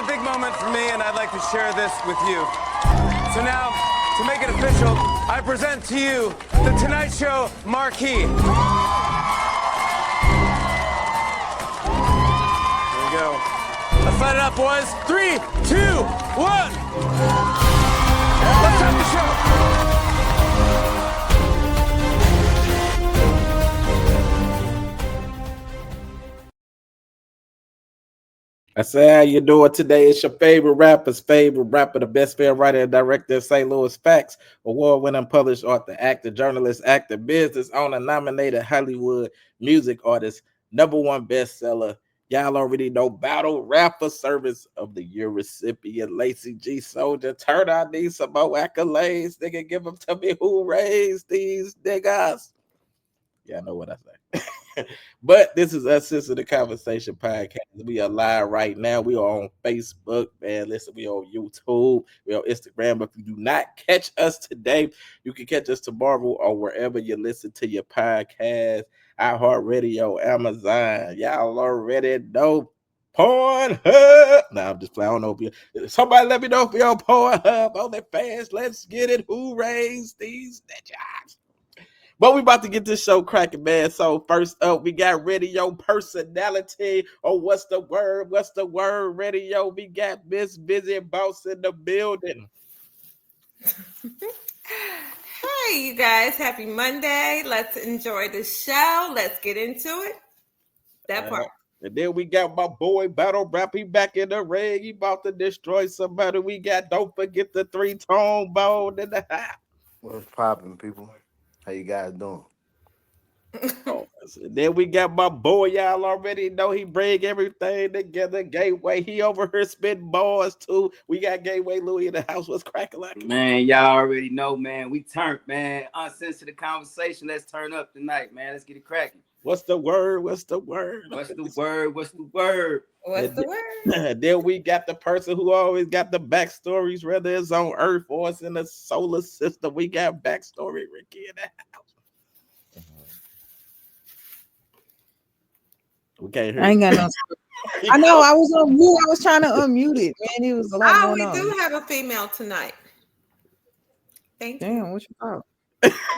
a big moment for me, and I'd like to share this with you. So now, to make it official, I present to you the Tonight Show marquee. Here we go. Let's light it up, boys. 3, 2, 1. Let's start the show. I say, how you doing today? It's your favorite rapper, the best film writer and director of St. Louis Facts, award-winning published author, actor, journalist, actor, business owner, nominated Hollywood music artist, #1 bestseller. Y'all already know Battle Rapper Service of the Year recipient, Lacey G. Souldier. Turn out these some more accolades. Nigga, give them to me. Who raised these niggas? Yeah, I know what I say. But this is UnCensor the Conversation podcast. We are live right now. We are on Facebook, man. Listen, we are on YouTube. We are on Instagram. But if you do not catch us today, you can catch us tomorrow or wherever you listen to your podcast. iHeartRadio, Amazon. Y'all already know. Pornhub. Nah, I'm just playing. I don't know if you. Somebody let me know if you're on Pornhub. On that fast. Let's get it. Who raised these niggas? But we about to get this show cracking, man. So first up, we got radio personality. Oh, what's the word? What's the word? Radio. We got Miss Busy Boss in the building. Hey, you guys. Happy Monday. Let's enjoy the show. Let's get into it. That part. And then we got my boy Battle Rap. He back in the ring. He about to destroy somebody. We got, don't forget the 3-tone bone in the house. What's popping, people? How you guys doing? Oh, then we got my boy. Y'all already know he bring everything together. Gateway, he over here spitting bars too. We got Gateway Louie in the house. What's cracking like? Man, y'all already know, man. We turned, man. UnCensor the Conversation. Let's turn up tonight, man. Let's get it cracking. What's the word? What's the word? What's the word? What's the word? What's the word? Then we got the person who always got the backstories, whether it's on Earth or it's in the solar system. We got backstory Ricky in the house. We can't hear. I ain't got no. I know I was on mute. I was trying to unmute it, man. It was a lot going on. We do have a female tonight. Thank you. Damn, what you thought?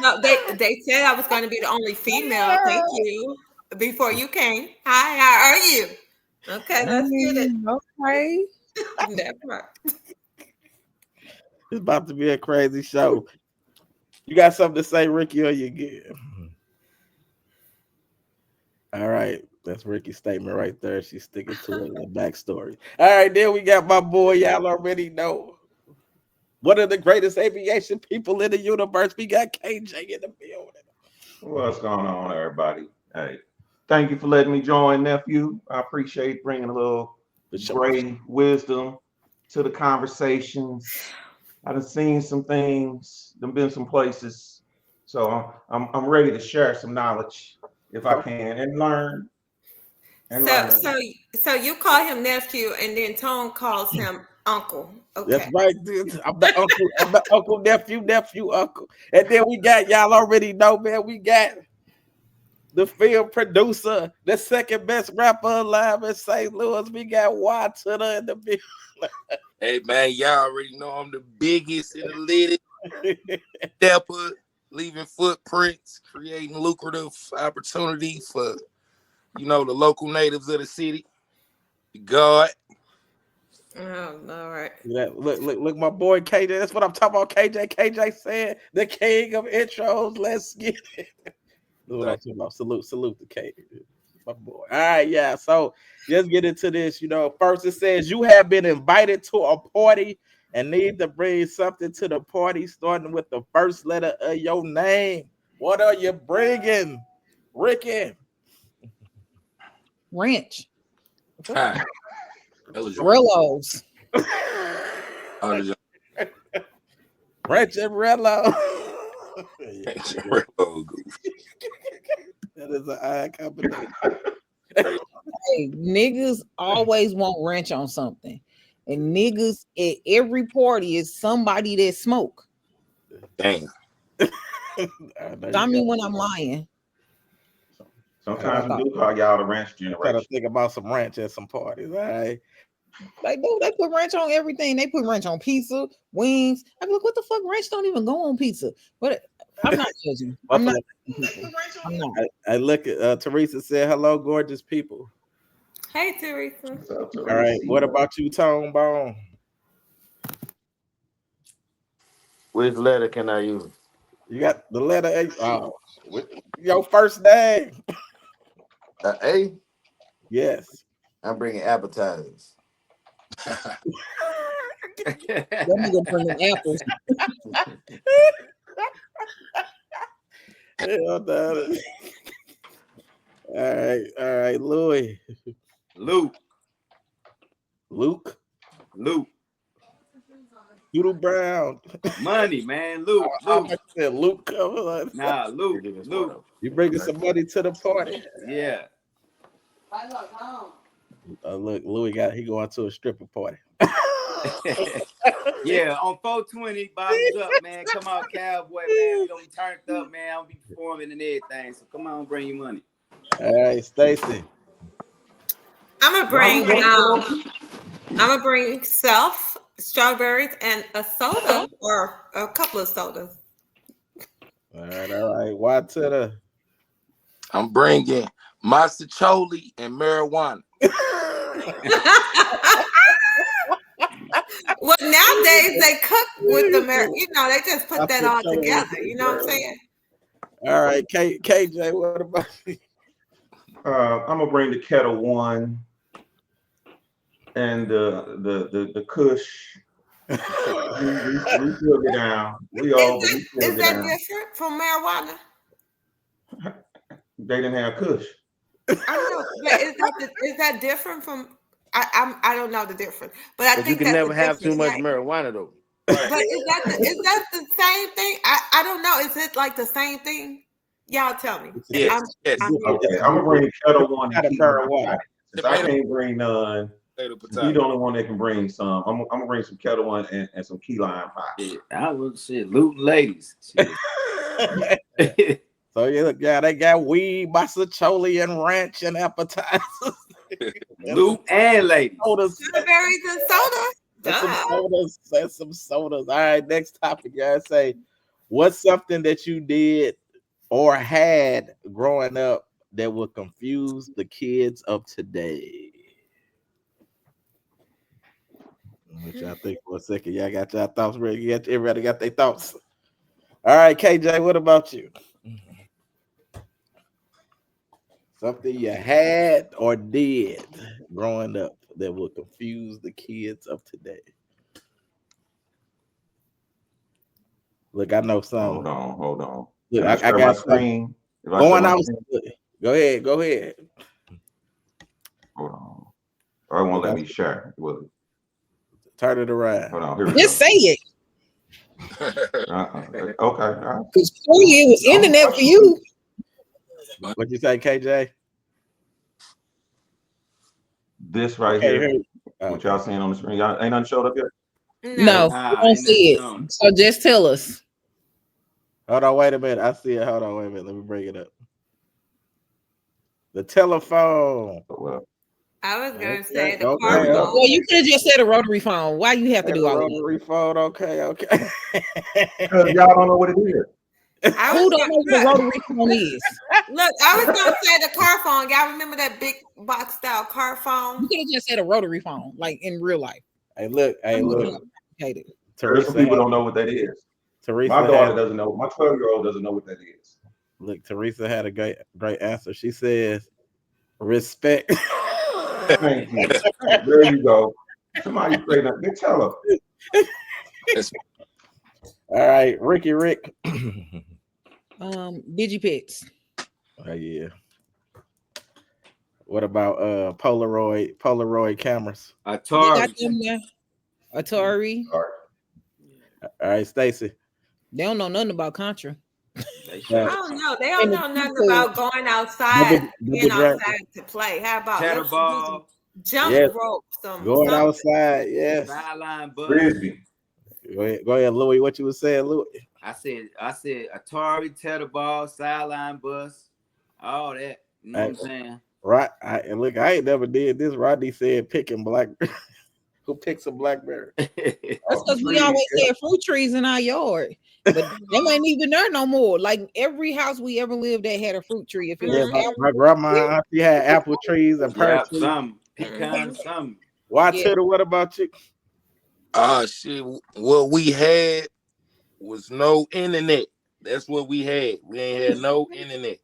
No, they said I was going to be the only female. Thank you. Before you came. Hi, how are you? Okay, let's get it. Okay. That part. It's about to be a crazy show. You got something to say, Ricky, or you good? All right. That's Ricky's statement right there. She's sticking to it in the backstory. All right, then we got my boy. Y'all already know. One of the greatest aviation people in the universe. We got KJ in the building. What's going on, everybody? Hey, thank you for letting me join, nephew. I appreciate bringing a little gray wisdom to the conversations. I've seen some things, there've been some places, so I'm ready to share some knowledge if I can and learn. So you call him nephew, and then Tone calls him uncle. Okay. That's right, dude. I'm the uncle. I'm the uncle, nephew, uncle. And then we got, y'all already know, man. We got the film producer, the second best rapper alive in St. Louis. We got Water in the building. Hey man, y'all already know I'm the biggest in the lit stepper, leaving footprints, creating lucrative opportunity for, the local natives of the city. God. Oh, all right. Yeah, look, my boy KJ. That's what I'm talking about. KJ said the king of intros. Let's get it. That's what I'm talking about. Salute to KJ. My boy. All right, yeah. So let's get into this. First it says you have been invited to a party and need to bring something to the party, starting with the first letter of your name. What are you bringing, Ricky? Ranch. Hi. Rellos. Ranch and Rello. That is an odd combination. Hey, niggas always want ranch on something. And niggas at every party is somebody that smoke. Damn. I mean when I'm lying. Sometimes we do call y'all the ranch generation. Try to think about some ranch at some parties. All right. They do. They put ranch on everything. They put ranch on pizza, wings. I'm like, what the fuck? Ranch don't even go on pizza. But I'm not judging. I'm not. I'm not. I look at Teresa said, "Hello, gorgeous people." Hey, Teresa. What's up, All right. Teresa? What about you, Tone Bone? Which letter can I use? You got the letter A. Oh, your first name. A? Yes. I'm bringing appetizers. That nigga bringing apples. Hell no. All right, Louis. Luke. Luke. Doodle Brown. Money, man. Luke. I said Luke. Nah, Luke. You bringing some money to the party? Yeah. Look, Louis he going to a stripper party. Yeah, on 420, bottoms up, man. Come on, cowboy, man. We gonna be turned up, man. I'll be performing and everything. So come on, bring your money. All right, Stacy. I'm gonna bring self strawberries and a soda or a couple of sodas. All right. Why to the? I'm bringing Masacholi and marijuana. Well, nowadays they cook with the they just put that all together. You know what I'm saying? All right, KJ, what about you? I'm gonna bring the Kettle One and the Kush. We filled it down. Is that different from marijuana? They didn't have Kush. I know, but is that different from? I don't know the difference, but I think you can never have too much marijuana though. But is that the same thing? I don't know. Is it like the same thing? Y'all tell me. Yes. Okay, I'm gonna bring Kettle One and keep marijuana. I can't bring none. He's the only one that can bring some. I'm gonna bring some Kettle One and some key lime pie. Yeah, I would say loot ladies. So yeah, they got weed, masacholi, and ranch and appetizers. Loot and ladies. Strawberries and soda. That's some sodas. All right, next topic, guys. Say, what's something that you did or had growing up that would confuse the kids of today? Let y'all think for a second. Y'all got y'all thoughts ready. Everybody got their thoughts. All right, KJ, what about you? Something you had or did growing up that would confuse the kids of today. Look, I know some. Hold on. Look, I got my screen. Going out. Go ahead. Hold on. I won't let me share. Turn it around. Hold on. Here we Just go. say it. Okay. Because it was internet for you. What you say, KJ? This right here. What y'all seeing on the screen? Y'all ain't nothing showed up yet? No, we don't see it. So just tell us. Hold on, wait a minute. I see it. Hold on, wait a minute. Let me bring it up. The telephone. Well, I was gonna say the okay. car phone. Well, you could have just said a rotary phone. Why you have to do all that? Rotary phone. Okay. Because y'all don't know what it is. Who don't know what the rotary phone is? Look, I was gonna say the car phone. Y'all remember that big box style car phone? You could have just said a rotary phone, like in real life. Hey, look. Teresa, some people don't know what that is. Teresa, my daughter doesn't know. My 12-year-old doesn't know what that is. Look, Teresa had a great answer. She says, "Respect." Thank you. There you go. Somebody say that. They tell her. All right, Rick. Digipets. Oh yeah. What about Polaroid cameras? Atari. All right, Stacy. They don't know nothing about Contra. I don't know. They don't know nothing about going outside, being outside to play. How about Tetherball, jump rope, going outside? Yes. Sideline bus. Frisbee. Go ahead, Louis. What you was saying, Louis? I said Atari, tetherball, sideline bus, all that. You know what I'm saying? Right. I ain't never did this. Rodney said picking black. Who picks a blackberry? That's because we always had fruit trees in our yard, but them ain't even there no more. Like every house we ever lived at had a fruit tree. If it was My grandma, she had apple trees and pear trees. Some pecan, some. Why, Twitter? What about you? Shit. What we had was no internet. That's what we had. We ain't had no internet.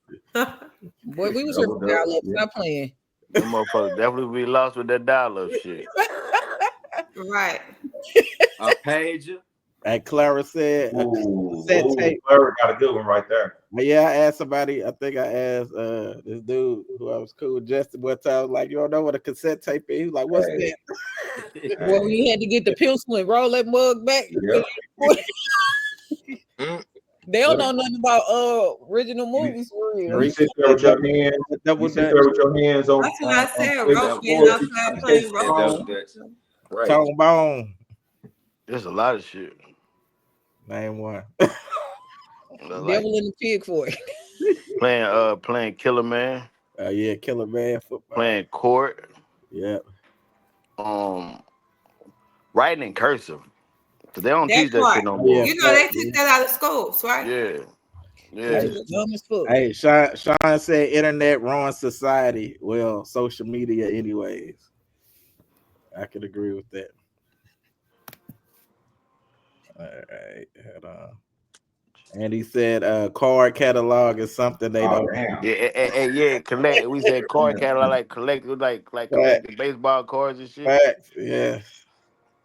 Boy, we was here for dial-up. Stop playing. Them motherfuckers definitely be lost with that dial-up shit. Right. A pager. Like Clara said, Clara got a good one right there. Yeah, I asked somebody. I think I asked this dude who I was cool with, Justin, one time. I was like, you don't know what a cassette tape is? He was like, what's that? Well, we had to get the pencil and roll that mug back. They don't know nothing about original movies for real. You sit there with your hands. You sit there with your hands on. That's what I said. Roast being outside playing roast. Right. Tone bone. There's a lot of shit. Name one. Devil in the pig for it. Playing Killer Man. Yeah, Killer Man football. Playing court. Yeah. Writing in cursive. Cause they don't teach that shit no more. You know they took that out of schools, right? Yeah. Hey, Sean said internet ruins society. Well, social media anyways. I could agree with that. All right, hold on. And he said card catalog is something they don't have. Yeah, collect. We said card catalog, like collecting baseball cards and shit. Facts, yes.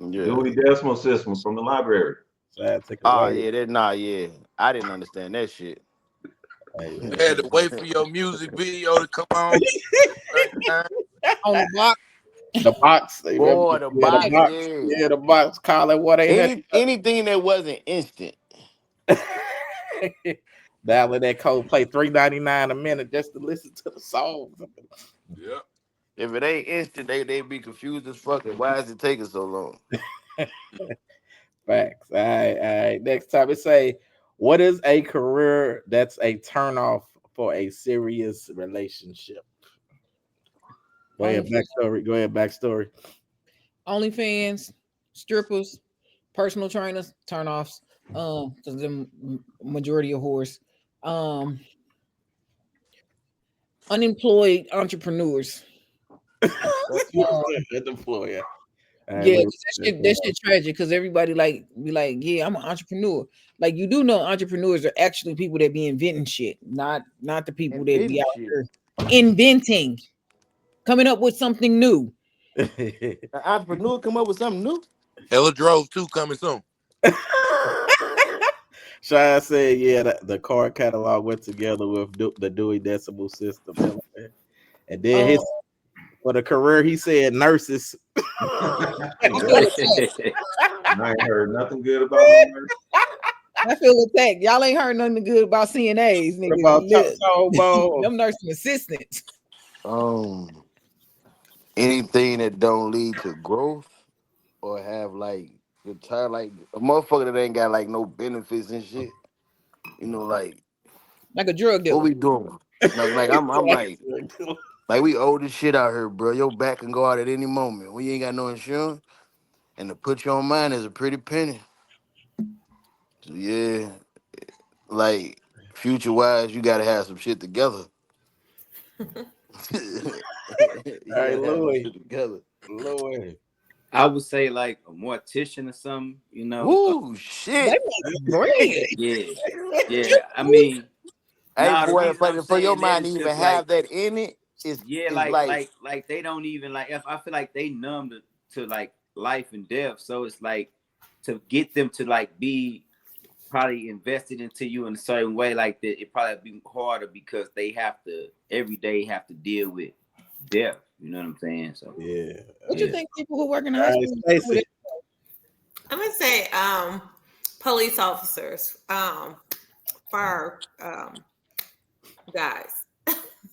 Yeah. Dewey Decimal System from the library. Yeah. I didn't understand that shit. You had to wait for your music video to come on. On the box. The box. Boy, the box. Yeah, the box. Call it what they had. Anything that wasn't instant. Dialing that code, play $3.99 a minute just to listen to the song. Yeah. If it ain't instant, they be confused as fuck. Why is it taking so long? Facts. All right. Next time it say, what is a career that's a turnoff for a serious relationship? Go ahead, backstory. OnlyFans, strippers, personal trainers, turnoffs. Because the majority of whores. Unemployed entrepreneurs. Employer. Yeah, that shit tragic because everybody be like, yeah, I'm an entrepreneur. Like you do know entrepreneurs are actually people that be inventing shit, not the people that be out there inventing, coming up with something new. An entrepreneur come up with something new. Hella Drove 2 coming soon. Sean said, yeah, the card catalog went together with the Dewey Decimal System. And then for the career, he said nurses. I ain't heard nothing good about them. I feel attacked. Y'all ain't heard nothing good about CNAs, nigga. Them nursing assistants. Anything that don't lead to growth or have like retire, like a motherfucker that ain't got like no benefits and shit. You know, like a drug dealer. What we doing? Like I'm like we old as shit out here, bro. Your back can go out at any moment. When you ain't got no insurance, and to put you on mine is a pretty penny. So yeah, like future wise, you gotta have some shit together. Hey, Louis. I would say like a mortician or something, you know. Ooh, shit. Yeah. I mean, hey, boy, for your mind to even have that in it, like they don't even like. If I feel like they numb to like life and death, so it's like to get them to like be probably invested into you in a certain way, like that. It probably be harder because they have to every day have to deal with death. You know what I'm saying? So yeah. What you think people who work in the hospital? I'm gonna say police officers, fire guys.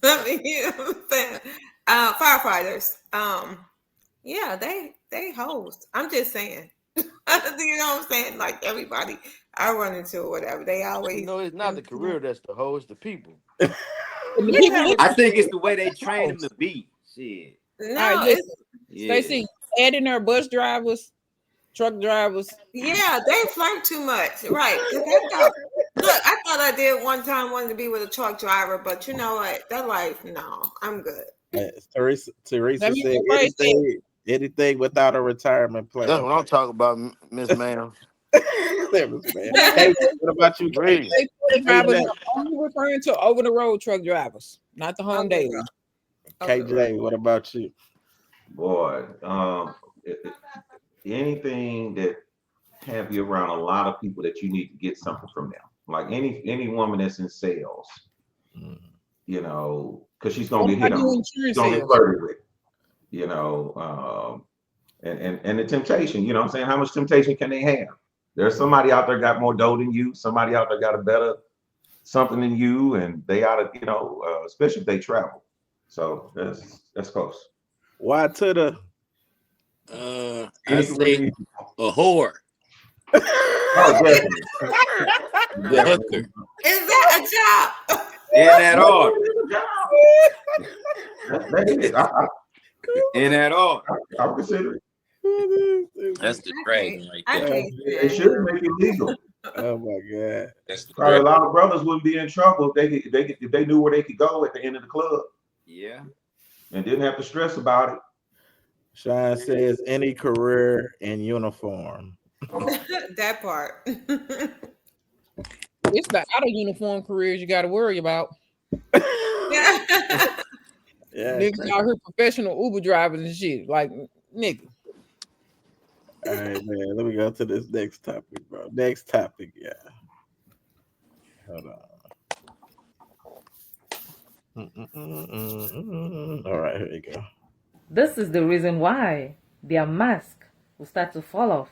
I mean, you know what I'm saying? Firefighters. Yeah, they host. I'm just saying. You know what I'm saying? Like everybody I run into or whatever, they always. No, it's not the career that's the host, the people. I think it's the way they train them to be. Shit. No, Stacey, add in our bus drivers, truck drivers. Yeah, they flirt too much, right? I thought I did one time wanted to be with a truck driver, but you know what? That life, no, I'm good. Teresa That means said anything without a retirement plan. That's what I'm talking about, Miss Ma'am. Hey, what about you? Really? Drivers are only referring to over the road truck drivers, not the home daily. KJ, what about you? Boy, anything that have you around a lot of people that you need to get something from them. Like any woman that's in sales, you know, because she's gonna get hit on, she's gonna get flirted with, you know, and the temptation, you know what I'm saying? How much temptation can they have? There's somebody out there got more dough than you, somebody out there got a better something than you, and they ought to, you know, especially if they travel. So that's close. Why to the I say a whore. Oh, definitely. Hooker. Is that a job? In that order. In that order. I'm considering. That's the dragon right there. It should make it legal. Oh my God. That's the Probably a dragon. lot of brothers wouldn't be in trouble if they knew where they could go at the end of the club. Yeah. And didn't have to stress about it. Sean says any career in uniform. That part. It's the out of uniform careers you got to worry about. Yeah. Niggas out here professional Uber drivers and shit. Like, nigga. All right, man. Let me go to this next topic, bro. Next topic, yeah. Hold on. All right, here we go. This is the reason why their mask will start to fall off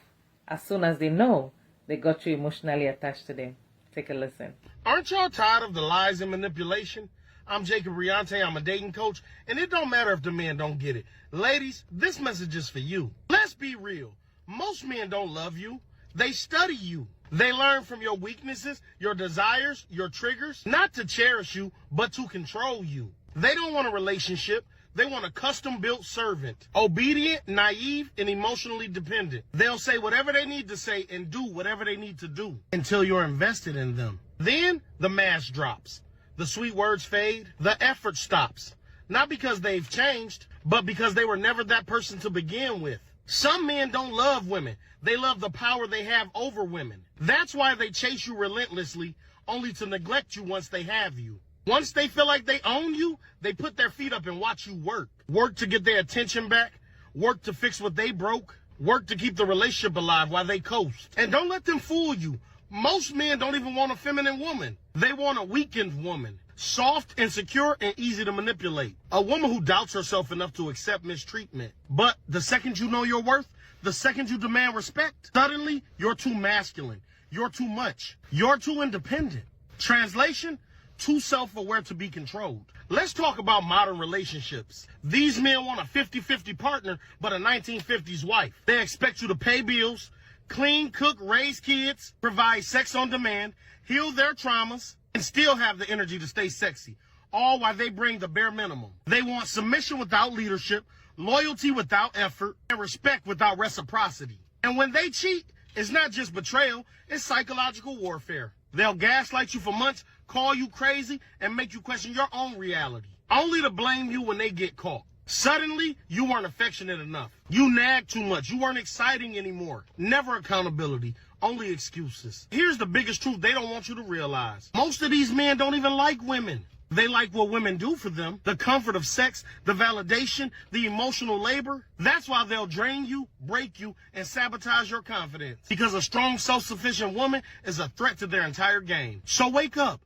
as soon as they know they got you emotionally attached to them. Take a listen. Aren't y'all tired of the lies and manipulation? I'm Jacob Riante. I'm a dating coach, and it don't matter if the men don't get it. Ladies, this message is for you. Let's be real. Most men don't love you. They study you. They learn from your weaknesses, your desires, your triggers, not to cherish you, but to control you. They don't want a relationship. They want a custom-built servant, obedient, naive, and emotionally dependent. They'll say whatever they need to say and do whatever they need to do until you're invested in them. Then the mask drops. The sweet words fade. The effort stops. Not because they've changed, but because they were never that person to begin with. Some men don't love women. They love the power they have over women. That's why they chase you relentlessly, only to neglect you once they have you. Once they feel like they own you, they put their feet up and watch you work. Work to get their attention back. Work to fix what they broke. Work to keep the relationship alive while they coast. And don't let them fool you. Most men don't even want a feminine woman. They want a weakened woman. Soft, insecure, and easy to manipulate. A woman who doubts herself enough to accept mistreatment. But the second you know your worth, the second you demand respect, suddenly you're too masculine. You're too much. You're too independent. Translation? Too self-aware to be controlled. Let's talk about modern relationships. These men want a 50-50 partner, but a 1950s wife. They expect you to pay bills, clean, cook, raise kids, provide sex on demand, heal their traumas, and still have the energy to stay sexy, all while they bring the bare minimum. They want submission without leadership, loyalty without effort, and respect without reciprocity. And when they cheat, it's not just betrayal, it's psychological warfare. They'll gaslight you for months, call you crazy, and make you question your own reality, only to blame you when they get caught. Suddenly, you weren't affectionate enough. You nagged too much. You weren't exciting anymore. Never accountability, only excuses. Here's the biggest truth they don't want you to realize. Most of these men don't even like women. They like what women do for them, the comfort of sex, the validation, the emotional labor. That's why they'll drain you, break you, and sabotage your confidence. Because a strong, self-sufficient woman is a threat to their entire game. So wake up.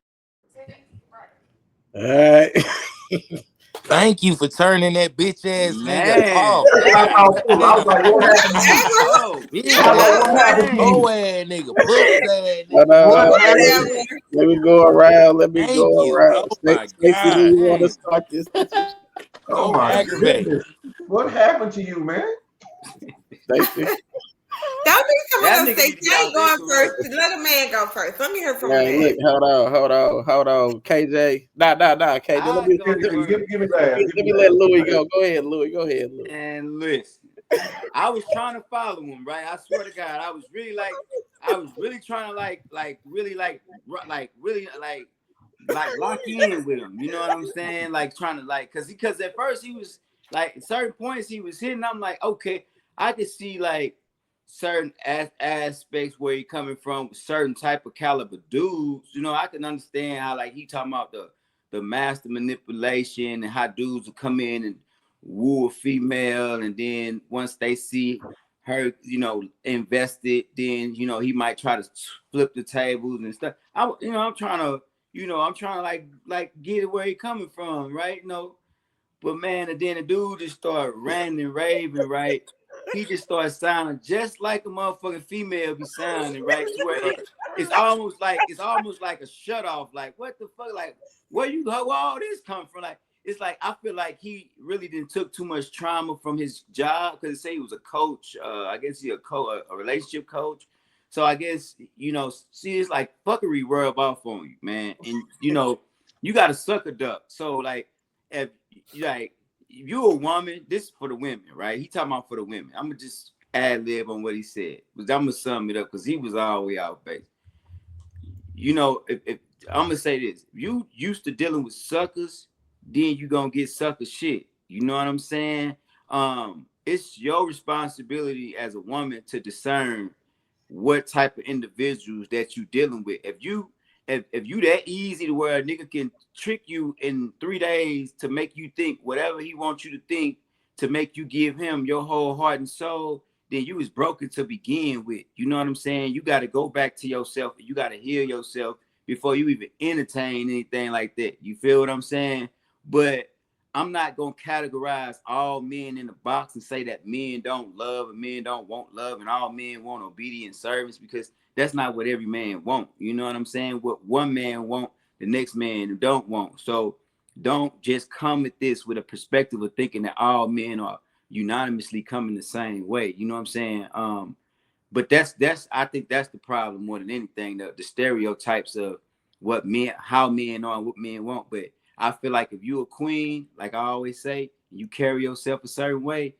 All right. Thank you for turning that bitch ass Man. nigga off. I was like, what happened? Oh, ass nigga, pussy ass nigga. Let me go around. Let me Thank go you. around. Oh my Stacey, God. do you want to start this? Oh my aggravated. goodness. What happened to you, man? Stacey? Don't be coming That up nigga say need to be Jay out going there first. Let a man go first. Let me hear from Hey, you. look, hold on. KJ. Nah, KJ. Let me Give me that. let Louis go. Go ahead, Louis. And listen, I was trying to follow him, right? I swear to God, I was really trying to really lock in with him. You know what I'm saying? Like trying to because at first he was like at certain points he was hitting. I'm like, okay, I could see like certain aspects where he coming from with certain type of caliber dudes. You know, I can understand how like he talking about the master manipulation and how dudes will come in and woo a female, and then once they see her, you know, invested, then you know he might try to flip the tables and stuff. I'm trying to like get it where he coming from, right? You know, but man, and then the dude just started ranting and raving, right? He just started sounding just like a motherfucking female be sounding, right? To where it's almost like a shut off. Like, what the fuck? Like, where all this come from? Like, it's like I feel like he really didn't took too much trauma from his job because they say he was a coach. I guess he a relationship coach. So I guess see, it's like fuckery rub off on you, man, and you got to suck a duck. So like if you a woman, this is for the women, right? He talking about for the women. I'm gonna just ad lib on what he said, but I'm gonna sum it up because he was all the way out base. If I'm gonna say this, if you used to dealing with suckers, then you gonna get sucker shit. You know what I'm saying? It's your responsibility as a woman to discern what type of individuals that you dealing with. If you that easy to where a nigga can trick you in 3 days to make you think whatever he wants you to think to make you give him your whole heart and soul, then you was broken to begin with. You know what I'm saying? You got to go back to yourself and you got to heal yourself before you even entertain anything like that. You feel what I'm saying? But I'm not going to categorize all men in the box and say that men don't love and men don't want love and all men want obedience service, because that's not what every man want. You know what I'm saying? What one man want, the next man don't want. So don't just come at this with a perspective of thinking that all men are unanimously coming the same way. You know what I'm saying? But I think that's the problem more than anything, the stereotypes of how men are and what men want. But I feel like if you a queen, like I always say, you carry yourself a certain way,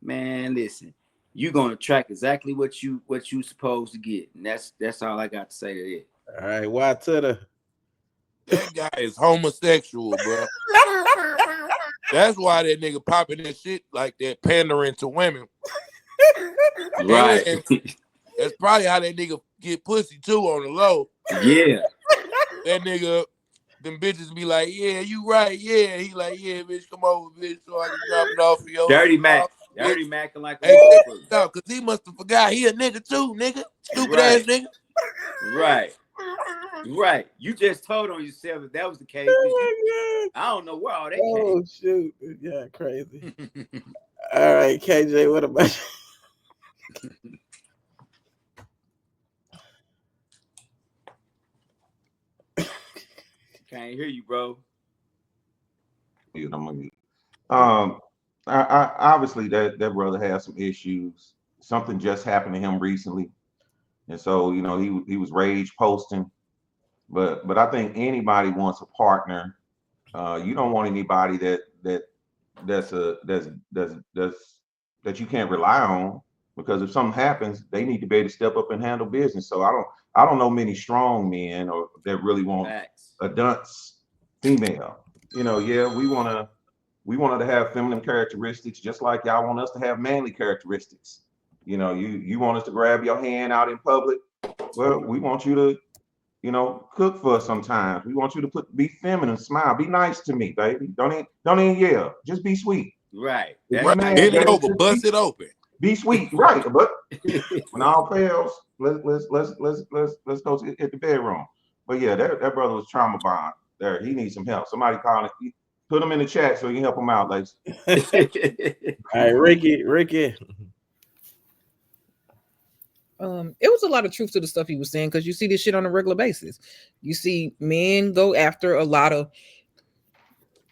man, listen, you're gonna attract exactly what you supposed to get. And that's all I got to say to it. All right, why to the That guy is homosexual, bro. That's why that nigga popping that shit like that, pandering to women. Right. And that's probably how that nigga get pussy too on the low. Yeah. That nigga, them bitches be like, yeah, you right, yeah. He like, yeah, bitch, come over, bitch, so I can drop it off for you. Dirty Mac like a hey, no, because he must have forgot he a nigga too, nigga. Stupid ass nigga. Right. You just told on yourself if that was the case. I don't know where all that came. Oh shoot. Yeah, crazy. All right, KJ, what about you? Can't hear you, bro. I obviously that brother has some issues. Something just happened to him recently, and so he was rage posting. But I think anybody wants a partner. You don't want anybody that you can't rely on, because if something happens, they need to be able to step up and handle business. So I don't know many strong men or that really want a dunce female. Yeah, we wanted to have feminine characteristics just like y'all want us to have manly characteristics. You want us to grab your hand out in public. Well, we want you to cook for us sometimes. We want you to be feminine, smile, be nice to me, baby. Don't even yell. Just be sweet. Right. Bend it over, bust it open. Be sweet, right? But when all fails, let's go hit the bedroom. But yeah, that brother was trauma bond. There, he needs some help. Somebody call it. Put him in the chat so you can help him out, ladies. All right, Ricky. It was a lot of truth to the stuff he was saying, because you see this shit on a regular basis. You see men go after a lot of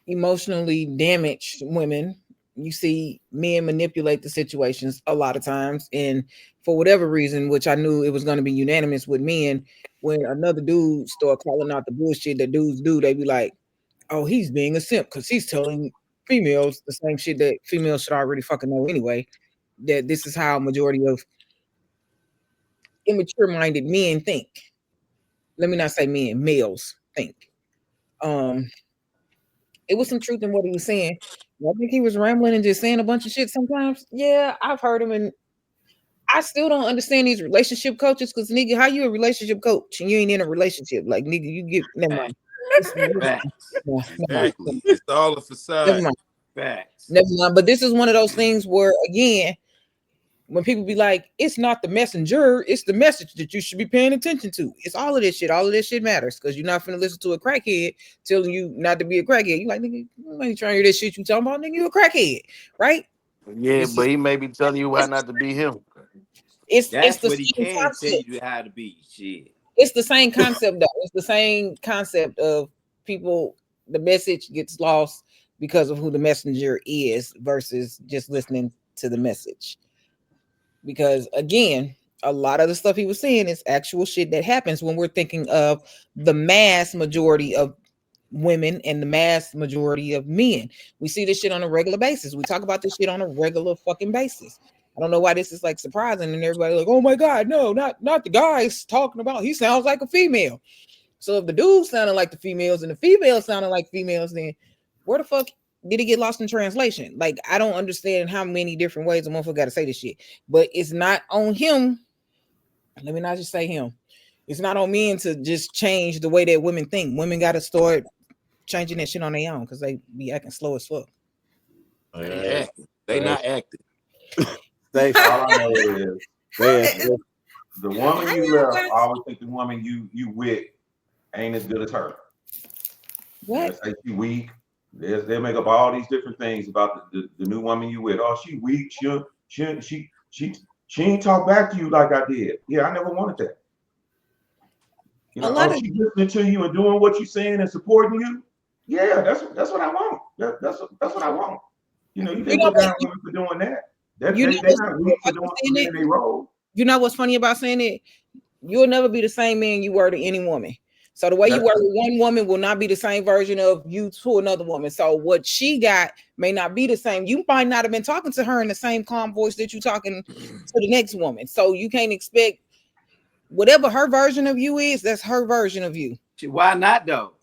emotionally damaged women. You see men manipulate the situations a lot of times, and for whatever reason, which I knew it was going to be unanimous with men, when another dude start calling out the bullshit that dudes do, they be like, oh, he's being a simp because he's telling females the same shit that females should already fucking know anyway. that this is how a majority of immature-minded men think. Let me not say men, males think. It was some truth in what he was saying. I think he was rambling and just saying a bunch of shit sometimes. Yeah, I've heard him, and I still don't understand these relationship coaches because nigga, how you a relationship coach and you ain't in a relationship? Like nigga, you get never mind. Exactly. It's all a facade. Never mind. Facts. Never mind. But this is one of those things where again, when people be like, it's not the messenger, it's the message that you should be paying attention to. It's all of this shit. All of this shit matters because you're not finna listen to a crackhead telling you not to be a crackhead. You like, nigga, you ain't trying to hear this shit you talking about, nigga, you a crackhead, right? Yeah, but he may be telling you why not to be him. It's That's the what he same can tell concept. you how to be. Shit. It's the same concept though. It's the same concept of people, the message gets lost because of who the messenger is versus just listening to the message. Because again, a lot of the stuff he was saying is actual shit that happens when we're thinking of the mass majority of women and the mass majority of men. We see this shit on a regular basis. We talk about this shit on a regular fucking basis. I don't know why this is like surprising and everybody like, oh my god, no, not the guys talking about. He sounds like a female. So if the dudes sounded like the females and the females sounded like females, then where the fuck did it get lost in translation? Like, I don't understand how many different ways a motherfucker got to say this shit. But it's not on him. Let me not just say him. It's not on men to just change the way that women think. Women got to start changing that shit on their own because they be acting slow as fuck. They not acting. All I know is the woman you left, I always think the woman you with ain't as good as her. What? They say she weak. They make up all these different things about the new woman you with. Oh, she weak. She ain't talk back to you like I did. Yeah, I never wanted that. You know, she listening to you and doing what you're saying and supporting you. Yeah, that's what I want. That's what I want. You know, you didn't put down women for doing that. They're not weak for doing it. They role. You know what's funny about saying it? You'll never be the same man you were to any woman. So the way you were with one woman will not be the same version of you to another woman. So what she got may not be the same. You might not have been talking to her in the same calm voice that you're talking to the next woman. So you can't expect whatever her version of you is, that's her version of you. Why not though?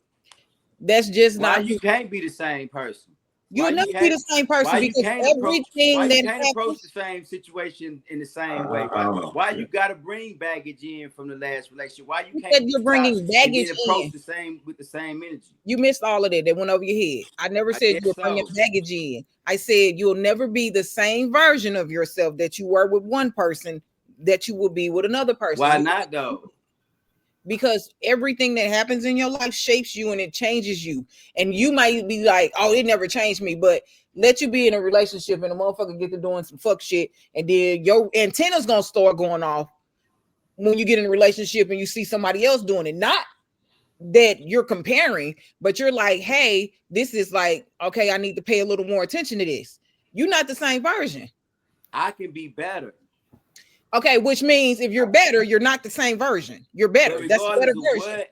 That's just why not. You can't be the same person. You'll never be the same person because everything that happens, approach the same situation in the same way. Why you got to bring baggage in from the last relationship? Why you can't? You're bringing baggage approach the same with the same energy. You missed all of that. That went over your head. I never said you were bringing baggage in. I said you'll never be the same version of yourself that you were with one person that you will be with another person. Why not though? Because everything that happens in your life shapes you and it changes you. And you might be like, oh, it never changed me. But let you be in a relationship and a motherfucker get to doing some fuck shit. And then your antenna's going to start going off when you get in a relationship and you see somebody else doing it. Not that you're comparing, but you're like, hey, this is like, okay, I need to pay a little more attention to this. You're not the same version. I can be better. Okay, which means if you're better, you're not the same version. You're better. That's a better version.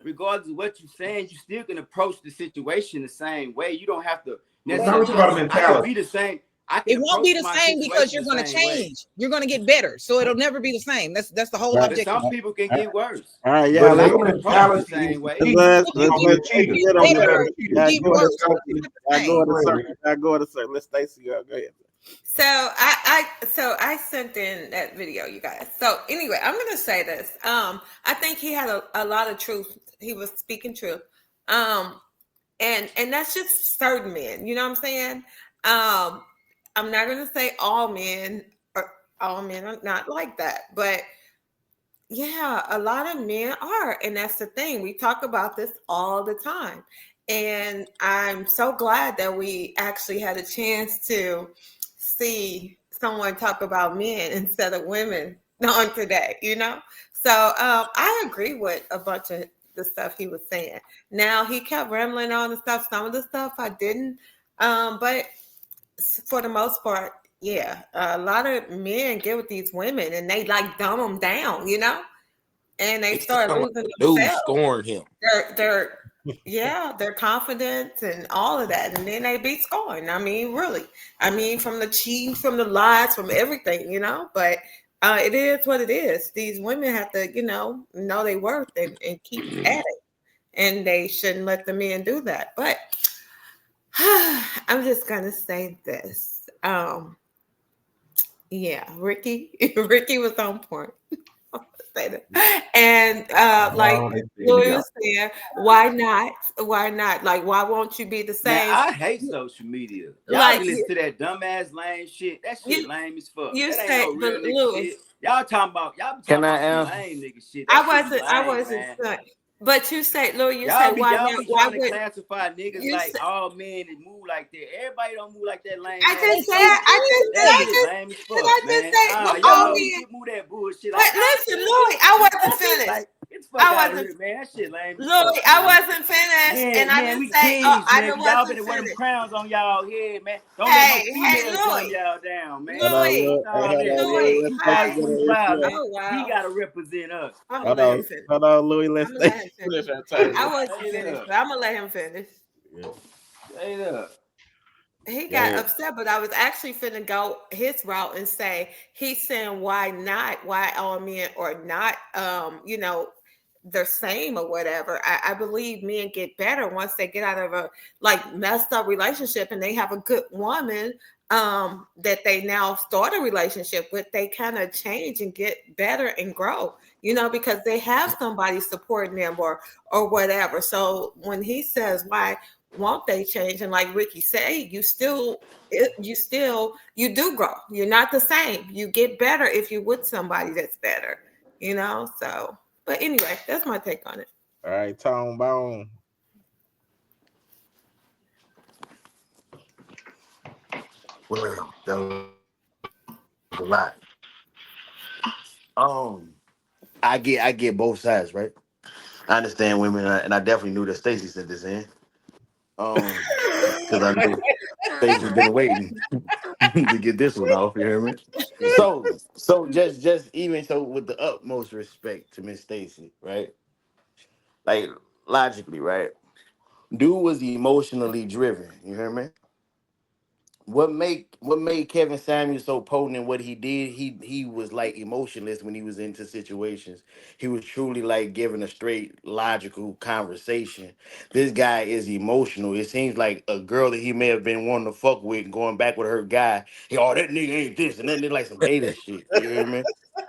Regardless of what you're saying, you still can approach the situation the same way. You don't have to necessarily be the same. It won't be the same because you're going to change. You're going to get better, so it'll never be the same. That's the whole objective. Some people can get worse. All right, yeah. Let's approach the same way. I go to certain. Let's Stacey. Go ahead. So I sent in that video, you guys. So anyway, I'm gonna say this. I think he had a lot of truth. He was speaking truth. And that's just certain men. You know what I'm saying? I'm not gonna say all men are not like that, but yeah, a lot of men are, and that's the thing. We talk about this all the time, and I'm so glad that we actually had a chance to see someone talk about men instead of women on today, you know? So I agree with a bunch of the stuff he was saying. Now, he kept rambling on and stuff. Some of the stuff I didn't. But for the most part, yeah, a lot of men get with these women and they like dumb them down, you know? And they start losing themselves. Scorn him. They're Yeah, their confidence and all of that, and then they be scoring. I mean, really. I mean, from the cheating, from the lies, from everything, But it is what it is. These women have to, know their worth and keep at it, and they shouldn't let the men do that. But I'm just gonna say this. Yeah, Ricky, Ricky was on point. Say that. And like Oh, they figured it Louis out. was saying, why not? Why not? Like, why won't you be the Man, same? I hate social media. Y'all Like be listening to that dumbass lame shit. That you, shit lame as fuck. you That ain't say, no but real nigga Louis, shit. Y'all be Can talking I about some answer? lame nigga shit. That shit be I lame, wasn't man. saying. But you say, Louis, you say, Y'all be why y'all not? be Why trying to would classify niggas you like say? all men that move like that. Everybody don't move like that lame I ass just said, shit. That I shit just, lame as did I fuck, just man. say, Ah, all y'all men? get move that bullshit. But Like, ah, listen, Louis, I wasn't finished. like, get the fuck I out of wasn't, here, man. That shit lame as Louis, fuck, I man. wasn't finished, and I Man, didn't we say, oh, kings, I man. Y'all wasn't better wear them finished. crowns on y'all head, man. Don't let no Hey, female dumb Louis, y'all down, man. Hold on, Louis, Lord. Fuck Hey, all hold that, on, man. Louis. Louis, Let's hold let Fly you on. get Sweet an Smiles, issue. man. Oh He wow, gotta represent us. I'm gonna Hold let on, him finish. hold on, Louis. Let's I'm gonna stay. let him Finish finish. our turn. I wasn't Straight finished, up. but I'm gonna let him finish. Yeah, Straight up. He go got ahead. upset, but I was actually finna go his route and say he's saying why not? Why all men are not the same or whatever. I believe men get better once they get out of a like messed up relationship and they have a good woman that they now start a relationship with. They kind of change and get better and grow, because they have somebody supporting them or whatever. So when he says why won't they change, and like Ricky say, you do grow. You're not the same. You get better if you're with somebody that's better, so but anyway, that's my take on it. All right, Tone Bone. Well, that was a lot. I get both sides, right? I understand women, and I definitely knew that Stacey sent this in. Because I knew Stacey's been waiting to get this one off. You hear me? So just even so, with the utmost respect to Miss Stacey, right? Like logically, right? Dude was emotionally driven. You hear me? What made Kevin Samuel so potent in what he did? He was like emotionless when he was into situations. He was truly like giving a straight logical conversation. This guy is emotional. It seems like a girl that he may have been wanting to fuck with, going back with her guy. Hey, oh, that nigga ain't this, and then like some hater shit. You hear me?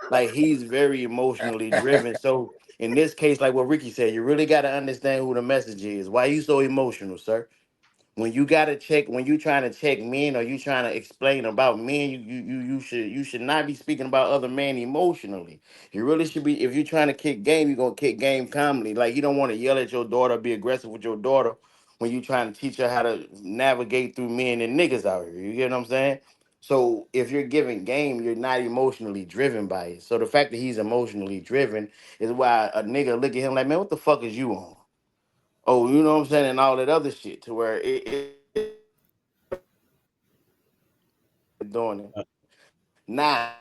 Like he's very emotionally driven. So in this case, like what Ricky said, you really got to understand who the message is. Why you so emotional, sir? When you gotta check, when you trying to check men or you trying to explain about men, you should not be speaking about other men emotionally. You really should be. If you're trying to kick game, you're gonna kick game calmly. Like you don't want to yell at your daughter, be aggressive with your daughter when you trying to teach her how to navigate through men and niggas out here. You get what I'm saying? So if you're giving game, you're not emotionally driven by it. So the fact that he's emotionally driven is why a nigga look at him like, man, what the fuck is you on? Oh, you know what I'm saying, and all that other shit, to where doing it now.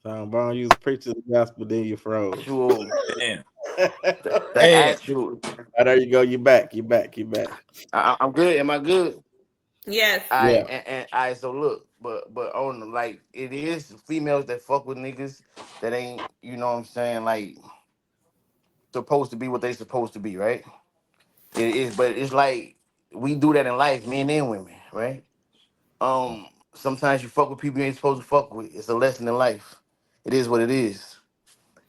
Tone Bone, you was preaching the gospel, then you froze. Actual, Damn. the Damn. actual. Oh, there you go. You back. You back. You back. I'm good. Am I good? Yes. I Yeah. and I so look, but on like it is females that fuck with niggas that ain't, you know what I'm saying, like supposed to be what they supposed to be, right? It is, but it's like we do that in life, men and women, right? Sometimes you fuck with people you ain't supposed to fuck with. It's a lesson in life. It is what it is.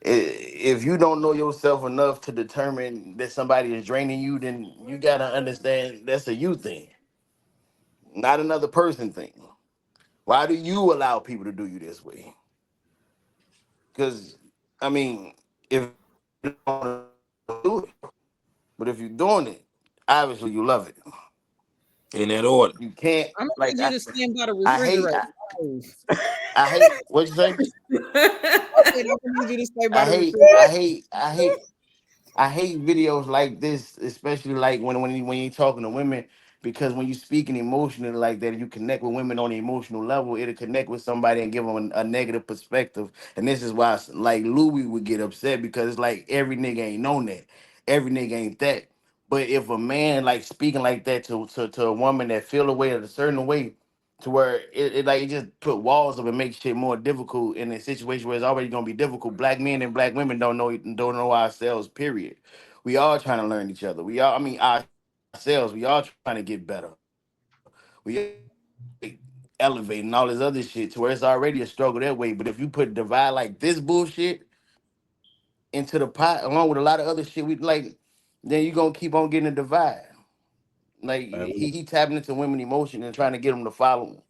If you don't know yourself enough to determine that somebody is draining you, then you gotta understand that's a you thing, not another person thing. Why do you allow people to do you this way? Because I mean, if you don't do it, but if you're doing it, obviously you love it. In that order. You can't I'm gonna like need you to stand by the I hate refrigerator. I, Oh. I hate what you say. I said I'm gonna need you to stay by I the hate refrigerator. I hate I hate I hate videos like this, especially like when you talking to women because when you speaking emotionally like that, you connect with women on the emotional level, it'll connect with somebody and give them a negative perspective. And this is why, like, Louis would get upset because it's like every nigga ain't known that, every nigga ain't that. But if a man like speaking like that to a woman that feel a way a certain way, to where it like it just put walls up and make shit more difficult in a situation where it's already gonna be difficult. Black men and black women don't know ourselves. Period. We all trying to learn each other. We all, I mean, ourselves. We all trying to get better. We elevating all this other shit to where it's already a struggle that way. But if you put divide like this bullshit into the pot along with a lot of other shit, we like, then you gonna keep on getting a divide. Like he tapping into women emotion and trying to get them to follow him.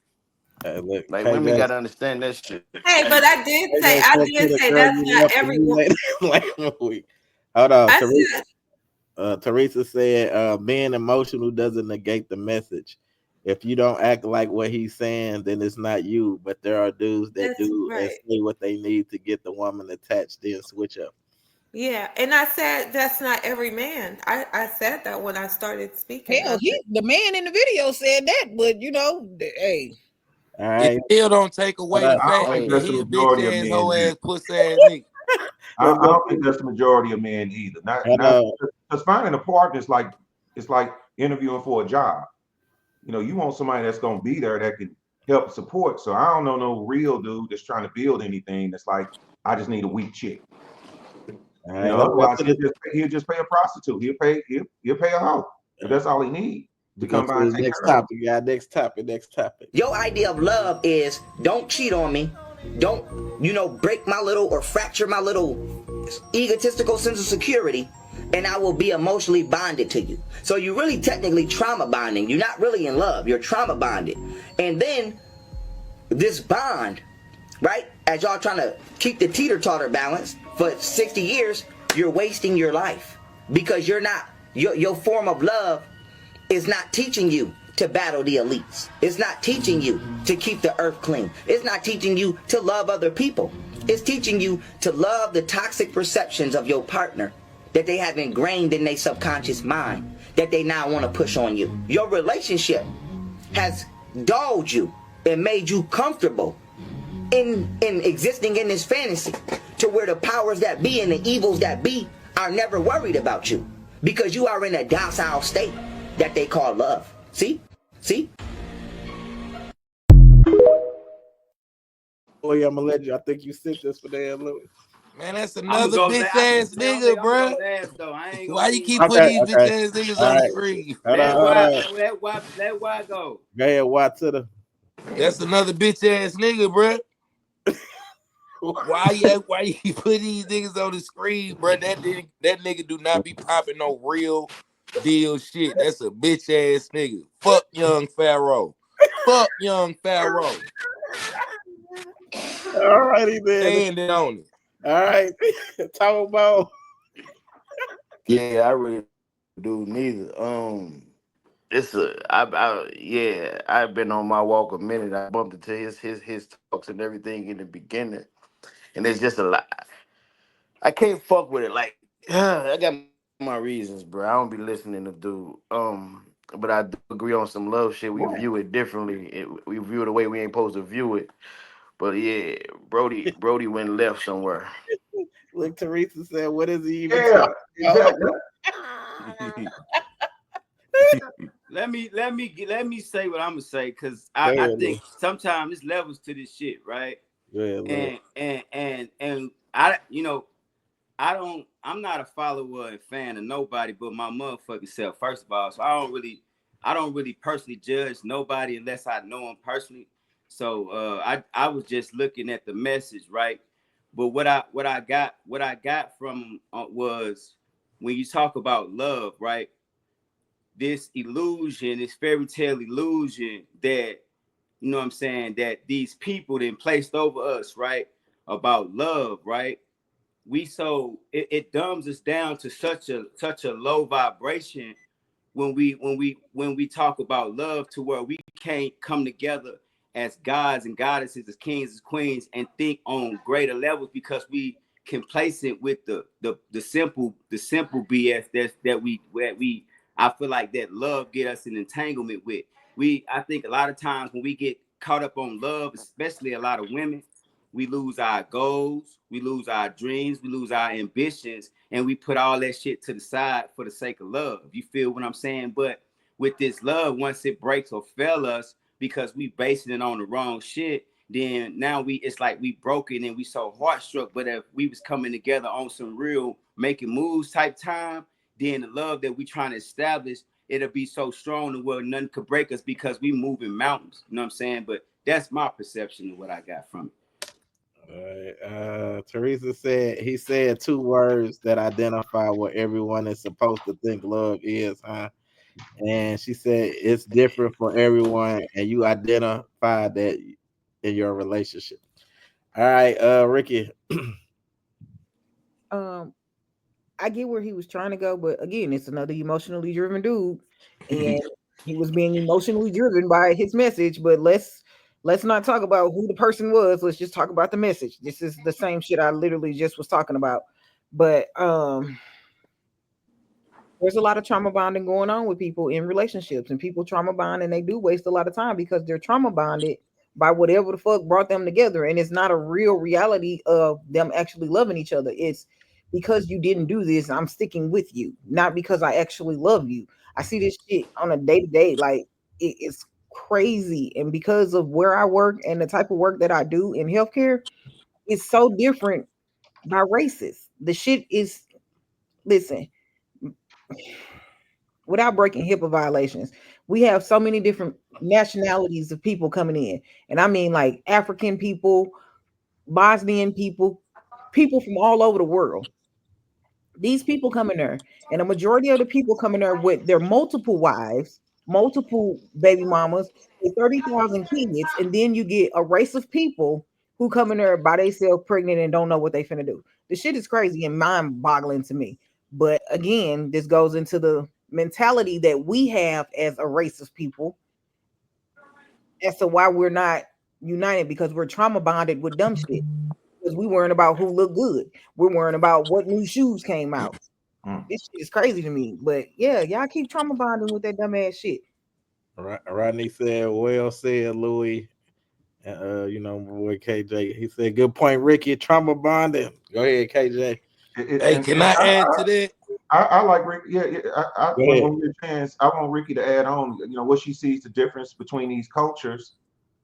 Look, Like women KJ, gotta understand that shit. Hey, but I did KJ said to the say girl that's you not left for every me woman. last week. Hold on, I Teresa. said, Teresa said, being emotional doesn't negate the message. If you don't act like what he's saying, then it's not you. But there are dudes that that's do and right. say what they need to get the woman attached, then switch up. Yeah, and I said that's not every man. I said that when I started speaking. Hell, the man in the video said that, but hey. All It right. still don't take away the I don't fact think that that's the he a bitch majority of ass, men hoe either. ass, pussy ass nigga. I don't think that's the majority of men either. Not because finding a partner is like it's like interviewing for a job. You know, you want somebody that's gonna be there that can help support. So I don't know no real dude that's trying to build anything that's like, I just need a weak chick. All You right, know, let's go otherwise to he'll just pay a prostitute. He'll pay a hoe. But that's all he needs to go come to by and the take next care of him. topic, guy. Next topic. Your idea of love is don't cheat on me. Don't, break my little or fracture my little egotistical sense of security, and I will be emotionally bonded to you. So you're really technically trauma bonding. You're not really in love. You're trauma bonded. And then this bond, right? As y'all trying to keep the teeter-totter balance for 60 years, you're wasting your life because you're not, your form of love is not teaching you to battle the elites. It's not teaching you to keep the earth clean. It's not teaching you to love other people. It's teaching you to love the toxic perceptions of your partner that they have ingrained in their subconscious mind that they now want to push on you. Your relationship has dulled you and made you comfortable in existing in this fantasy to where the powers that be and the evils that be are never worried about you because you are in a docile state that they call love. See? Boy, I'm gonna let you. I think you sent this for Dan Louis. Man, that's I'm another gonna go. bitch ass nigga, bruh. Though. I ain't Why gonna you even keep hold putting Okay, these bitch okay. ass niggas All on the right. screen? Let why go. Go ahead, watch to the. That's another bitch ass nigga, bruh. Why you put these niggas on the screen, bruh? That nigga do not be popping no real deal shit. That's a bitch ass nigga. Fuck young Pharaoh. Fuck young Pharaoh. All righty then. Standing on it. All right, talk about. Yeah, I really do neither. I've been on my walk a minute. I bumped into his talks and everything in the beginning, and it's just a lot. I can't fuck with it. Like, I got my reasons, bro. I don't be listening to dude. But I do agree on some love shit. We view it differently. We view it the way we ain't supposed to view it. But yeah, Brody went left somewhere. Look, Teresa said, "What is he even Yeah, talking about?" exactly. Let me say what I'm gonna say because Go I ahead, think sometimes there's levels to this shit, right? Go ahead, And I'm not a follower and fan of nobody but my motherfucking self, first of all. So I don't really personally judge nobody unless I know them personally. So I was just looking at the message, right? But what I got from was when you talk about love, right? This illusion, this fairy tale illusion that, you know what I'm saying, that these people then placed over us, right? About love, right? It dumbs us down to such a low vibration when we talk about love, to where we can't come together as gods and goddesses, as kings, as queens, and think on greater levels because we complacent with the simple BS that we I feel like that love get us in entanglement with. I think a lot of times when we get caught up on love, especially a lot of women, we lose our goals, we lose our dreams, we lose our ambitions, and we put all that shit to the side for the sake of love. You feel what I'm saying? But with this love, once it breaks or fail us because we basing it on the wrong shit, then now it's like we broken and we so heartstruck. But if we was coming together on some real making moves type time, then the love that we trying to establish, it'll be so strong that well, nothing could break us because we moving mountains. You know what I'm saying? But that's my perception of what I got from it. Teresa said he said 2 words that identify what everyone is supposed to think love is, huh? And she said it's different for everyone, and you identify that in your relationship. All right, Ricky. I get where he was trying to go, but again, it's another emotionally driven dude, and he was being emotionally driven by his message. But let's not talk about who the person was. Let's just talk about the message. This is the same shit I literally just was talking about. But there's a lot of trauma bonding going on with people in relationships, and people trauma bond, and they do waste a lot of time because they're trauma bonded by whatever the fuck brought them together, and it's not a real reality of them actually loving each other. It's because you didn't do this, I'm sticking with you, not because I actually love you. I see this shit on a day-to-day, like it's crazy, and because of where I work and the type of work that I do in healthcare, it's so different by races. The shit is, listen, without breaking HIPAA violations, we have so many different nationalities of people coming in. And I mean like African people, Bosnian people, people from all over the world. These people come in there, and a majority of the people come in there with their multiple wives, multiple baby mamas, with 30,000 kids, and then you get a race of people who come in there by themselves pregnant and don't know what they finna do. The shit is crazy and mind-boggling to me. But again, this goes into the mentality that we have as a race of people as to why we're not united, because we're trauma bonded with dumb shit. Because we worrying about who looked good. We're worrying about what new shoes came out. This shit is crazy to me. But yeah, y'all keep trauma bonding with that dumb ass shit. Rodney said, well said, Louis. You know, my boy KJ. He said, good point, Ricky. Trauma bonding. Go ahead, KJ. Hey, can I add to that? I like Ricky. Yeah. When we get a chance, I want Ricky to add on. You know, what she sees the difference between these cultures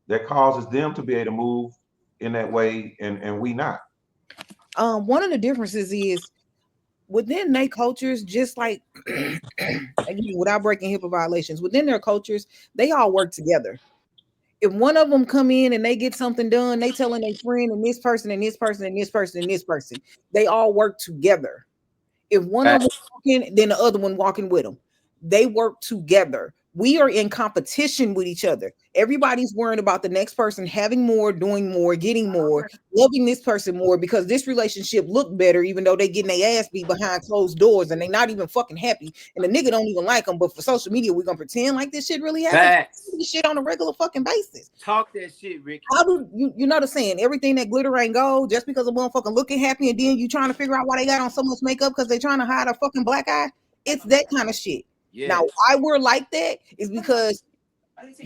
that causes them to be able to move in that way, and we not. One of the differences is within their cultures, just like again, without breaking HIPAA violations, within their cultures, they all work together. If one of them come in and they get something done, they telling their friend and this person and this person and this person and this person, they all work together. If one of them walking, then the other one walking with them. They work together. We are in competition with each other. Everybody's worrying about the next person having more, doing more, getting more, loving this person more because this relationship look better, even though they getting their ass beat behind closed doors and they not even fucking happy. And the nigga don't even like them. But for social media, we're gonna pretend like this shit really happens. This shit on a regular fucking basis. Talk that shit, Ricky. How do you know the saying? Everything that glitter ain't gold. Just because a motherfucker looking happy and then you trying to figure out why they got on so much makeup because they trying to hide a fucking black eye. It's that kind of shit. Yes. Now, why we're like that is because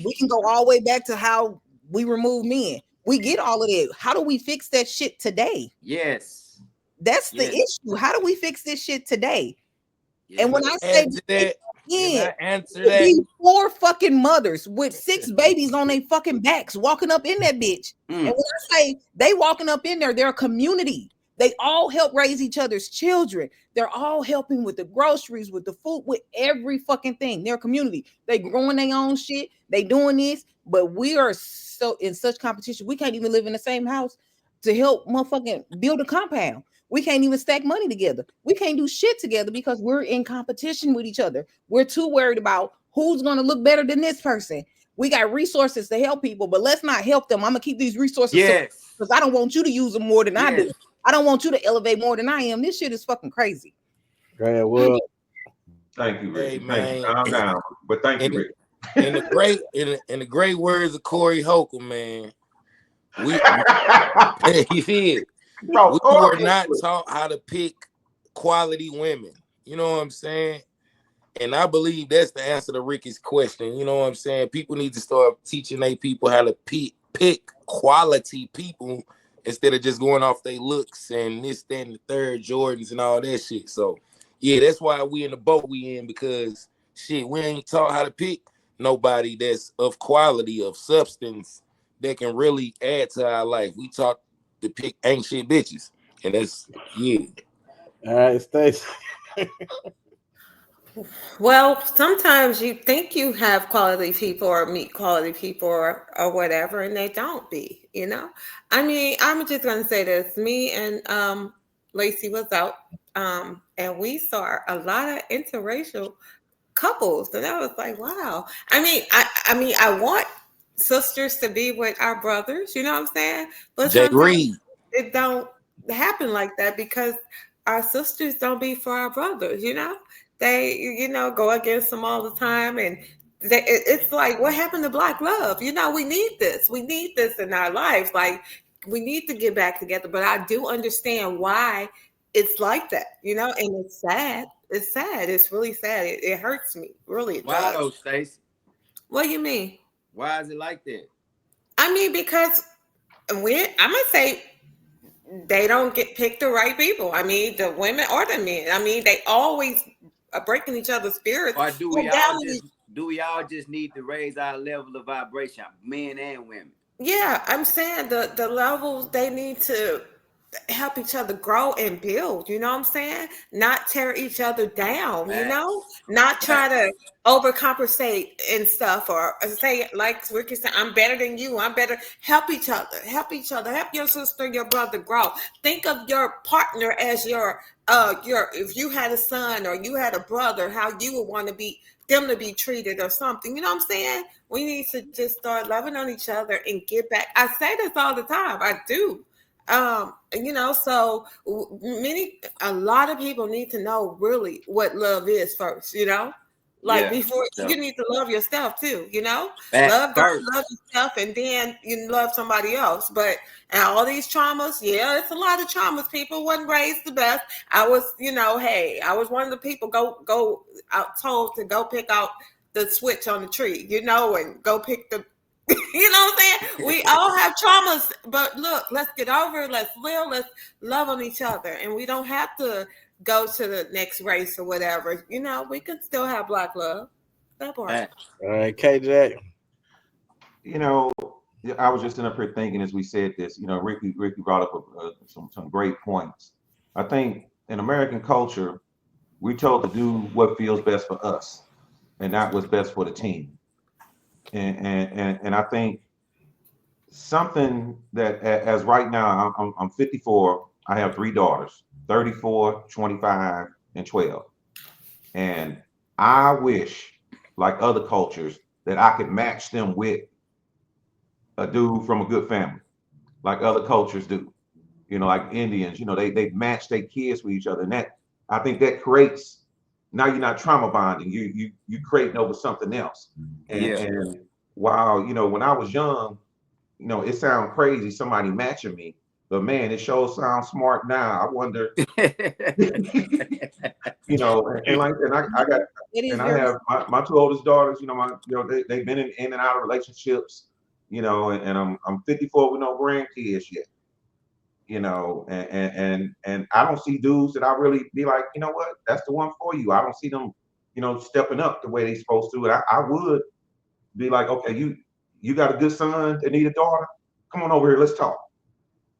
we can go all the way back to how we remove men. We get all of that. How do we fix that shit today? Yes. That's the issue. How do we fix this shit today? Yes. And when I say that, yeah, answer that. 4 fucking mothers with 6 babies on their fucking backs walking up in that bitch. And when I say they walking up in there, they're a community. They all help raise each other's children. They're all helping with the groceries, with the food, with every fucking thing. They're a community. They growing their own shit. They doing this, but we are so in such competition. We can't even live in the same house to help motherfucking build a compound. We can't even stack money together. We can't do shit together because we're in competition with each other. We're too worried about who's going to look better than this person. We got resources to help people, but let's not help them. I'm going to keep these resources because I don't want you to use them more than I do. I don't want you to elevate more than I am. This shit is fucking crazy. Okay, well, thank you, Rick. Hey, man. Calm down. But thank you, Rick. In the great words of Corey Holcomb, man, we were not taught how to pick quality women. You know what I'm saying? And I believe that's the answer to Ricky's question. You know what I'm saying? People need to start teaching their people how to pick quality people instead of just going off their looks and this, that, and the third, Jordans and all that shit. So, yeah, that's why we in the boat we in, because shit, we ain't taught how to pick nobody that's of quality, of substance, that can really add to our life. We taught to pick ain't shit bitches. And that's, yeah. All right, Stacey. Well, sometimes you think you have quality people or meet quality people or whatever, and they don't be, you know? I mean, I'm just going to say this. Me and Lacey was out, and we saw a lot of interracial couples, and I was like, wow. I want sisters to be with our brothers, you know what I'm saying? But Jay sometimes Reed. it don't happen like that because our sisters don't be for our brothers, you know? They, go against them all the time, and it's like, what happened to black love? You know, we need this. We need this in our lives. Like, we need to get back together. But I do understand why it's like that, and it's sad. It's sad. It's really sad. It hurts me. Really, it Why does. though, Stacey? What do you mean? Why is it like that? I mean, because I'm gonna say they don't pick the right people. I mean, the women or the men. I mean, they always are breaking each other's spirits. Or do we all just need to raise our level of vibration, men and women? Yeah, I'm saying the levels, they need to help each other grow and build, you know what I'm saying? Not tear each other down, not try to overcompensate and stuff, or say, like Ricky said, I'm better than you, I'm better. Help each other, help your sister, your brother grow. Think of your partner as your if you had a son or you had a brother, how you would want to be them to be treated or something, you know what I'm saying? We need to just start loving on each other and get back. I say this all the time, I do. So a lot of people need to know really what love is first, before you need to love yourself too, love God, love yourself, and then you love somebody else. But and all these traumas, it's a lot of traumas. People wasn't raised the best. I was, I was one of the people go out told to go pick out the switch on the tree, and go pick the you know what I'm saying? We all have traumas, but look, let's get over it. Let's live. Let's love on each other. And we don't have to go to the next race or whatever. We can still have black love. That part. All right, KJ. I was just in up here thinking as we said this, Ricky brought up some great points. I think in American culture, we're told to do what feels best for us and not what's best for the team. And I think something that as right now, I'm 54. I have 3 daughters, 34, 25, and 12. And I wish, like other cultures, that I could match them with a dude from a good family, like other cultures do. Like Indians, they match their kids with each other. And that, I think that creates, now you're not trauma bonding, you creating over something else. And while, when I was young, it sounds crazy, somebody matching me, but man, it sure sounds smart now. I wonder, and I have my 2 oldest daughters, they've been in and out of relationships, and I'm 54 with no grandkids yet, and I don't see dudes that I really be like, you know what, that's the one for you. I don't see them, stepping up the way they supposed to. And I would be like, okay, you got a good son that need a daughter? Come on over here, let's talk.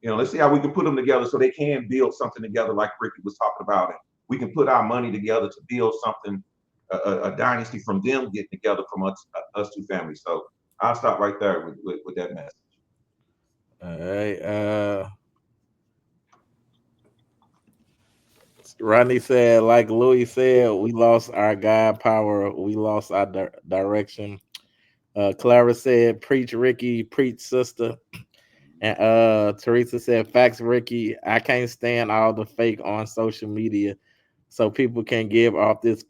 Let's see how we can put them together so they can build something together, like Ricky was talking about. And we can put our money together to build something, a dynasty from them getting together from us 2 families. So I'll stop right there with that message. All right. Rodney said, like Louis said, we lost our God power. We lost our direction. Clara said, preach Ricky, preach sister. And Teresa said, facts Ricky. I can't stand all the fake on social media. So people can give off this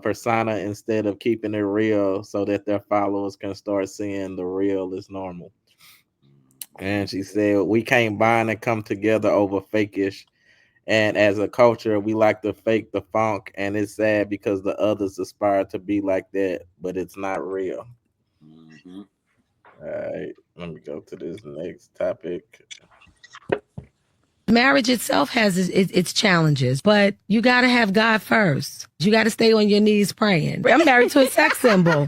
persona instead of keeping it real so that their followers can start seeing the real is normal. And she said, we can't bind and come together over fakish. And as a culture, we like to fake the funk, and it's sad because the others aspire to be like that, but it's not real. Mm-hmm. All right, let me go to this next topic. Marriage itself has its challenges, but you got to have God first. You got to stay on your knees praying. I'm married to a sex symbol.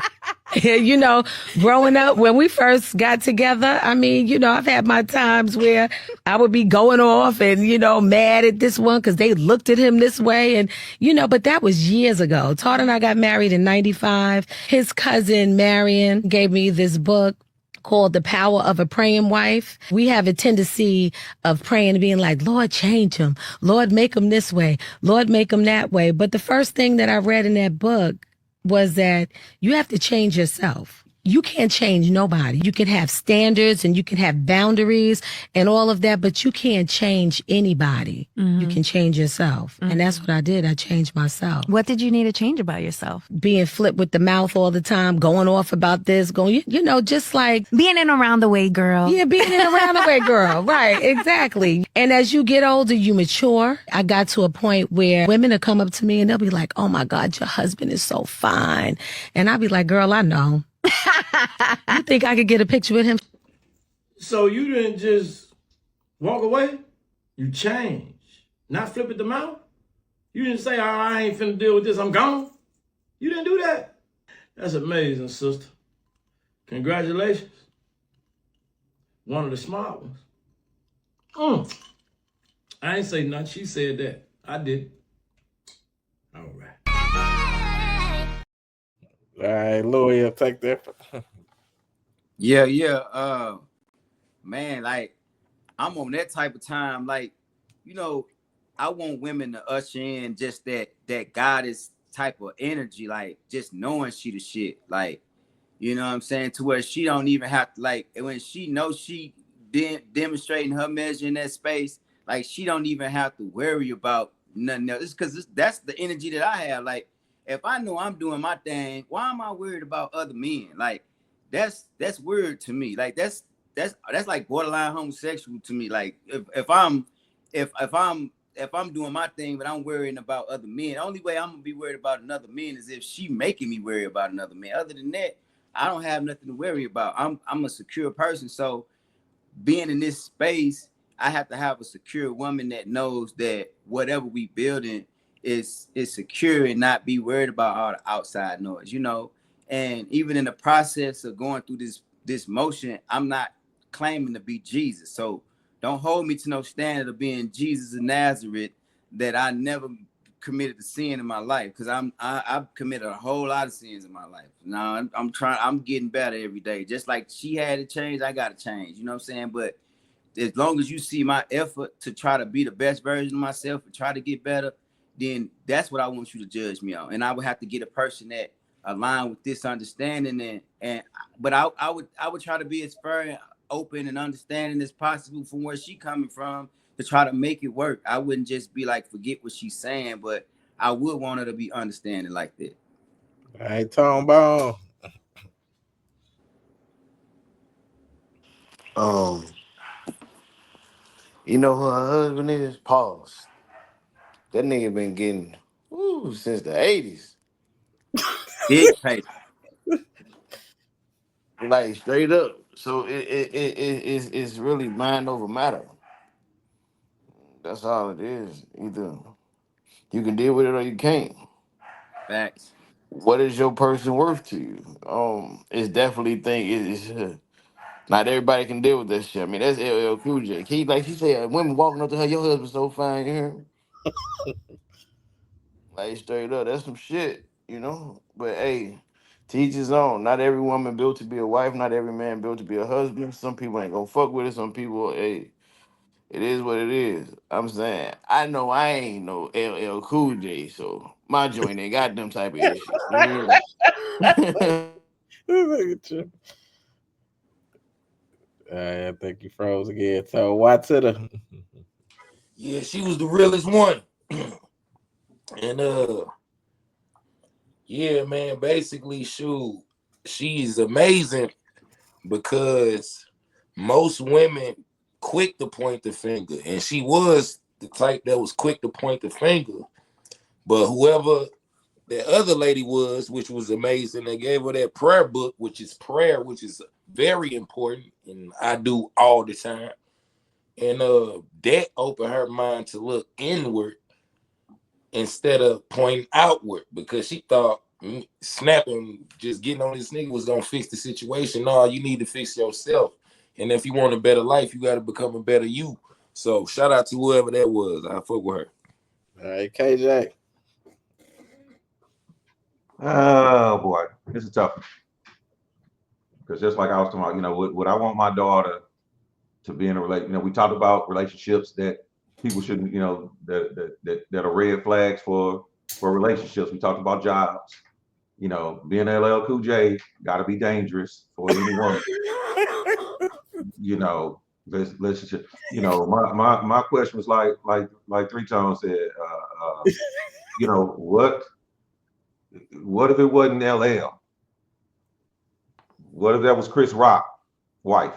You know, growing up, when we first got together, I mean, you know, I've had my times where I would be going off and, you know, mad at this one because they looked at him this way. And, you know, but that was years ago. Todd and I got married in 95. His cousin, Marion, gave me this book called The Power of a Praying Wife. We have a tendency of praying and being like, Lord, change him. Lord, make him this way. Lord, make him that way. But the first thing that I read in that book was that you have to change yourself. You can't change nobody. You can have standards and you can have boundaries and all of that, but you can't change anybody. You can change yourself. And that's what I did. I changed myself. What did you need to change about yourself? Being flipped with the mouth all the time, going off about this, going, you know, just like being in around the way girl. Yeah, being in around the way girl. Right, exactly. And as you get older, you mature. I got to a point where women will come up to me and they'll be like, oh my God, your husband is so fine. And I'll be like, girl, I know. You think I could get a picture with him? So you didn't just walk away? You changed. Not flip at the mouth? You didn't say, oh, I ain't finna deal with this, I'm gone. You didn't do that. That's amazing, sister. Congratulations. One of the smart ones. I ain't say nothing. She said that. I did. All right. All right, Louis, take that. Yeah. Man, like, I'm on that type of time. Like, you know, I want women to usher in just that goddess type of energy, like just knowing she the shit. Like, you know what I'm saying? To where she don't even have to, like, when she knows she demonstrating her measure in that space, like she don't even have to worry about nothing else. It's because that's the energy that I have. Like, if I know I'm doing my thing, why am I worried about other men? Like, that's weird to me. Like, that's like borderline homosexual to me. Like, if I'm doing my thing, but I'm worrying about other men, the only way I'm gonna be worried about another man is if she making me worry about another man. Other than that, I don't have nothing to worry about. I'm a secure person. So being in this space, I have to have a secure woman that knows that whatever we building is secure and not be worried about all the outside noise, you know. And even in the process of going through this motion, I'm not claiming to be Jesus. So don't hold me to no standard of being Jesus of Nazareth that I never committed a sin in my life, because I've committed a whole lot of sins in my life. Now I'm getting better every day. Just like she had to change, I gotta change. You know what I'm saying? But as long as you see my effort to try to be the best version of myself and try to get better, then that's what I want you to judge me on. And I would have to get a person that align with this understanding but I would try to be as fair and open and understanding as possible from where she coming from to try to make it work. I wouldn't just be like, forget what she's saying, but I would want her to be understanding like that. All right, Tom Ball. You know who her husband is? Pause. That nigga been getting since the 80s. Big paper. Like straight up. So it's really mind over matter. That's all it is. Either you can deal with it or you can't. Facts. What is your person worth to you? It's definitely not everybody can deal with that shit. I mean, that's LL Cool J. Like she said, women walking up to her, your husband's so fine, you hear me? Like straight up, that's some shit, you know. But hey, to each his own. Not every woman built to be a wife. Not every man built to be a husband. Some people ain't gonna fuck with it. Some people, hey, it is what it is. I'm saying, I know I ain't no LL Cool J, so my joint ain't got them type of issues. You hear me? I think you froze again. So why to the? Yeah, she was the realest one. And yeah, man, basically, shoot, she's amazing because most women quick to point the finger, and she was the type that was quick to point the finger. But whoever that other lady was, which was amazing, they gave her that prayer book, which is prayer, which is very important, and I do all the time. And that opened her mind to look inward instead of pointing outward, because she thought snapping, just getting on this nigga was gonna fix the situation. No, you need to fix yourself. And if you want a better life, you got to become a better you. So shout out to whoever that was. I fuck with her. All right, KJ. Oh boy, this is tough. Because just like I was talking about, you know, would I want my daughter to be in a relationship? You know, we talked about relationships that people shouldn't, you know, that are red flags for relationships. We talked about jobs. You know, being LL Cool J got to be dangerous for any woman. You know, relationship. You know, my question was like 3 Tones said, you know, what if it wasn't LL? What if that was Chris Rock's wife?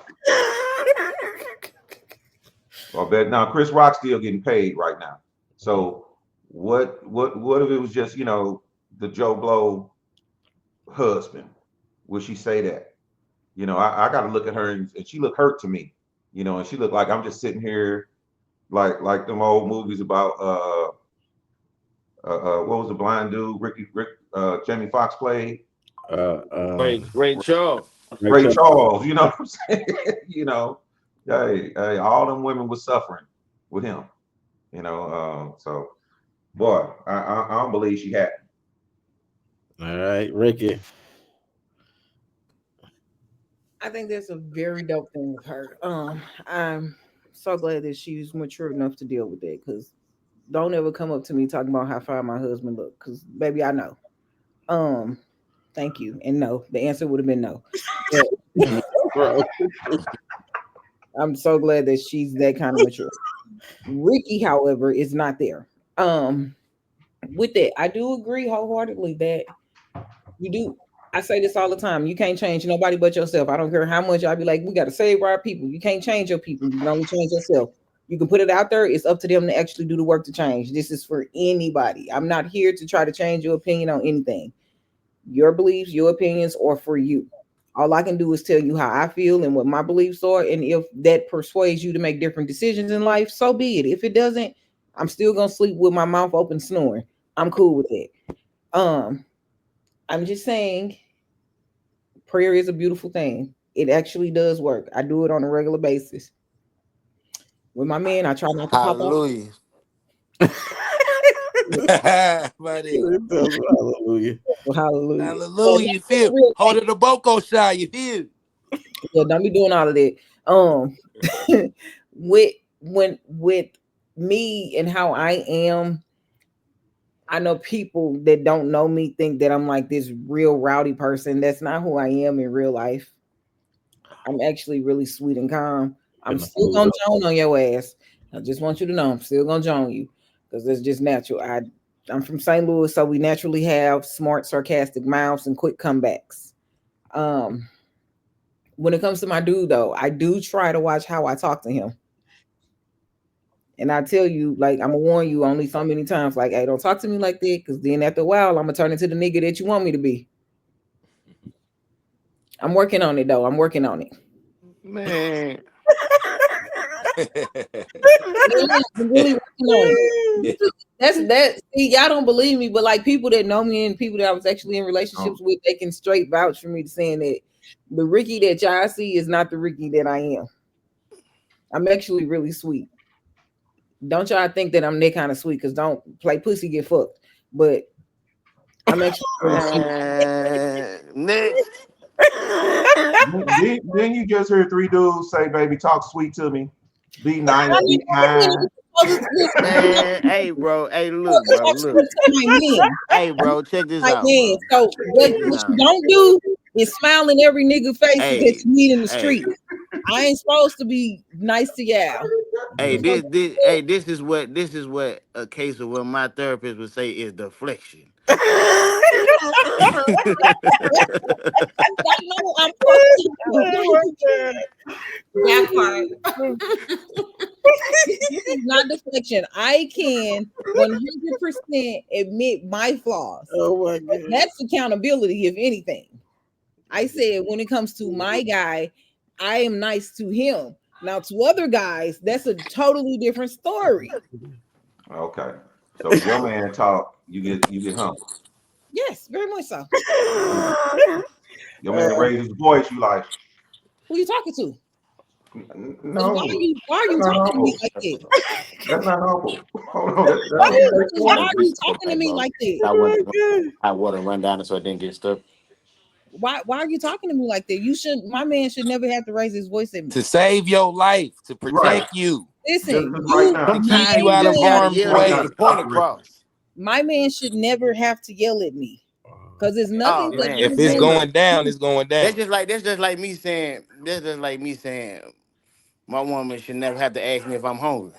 Or bet now Chris Rock's still getting paid right now. So what if it was just, you know, the Joe Blow husband? Would she say that? You know, I got to look at her and she looked hurt to me, you know, and she looked like I'm just sitting here like them old movies about what was the blind dude Jamie Foxx played? Ray Charles. Ray Charles, you know what I'm saying? You know, hey, all them women was suffering with him, you know. So, boy, I don't believe she had. All right, Ricky. I think that's a very dope thing with her. I'm so glad that she's mature enough to deal with that. Because don't ever come up to me talking about how fine my husband look. Because baby, I know. Thank you, and no. The answer would have been no. But, I'm so glad that she's that kind of mature. Ricky, however, is not there. With that, I do agree wholeheartedly that you do. I say this all the time. You can't change nobody but yourself. I don't care how much I be like, we got to save our people. You can't change your people. You can only change yourself. You can put it out there. It's up to them to actually do the work to change. This is for anybody. I'm not here to try to change your opinion on anything. Your beliefs, your opinions are for you. All I can do is tell you how I feel and what my beliefs are. And if that persuades you to make different decisions in life, so be it. If it doesn't, I'm still going to sleep with my mouth open snoring. I'm cool with it. I'm just saying, prayer is a beautiful thing. It actually does work. I do it on a regular basis. With my man, I try not to pop off. Hallelujah. Hallelujah. Hallelujah. Hallelujah. You feel? Hold it a boko shot. You feel? Yeah, don't be doing all of that. With me and how I am, I know people that don't know me think that I'm like this real rowdy person. That's not who I am in real life. I'm actually really sweet and calm. I'm still gonna joan on your ass. I just want you to know I'm still gonna joan you because it's just natural. I'm from St. Louis, so we naturally have smart, sarcastic mouths and quick comebacks. When it comes to my dude, though, I do try to watch how I talk to him. And I tell you, like, I'm gonna warn you only so many times, like, hey, don't talk to me like that, because then after a while, I'm gonna turn into the nigga that you want me to be. I'm working on it, though. I'm working on it. Man. I'm really working on it. That's that. See, y'all don't believe me, but like people that know me and people that I was actually in relationships with, they can straight vouch for me to saying that the Ricky that y'all see is not the Ricky that I am. I'm actually really sweet. Don't y'all think that I'm that kind of sweet? Because don't play pussy get fucked. But I'm actually really Nick. Then you just heard 3 dudes say, "Baby, talk sweet to me. Be nice, be kind." Man, hey, bro. Hey, look, bro. Look. Hey, bro. Check this out, bro. So what you don't do is smile in every nigga face that you meet in the street. I ain't supposed to be nice to y'all. Hey, this is what a case of what my therapist would say is deflection. That part. is not deflection. I can 100% admit my flaws. Oh my God. That's accountability, if anything. I said when it comes to my guy, I am nice to him. Now to other guys, that's a totally different story. Okay. So when your man talk, you get humble. Yes, very much so. Your man raise his voice, you like, Who you talking to? no. Why are you That's not talking to me humble. like that? That's not humble. Hold on. Why are you talking to me like that? I want to run down it so it didn't get stuck. Why are you talking to me like that? You should. My man should never have to raise his voice at me. To save your life, to protect you. Listen, right now. Keep you out of harm's way. My man should never have to yell at me because there's nothing that If it's going down, it's going down. That's just like me saying. My woman should never have to ask me if I'm hungry.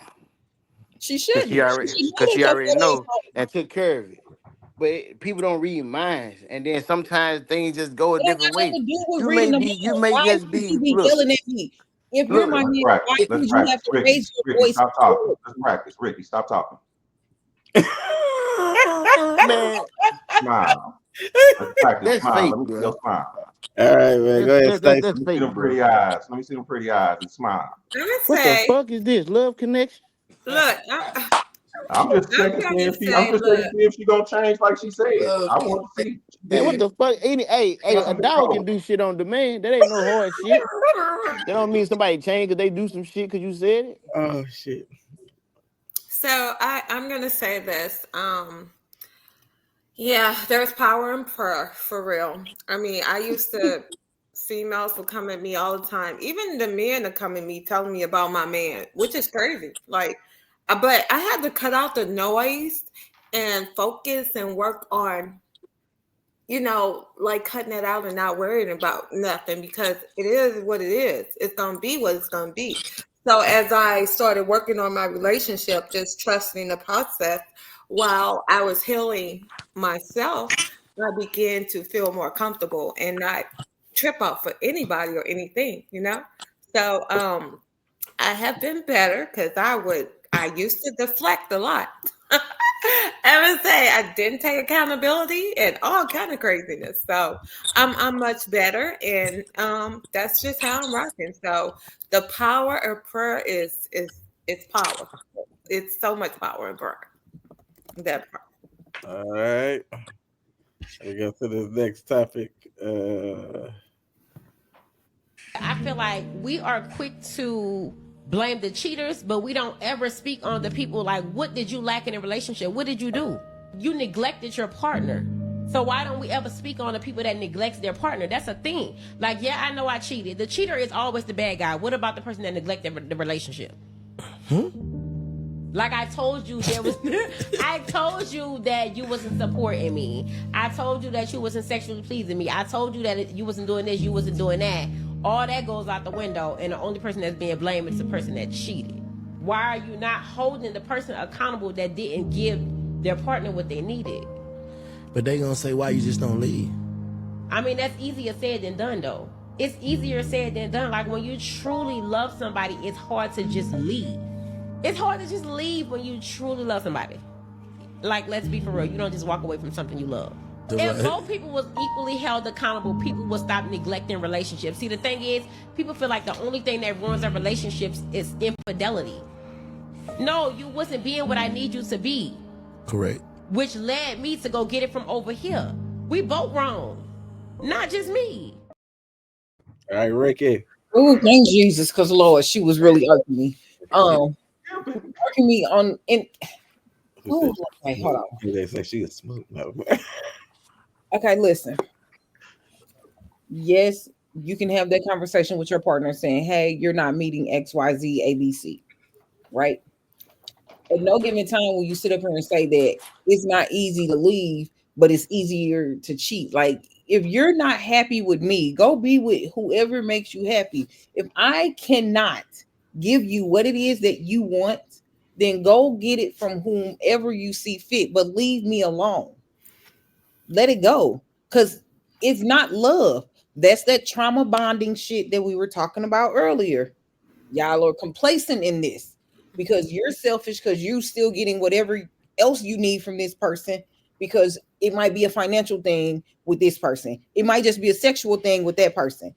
She shouldn't. Because she already know and took care of it. But people don't read minds, and then sometimes things just go a different way. You may just be yelling at me. If you're my man, why would you have to raise your voice? Stop talking. Let's practice. Ricky, stop talking. Man, smile. Let's practice. That's Smile. fake, Let me see your smile. All right, man. Go ahead, Stacey. Let me see them pretty eyes. Let me see them pretty eyes and smile. What the fuck is this? Love connection? Look, I'm just checking if she gonna change like she said. I want to see. Man, what the fuck? Hey, a dog can do shit on demand. That ain't no hard shit. That don't mean somebody changed because they do some shit because you said it. Oh shit. So I'm gonna say this. Yeah, there's power in prayer for real. I mean, I used to females would come at me all the time. Even the men would come at me telling me about my man, which is crazy. Like, but I had to cut out the noise and focus and work on, like cutting it out and not worrying about nothing because it is what it is. It's gonna be what it's gonna be. So as I started working on my relationship, just trusting the process while I was healing myself, I began to feel more comfortable and not trip out for anybody or anything, So I have been better because I used to deflect a lot. I would say I didn't take accountability and all kind of craziness. So I'm much better, and that's just how I'm rocking. So the power of prayer is power. It's so much power in prayer. That part. All right. We go to this next topic. I feel like we are quick to blame the cheaters, but we don't ever speak on the people like, what did you lack in a relationship? What did you do? You neglected your partner. So why don't we ever speak on the people that neglects their partner? That's a thing. Like, yeah, I know I cheated. The cheater is always the bad guy. What about the person that neglected the relationship? Like I told you, I told you that you wasn't supporting me. I told you that you wasn't sexually pleasing me. I told you that you wasn't doing this, you wasn't doing that. All that goes out the window, and the only person that's being blamed is the person that cheated. Why are you not holding the person accountable that didn't give their partner what they needed? But they gonna say, why you just don't leave? I mean, that's easier said than done, though. It's easier said than done. Like, when you truly love somebody, it's hard to just leave. It's hard to just leave when you truly love somebody. Like, let's be for real. You don't just walk away from something you love. If both people was equally held accountable, people would stop neglecting relationships. See, the thing is, people feel like the only thing that ruins their relationships is infidelity. No, you wasn't being what I need you to be. Correct. Which led me to go get it from over here. We both wrong. Not just me. All right, Ricky. Oh, thank Jesus, because Lord, she was really irking me. Irking me on in. Oh, okay, hold on. They say she is smooth. No. Okay, listen. Yes, you can have that conversation with your partner saying, hey, you're not meeting XYZ ABC, right? At no given time will you sit up here and say that it's not easy to leave, but it's easier to cheat. Like, if you're not happy with me, go be with whoever makes you happy. If I cannot give you what it is that you want, then go get it from whomever you see fit, but leave me alone. Let it go, because it's not love. That's that trauma bonding shit that we were talking about earlier. Y'all are complacent in this. because you're selfish because you still getting whatever else you need from this person, because it might be a financial thing with this person. It might just be a sexual thing with that person.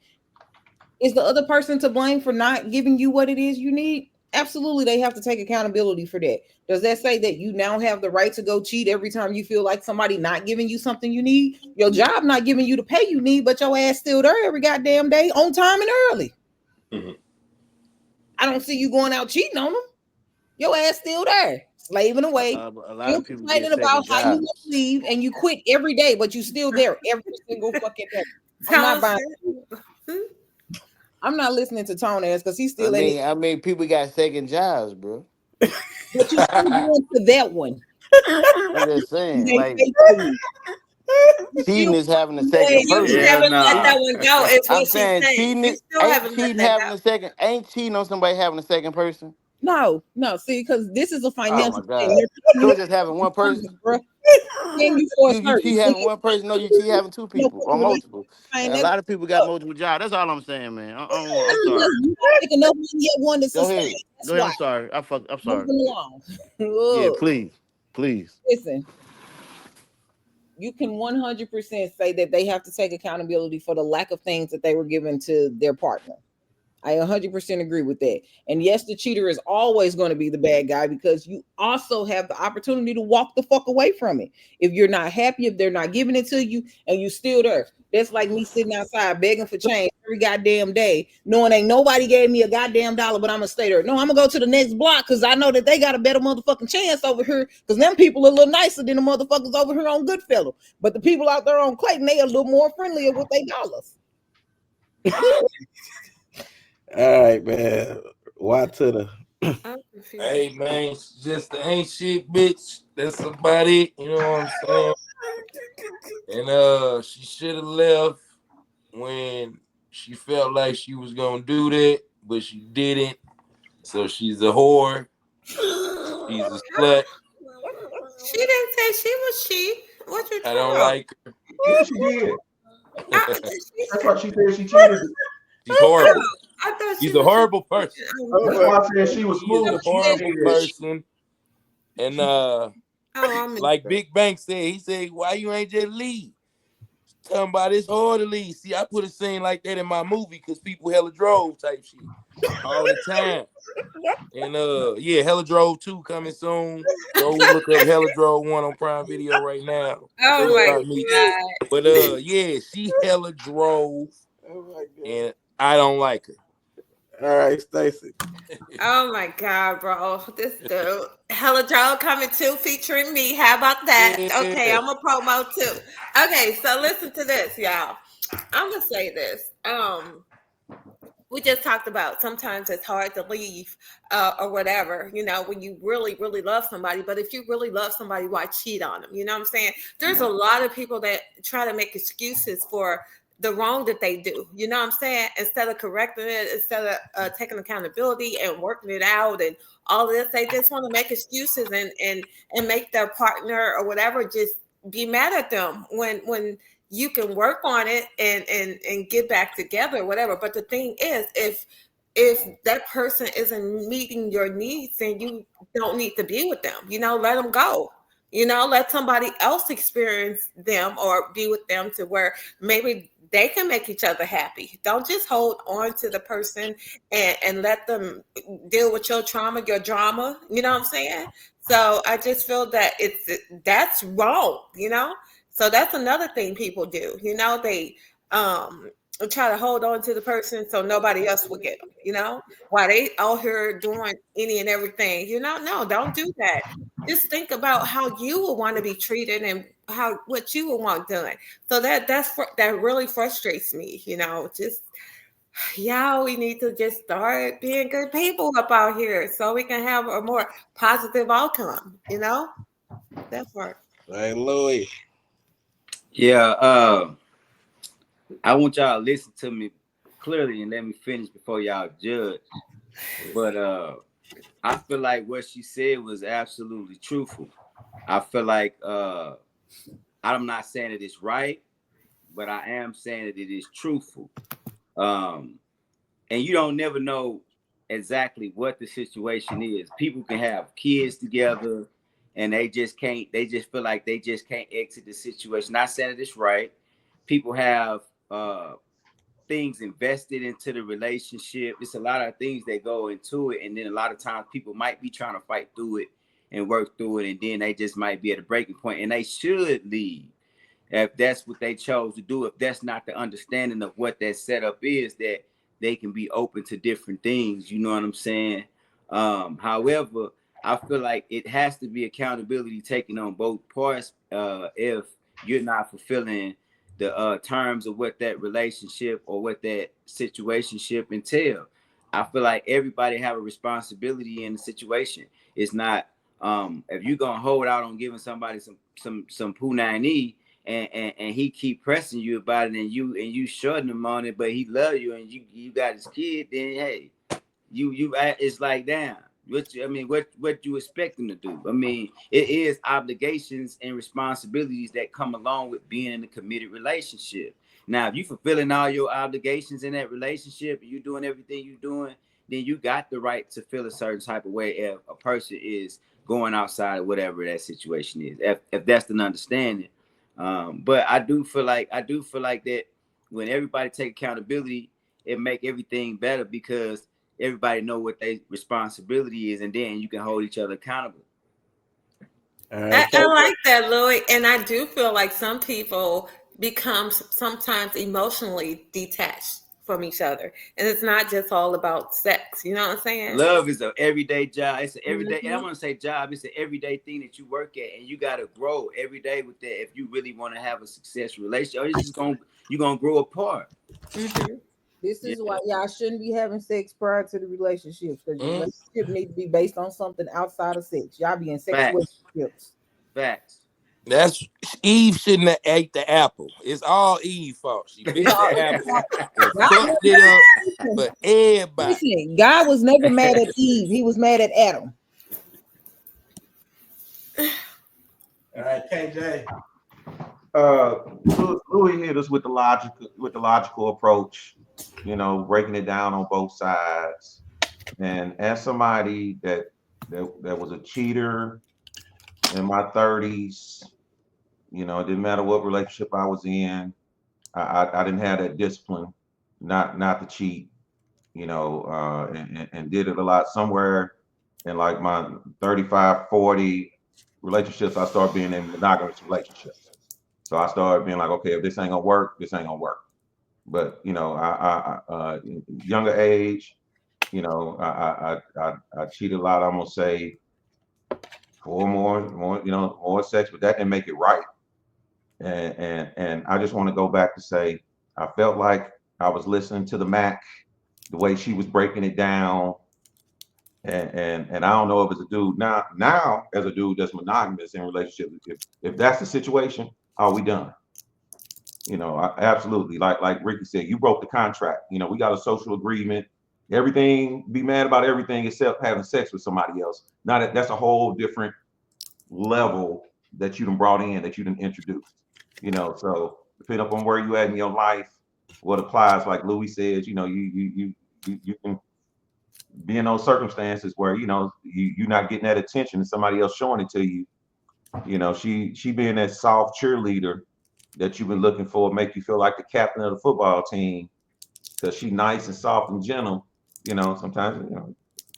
Is the other person to blame for not giving you what it is you need? Absolutely, they have to take accountability for that. Does that say that you now have the right to go cheat every time you feel like somebody not giving you something you need? Your job not giving you the pay you need, but your ass still there every goddamn day, on time and early. I don't see you going out cheating on them. Your ass still there, slaving away. A lot You're of people get complaining second about how you jobs. leave and you quit every day, but you still there every single fucking day. I'm not buying. I'm not listening to Tone ass because he's still in it. I mean, people got second jobs, bro. But you still going to that one. I'm just saying, They like, faithfully. cheating is having a Yeah, second you person. haven't let that one go. Is I'm what she's saying saying. cheating You still ain't haven't let cheating that having go. a second. Ain't cheating on somebody having a second person. No, see, because this is a Oh financial my God! thing. So it's just having one person. You for a You cheat service. having one person. No, you cheat having two No people or multiple. And a lot of people got multiple jobs. That's all I'm saying, man. I'm sorry. You don't make enough money at one to Go sustain. ahead. That's Go ahead. why. I'm sorry. I'm sorry. Moving along. Yeah, Look, please. listen. You can 100% say that they have to take accountability for the lack of things that they were given to their partner. I 100% agree with that. And yes, the cheater is always going to be the bad guy because you also have the opportunity to walk the fuck away from it. If you're not happy, if they're not giving it to you and you still there. That's like me sitting outside begging for change every goddamn day, knowing ain't nobody gave me a goddamn dollar, but I'm gonna stay there. No, I'm gonna go to the next block because I know that they got a better motherfucking chance over here because them people are a little nicer than the motherfuckers over here on Goodfellow. But the people out there on Clayton, they a little more friendlier with their dollars. All right, man. Why to the Hey man, just ain't shit, bitch. That's about it. You know what I'm saying? And she should have left when she felt like she was gonna do that, but she didn't. So she's a whore. She's a slut. She didn't say she was she. What you I talking don't about? like her. Yeah, she did. That's why she said she cheated. She's horrible. I thought She's she a was horrible person. That's why I said she was She is smooth. a horrible person. And like Big Bang said, he said, "Why you ain't just leave?" Talking about it's hard to leave. See, I put a scene like that in my movie because people hella drove type shit all the time. And yeah, Hella Drove 2 coming soon. Go look up Hella Drove 1 on Prime Video right now. Oh It's my about me. God. But yeah, she hella drove, and I don't like her. All right, Stacy. Oh my God, bro. This dude. Hella Joe coming too, featuring me. How about that? Okay, Yeah. I'm a promo too. Okay, so listen to this, y'all. I'm gonna say this. We just talked about sometimes it's hard to leave or whatever, when you really, really love somebody. But if you really love somebody, why cheat on them? You know what I'm saying? There's a lot of people that try to make excuses for the wrong that they do. You know what I'm saying? Instead of correcting it, instead of taking accountability and working it out and all of this, they just want to make excuses and make their partner or whatever just be mad at them when you can work on it and get back together, whatever. But the thing is, if that person isn't meeting your needs, then you don't need to be with them. Let them go. Let somebody else experience them or be with them to where maybe they can make each other happy. Don't just hold on to the person and let them deal with your trauma, your drama. You know what I'm saying? So I just feel that that's wrong, So that's another thing people do. They try to hold on to the person so nobody else will get them, while they out here doing any and everything. No, don't do that. Just think about how you would want to be treated and what you would want done. So that really frustrates me, just we need to just start being good people up out here so we can have a more positive outcome, that part. Hey, Louis. Yeah, I want y'all to listen to me clearly and let me finish before y'all judge. But I feel like what she said was absolutely truthful. I feel like I'm not saying that it's right, but I am saying that it is truthful. And you don't never know exactly what the situation is. People can have kids together and they just feel like they just can't exit the situation. Not saying it's right. People have things invested into the relationship. It's a lot of things that go into it, and then a lot of times people might be trying to fight through it and work through it, and then they just might be at a breaking point, and they should leave if that's what they chose to do. If that's not the understanding of what that setup is, that they can be open to different things, you know what I'm saying? However, I feel like it has to be accountability taken on both parts. If you're not fulfilling the terms of what that relationship or what that situationship entail, I feel like everybody have a responsibility in the situation. It's not if you're gonna hold out on giving somebody some punani and he keep pressing you about it and you shorting him on it, but he love you and you got his kid, then hey, you it's like, damn, what you expect him to do? I mean, it is obligations and responsibilities that come along with being in a committed relationship. Now, if you fulfilling all your obligations in that relationship and you doing everything you're doing, then you got the right to feel a certain type of way if a person is going outside of whatever that situation is. If that's an understanding. But I do feel like that when everybody take accountability, it make everything better because everybody know what their responsibility is, and then you can hold each other accountable. I like that, Louis, and I do feel like some people become sometimes emotionally detached from each other, and it's not just all about sex. You know what I'm saying? Love is an everyday job. It's an everyday. And I want to say job. It's an everyday thing that you work at, and you got to grow every day with that if you really want to have a successful relationship. Or you're gonna grow apart. Mm-hmm. This is why y'all shouldn't be having sex prior to the relationship, because your relationship need to be based on something outside of sex. Y'all be in sex relationships. Facts. That's Eve shouldn't have ate the apple. It's all Eve's fault. She bit the apple and fucked it up for everybody. Listen, God was never mad at Eve. He was mad at Adam. All right, KJ. Louis hit us with the logical approach, you know, breaking it down on both sides. And as somebody that was a cheater in my 30s, you know, it didn't matter what relationship I was in, I didn't have that discipline not to cheat, you know, and did it a lot. Somewhere in like my 35, 40 relationships, I started being in monogamous relationships. So I started being like, okay, if this ain't gonna work, this ain't gonna work. But you know, I younger age, you know, I cheated a lot. I'm gonna say 4 more, you know, more sex, but that didn't make it right. And I just want to go back to say, I felt like I was listening to the Mac, the way she was breaking it down. And I don't know if it's a dude now as a dude that's monogamous in relationship, if that's the situation, are we done? You know, absolutely. Like Ricky said, you broke the contract. You know, we got a social agreement. Everything, be mad about everything except having sex with somebody else. Now that's a whole different level that you done brought in, that you done introduced. You know, so depending upon where you at in your life, what applies, like Louis says, you know, you can be in those circumstances where, you know, you're not getting that attention and somebody else showing it to you. You know, she being that soft cheerleader that you've been looking for, make you feel like the captain of the football team because she nice and soft and gentle. You know, sometimes, you know,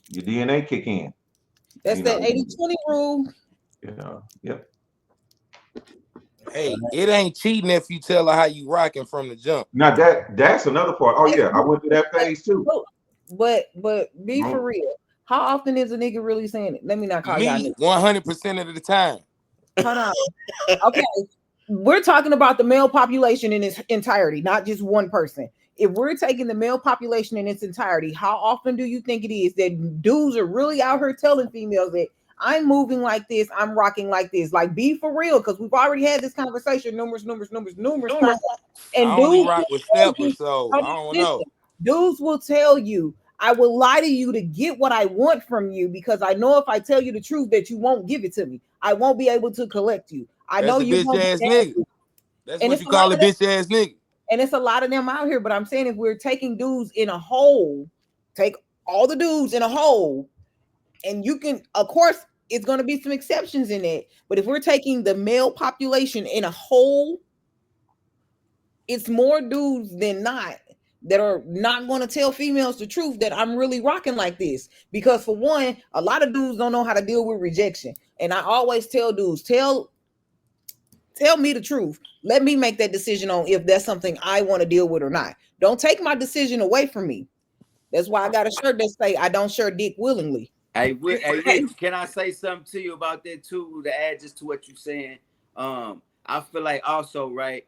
your DNA kick in. That's that 80-20 rule. You know, yep. Hey, it ain't cheating if you tell her how you rocking from the jump. Now that's another part. Oh yeah, I went through that phase too. But be for real. How often is a nigga really saying it? Let me not call y'all niggas. 100% of the time. Hold on. Okay. We're talking about the male population in its entirety, not just one person. If we're taking the male population in its entirety, how often do you think it is that dudes are really out here telling females that I'm moving like this, I'm rocking like this? Like, be for real, because we've already had this conversation numerous times. And I only rock with steppers, so I don't know. Dudes will tell you, I will lie to you to get what I want from you, because I know if I tell you the truth that you won't give it to me. I won't be able to collect you. I know you bitch ass nigga. That's what you call a bitch ass nigga. And it's a lot of them out here. But I'm saying, if we're taking dudes in a whole, take all the dudes in a whole, and you can, of course, it's going to be some exceptions in it, but if we're taking the male population in a whole, it's more dudes than not that are not going to tell females the truth that I'm really rocking like this. Because for one, a lot of dudes don't know how to deal with rejection. And I always tell dudes, tell me the truth. Let me make that decision on if that's something I want to deal with or not. Don't take my decision away from me. That's why I got a shirt that say I don't share dick willingly. Hey, Rich, can I say something to you about that too, to add just to what you're saying? I feel like also, right,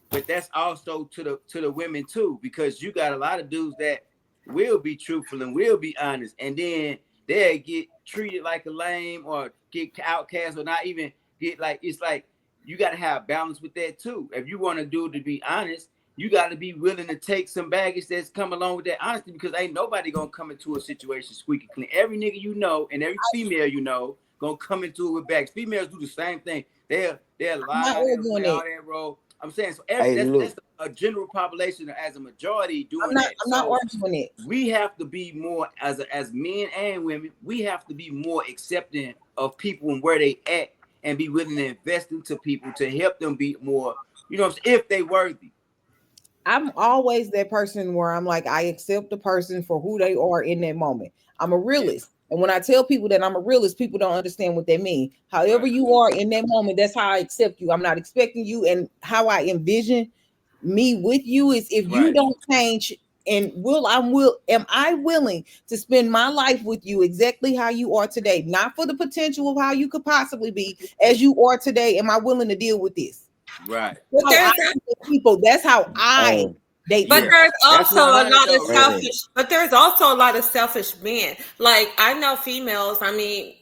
but that's also to the women too, because you got a lot of dudes that will be truthful and will be honest, and then they get treated like a lame or get outcast or not even get like, it's like you got to have balance with that too. If you want a dude to be honest, you got to be willing to take some baggage that's come along with that honesty, because ain't nobody gonna come into a situation squeaky clean. Every nigga you know and every female you know gonna come into it with bags. Females do the same thing. They'll lie, they'll play all that role. I'm saying, so that's a general population as a majority doing that. I'm not arguing it. We have to be more as men and women. We have to be more accepting of people and where they at, and be willing to invest into people to help them be more, you know, if they worthy. I'm always that person where I'm like, I accept the person for who they are in that moment. I'm a realist. And when I tell people that I'm a realist, people don't understand what they mean. However you are in that moment, that's how I accept you. I'm not expecting you. And how I envision me with you is if you don't change, and am I willing to spend my life with you exactly how you are today? Not for the potential of how you could possibly be as you are today. Am I willing to deal with this? Right. People, that's how I date. But there's also a lot of selfish. Really. But there's also a lot of selfish men. Like I know females. I mean,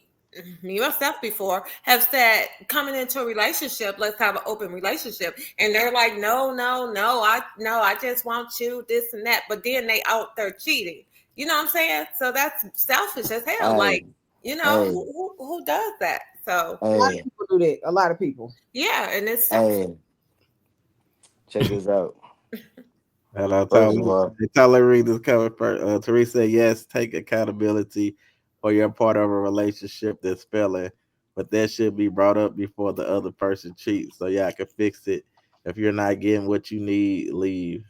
me myself before have said coming into a relationship, let's have an open relationship, and they're like, no, I just want you this and that. But then they out there cheating. You know what I'm saying? So that's selfish as hell. Like, you know, who does that? So a lot of people do that. A lot of people. Yeah, and it's selfish. Check this out. Hello, First of all, Tyler, read this cover first. Teresa, yes, take accountability for your part of a relationship that's failing, but that should be brought up before the other person cheats, so yeah, I can fix it. If you're not getting what you need, leave.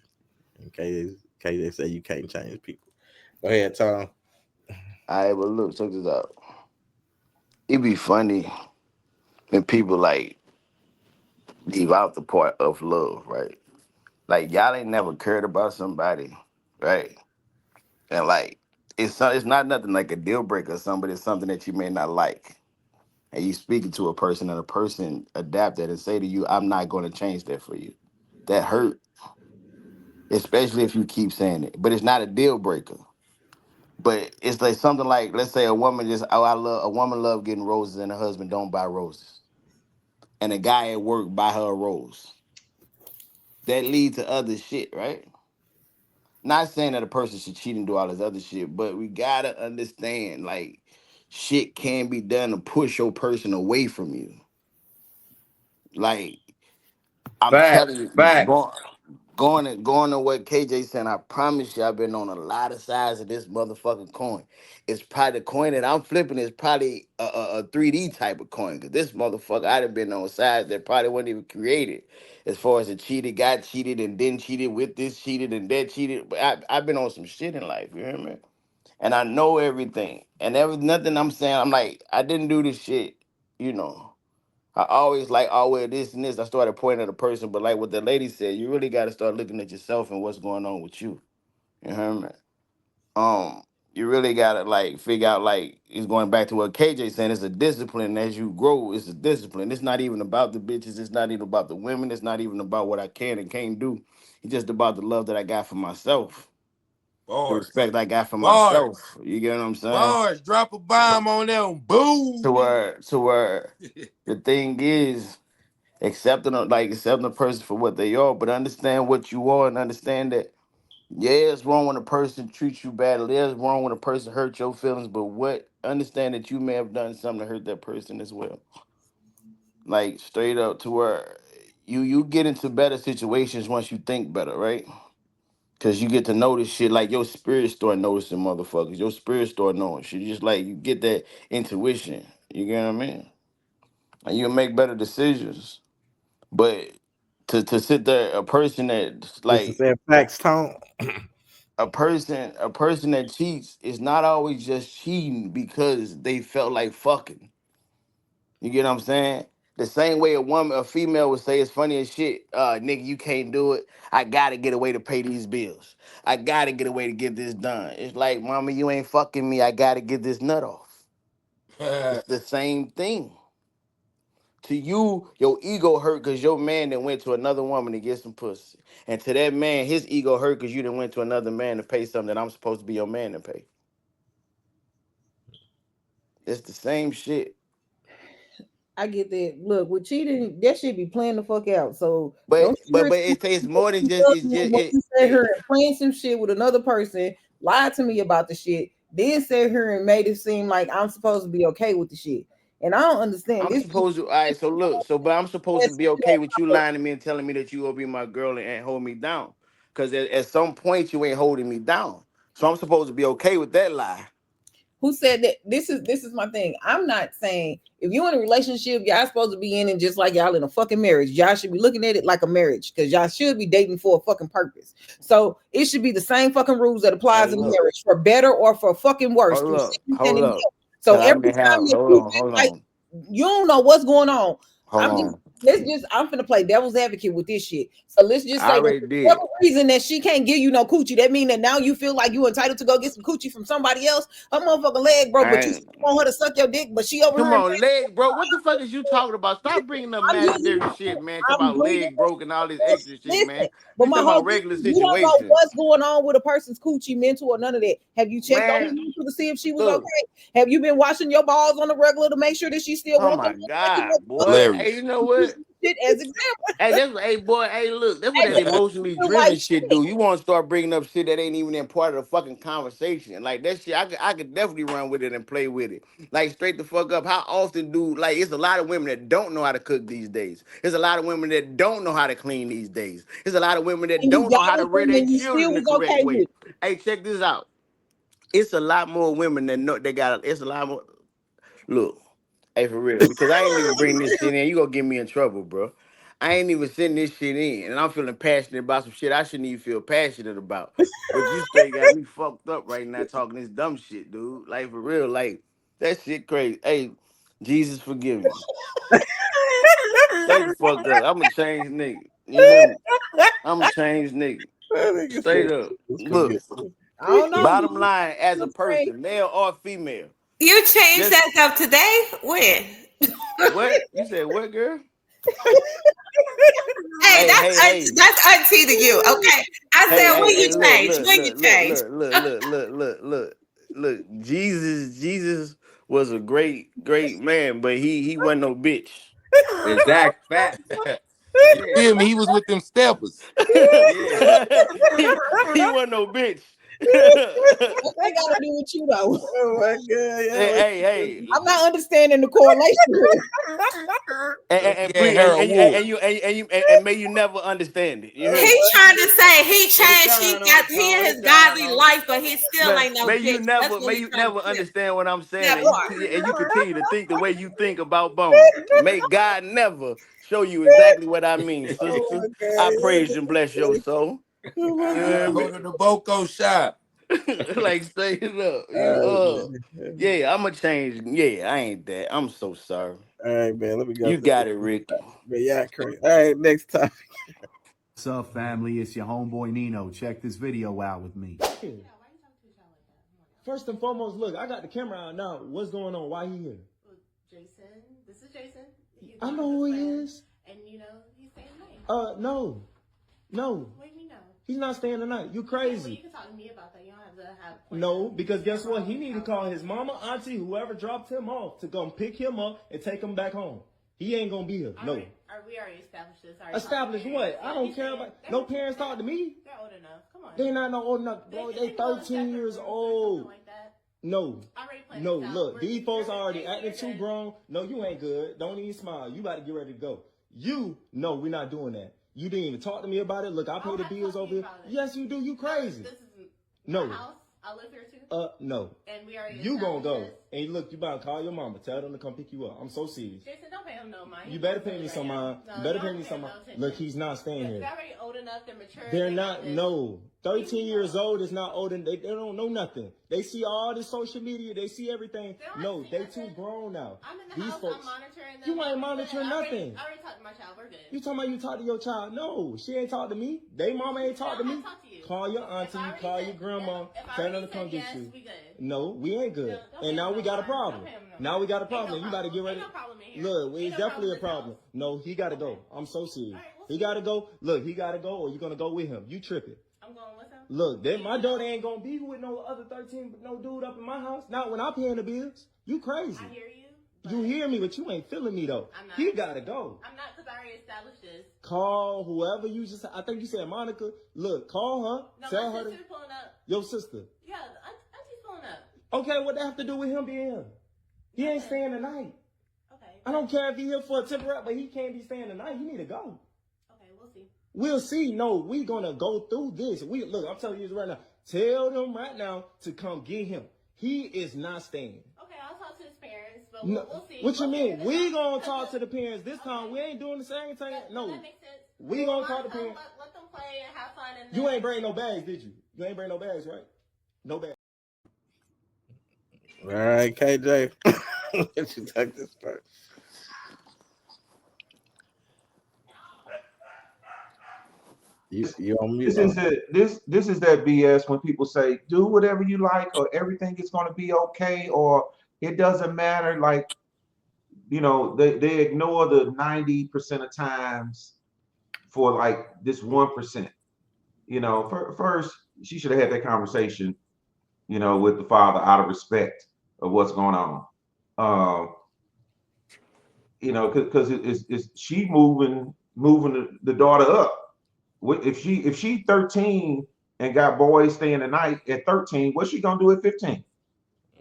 Okay, they say you can't change people. Go ahead, Tom. All right, well, look, check this out. It'd be funny when people like leave out the part of love, right? Like y'all ain't never cared about somebody, right? And like it's not nothing like a deal breaker or something, but it's something that you may not like. And you speaking to a person and a person adapt that and say to you, I'm not going to change that for you. That hurt. Especially if you keep saying it. But it's not a deal breaker. But it's like something like, let's say a woman a woman love getting roses and her husband don't buy roses. And a guy at work buy her a rose. That leads to other shit, right? Not saying that a person should cheat and do all this other shit, but we gotta understand, like, shit can be done to push your person away from you. Like, I'm telling you, going to what KJ said, I promise you I've been on a lot of sides of this motherfucking coin. It's probably the coin that I'm flipping is probably a 3D type of coin. Because this motherfucker, I done been on sides that probably wasn't even created. As far as the cheated, got cheated, and then cheated with this cheated and that cheated. But I've been on some shit in life, you hear me? And I know everything. And there was nothing I'm saying. I'm like, I didn't do this shit, you know. I always like, oh, well, this and this. I started pointing at a person, but like what the lady said, you really got to start looking at yourself and what's going on with you. You hear me? You really got to like figure out, like, it's going back to what KJ saying. It's a discipline. As you grow, it's a discipline. It's not even about the bitches. It's not even about the women. It's not even about what I can and can't do. It's just about the love that I got for myself. The respect I got for myself. You get what I'm saying? Bars, drop a bomb on them. Boom. To where the thing is, accepting a person for what they are, but understand what you are and understand that, yeah, it's wrong when a person treats you badly. Yeah, it's wrong when a person hurts your feelings, but understand that you may have done something to hurt that person as well. Like straight up to where you get into better situations once you think better, right? Cause you get to notice shit like your spirit start noticing motherfuckers. Your spirit start knowing shit. Just like you get that intuition. You get what I mean? And you make better decisions. But to sit there, a person that This is like that facts tone. a person that cheats is not always just cheating because they felt like fucking. You get what I'm saying? The same way a female would say it's funny as shit, nigga, you can't do it. I gotta get away to pay these bills. I gotta get away to get this done. It's like, mama, you ain't fucking me. I gotta get this nut off. It's the same thing. To you, your ego hurt because your man then went to another woman to get some pussy. And to that man, his ego hurt because you done went to another man to pay something that I'm supposed to be your man to pay. It's the same shit. I get that. Look, with cheating, that shit be playing the fuck out. So But don't it takes more than just it's just when you say her and playing some shit with another person, lied to me about the shit, then said her and made it seem like I'm supposed to be okay with the shit. And I don't understand I'm this. supposed to, all right, so look, but I'm supposed to be okay with you lying to me and telling me that you will be my girl and hold me down. Because at some point you ain't holding me down. So I'm supposed to be okay with that lie. Who said that? This is my thing. I'm not saying if you're in a relationship, y'all supposed to be in it just like y'all in a fucking marriage. Y'all should be looking at it like a marriage because y'all should be dating for a fucking purpose. So it should be the same fucking rules that applies Hey, in look, marriage for better or for fucking worse. hold Through up, sickness and hold in up. health. So Cause I every may time have, that you hold like on, you don't know what's going on. hold on. I'm finna play devil's advocate with this shit. So let's just I say that already for did. whatever reason that she can't give you no coochie, that mean that now you feel like you entitled to go get some coochie from somebody else. Her motherfucking leg broke, but you still want her to suck your dick, but she over Come here. on, leg broke. What the fuck is you talking about? Stop bringing up I'm using, imaginary shit, man. Talk I'm about bringing leg broke and all this this. extra shit, Listen, man. but We my talking whole about thing regular is you don't know situation. what's going on with a person's coochie, mental or none of that. Have you checked on her Man, mental to see if she was look. okay? Have you been washing your balls on the regular to make sure that she still Oh wants my them like you God, motherfuckers? boy. Hey, you Hilarious. know what? Shit as example. Hey, hey, boy, hey, look, that's what Hey, that emotionally feel driven like shit shit. do. You want to start bringing up shit that ain't even in part of the fucking conversation. Like that shit, I could definitely run with it and play with it. Like straight the fuck up. How often like, it's a lot of women that don't know how to cook these days. There's a lot of women that don't know how to clean these days. There's a lot of women that And you don't know got how to with rear them their and you children still the was correct okay with way. it. Hey, check this out. It's a lot more women that know they got. It's a lot more. Look, hey, for real, because I ain't even bring this shit in. You gonna get me in trouble, bro. I ain't even sending this shit in, and I'm feeling passionate about some shit I shouldn't even feel passionate about. But you straight got me fucked up right now talking this dumb shit, dude. Like for real, like that shit crazy. Hey, Jesus forgive me. Straight the fuck up. I'm a changed nigga. You hear me? I'm a changed nigga. That nigga said, Straight up. "Let's Look, forget." I don't know. bottom line, as a person, male or female, You changed just that up today? When? what you said? What girl? Hey, Hey, hey, hey. that's auntie to you. Okay. I Hey, said when hey, you hey, look, change. look, When you look, look, change. look, look, look, look, look, look, look. Jesus was a great man, but he wasn't no bitch. Exact fact. You Yeah, feel me? He was with them steppers. yeah. he, he wasn't no bitch. What they got to do with you though? Oh my god, hey, yeah. hey, I'm not understanding the correlation here. and, Yeah, please, Harold Wood. and may you never understand it. You hear me? He trying to say he It's changed. done on, He in it's his done godly on. life, but he still ain't no May you bitch. That's never, what may he's you trying to never say. understand what I'm saying, That and part. you continue to think the way you think about Bone. May God never show you exactly what I mean, Oh sister. my I god, praise and bless your soul. oh my You god. hear me? Hold on the Boko shop. Like say it up. All Yeah, I'ma change. Yeah, I ain't that. I'm so sorry. right, man. Let me go You to got this. it, Ricky. But yeah, crazy. All right, next time. What's up, family? It's your homeboy Nino. Check this video out with me. First and foremost, look, I got the camera out now. What's going on? Why he here? Jason, this is Jason. I know who he is. And you know, he's staying the night. No. What do you mean no? He's not staying the night. You Okay, well, you crazy. can talk to me about that. You don't have to have. No, because guess what? He need to call his mama, auntie, whoever dropped him off to come pick him up and take him back home. He ain't gonna be here. No. We already established this. Established what? I don't care about. No parents talk to me. They're old enough. Come on. They not no old enough. Bro, they 13 years old. No. No, look, these folks already acting too grown. No, you ain't good. Don't even smile. You about to get ready to go. No, we're not doing that. You didn't even talk to me about it. Look, I pay the bills over here. Yes, you do. You crazy. This is No. my house. I live here too. No. And we already You gonna go. established And look, you better call your mama. Tell them to come pick you up. I'm so serious. this. Jason, don't pay him no mind. You better pay me some mind. You better pay me some mind. Look, he's not staying They're here. already old enough. They're mature. They're they not, know this. no. 13 years old is not old and they don't know nothing. They see all the social media, they see everything. No, they too grown now. I'm in the These house. folks, I'm monitoring them. you ain't monitoring nothing. I already talked to my child. We're good. You talking about you talk to your child? No, she ain't talk to me. They mama ain't talk to me. Call your auntie, call your grandma, tell them to come get you. No, we ain't good. And now we got a problem. Now we got a problem. You gotta get ready. Look, it's definitely a problem. No, he gotta go. I'm so serious. He gotta go. Look, he gotta go, or you gonna go with him. You tripping. I'm going with him. Look, my daughter ain't gonna be with no other 13, no dude up in my house. Not when I'm paying the bills. You crazy. I hear you. You hear me, but you ain't feeling me though. I'm not. He gotta go. I'm not, because I already established this. Call whoever you just. I think you said Monica. Look, call her. No, Tell my her. sister's pulling up. Your sister. Yeah, auntie's pulling up. Okay, what that have to do with him being here? He ain't staying the night. Okay. I don't care if he here for a temporary, but he can't be staying the night. He need to go. Okay, we'll see. We'll see. No, we gonna go through this. Look, I'm telling you this right now. Tell them right now to come get him. He is not staying. Okay, I'll talk to his parents, but No, we'll see. what you mean? We gonna talk to the parents this time. We ain't doing the same thing. No, That makes sense. we gonna talk to the parents. Let them play and have fun. And You ain't bring no bags, did you? You ain't bring no bags, right? No bags. All right, KJ. Let you take this part. You on mute? This is that BS when people say do whatever you like or everything is going to be okay or it doesn't matter. Like, you know, they ignore the 90% of times for like this 1%. You know, first she should have had that conversation, you know, with the father out of respect of what's going on. You know, because it's she moving the daughter up. If she 13 and got boys staying the night at 13, what's she gonna do at 15?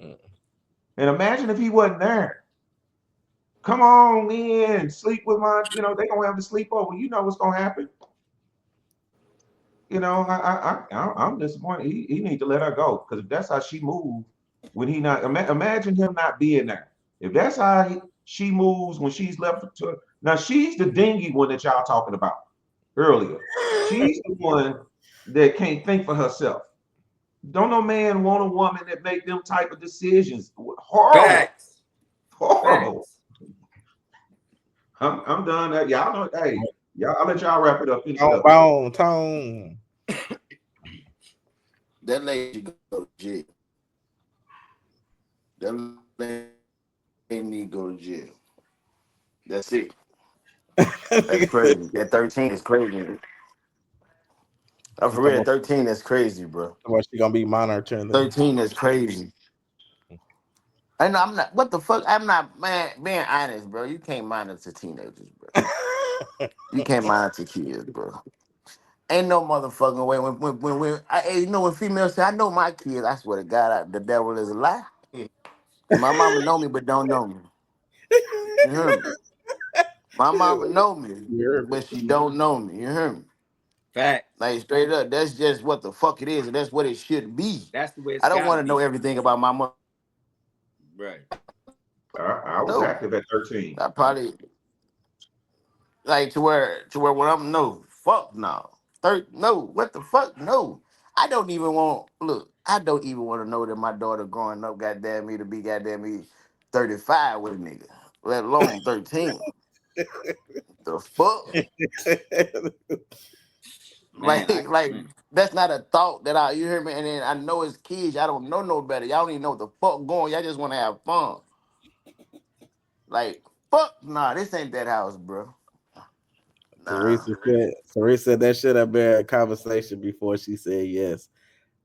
And imagine if he wasn't there. Come on in, sleep with my, you know, they gonna have to sleep over. You know what's gonna happen. You know, I'm disappointed. He need to let her go because if that's how she moved when he not imagine him not being there. If that's how she moves when she's left to now, she's the dingy one that y'all talking about earlier. She's the one that can't think for herself. Don't no man want a woman that make them type of decisions. Horrible. Facts. Horrible. I'm done. Y'all know. Hey, y'all. I'll let y'all wrap it up. Tone. That lady go to jail. That lady need to go to jail. That's it. That's crazy. That 13 is crazy. I'm for real. 13 is crazy, bro. What she gonna be monitoring? 13 is crazy. I know I'm not. What the fuck? I'm not, man. Being honest, bro. You can't monitor teenagers, bro. You can't monitor kids, bro. Ain't no motherfucking way. You know when females say, "I know my kids," I swear to God, the devil is a lie. My mama know me, but don't know me. You hear me? My mama know me, but she don't know me. You hear me? Fact. Like straight up, that's just what the fuck it is, and that's what it should be. That's the way it's I don't want gotta to know be. everything about my mother. Right. I was active at 13. I probably like to where when I'm no fuck no. No, what the fuck? No. I don't even want to know that my daughter growing up goddamn me to be goddamn me 35 with a nigga, let alone 13. The fuck? Man, like that's not a thought that you hear me, and then I know as kids, y'all don't know no better. Y'all don't even know what the fuck going. Y'all just want to have fun. Like, fuck nah, this ain't that house, bro. Teresa said that should have been a conversation before she said yes.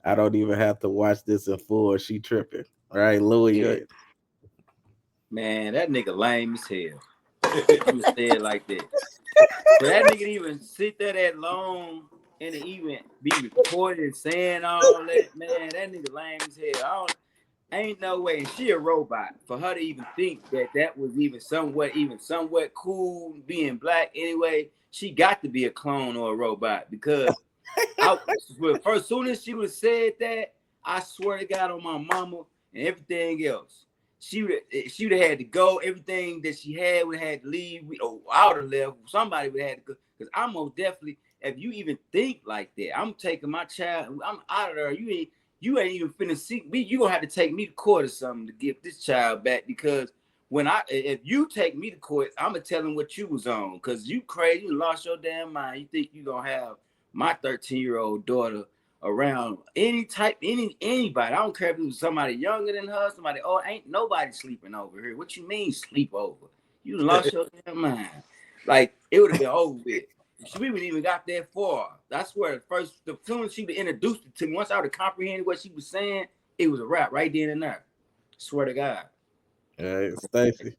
I don't even have to watch this in full. She tripping. Right, Louis? Yeah. Man, that nigga lame as hell. I'm gonna say it like that. For that nigga to even sit there that long and to even be recorded saying all that, man, that nigga lame as hell. Ain't no way she a robot for her to even think that was even somewhat cool being black. Anyway, she got to be a clone or a robot because first soon as she would have said that, I swear to God on my mama and everything else, she would have had to go. Everything that she had would have had to leave. I would have left. Somebody would have had to go because I'm most definitely. If you even think like that, I'm taking my child. I'm out of there. You ain't even finna see me. You gonna have to take me to court or something to get this child back because if you take me to court, I'm gonna tell him what you was on because you crazy, you lost your damn mind. You think you gonna have my 13-year-old daughter around anybody? I don't care if it was somebody younger than her, somebody ain't nobody sleeping over here. What you mean sleepover? You lost your damn mind. Like it would have been over with. We wouldn't even got that far. That's where the soon as she introduced it to me, once I would have comprehended what she was saying, it was a wrap right then and there. Swear to God. Hey, Stacey.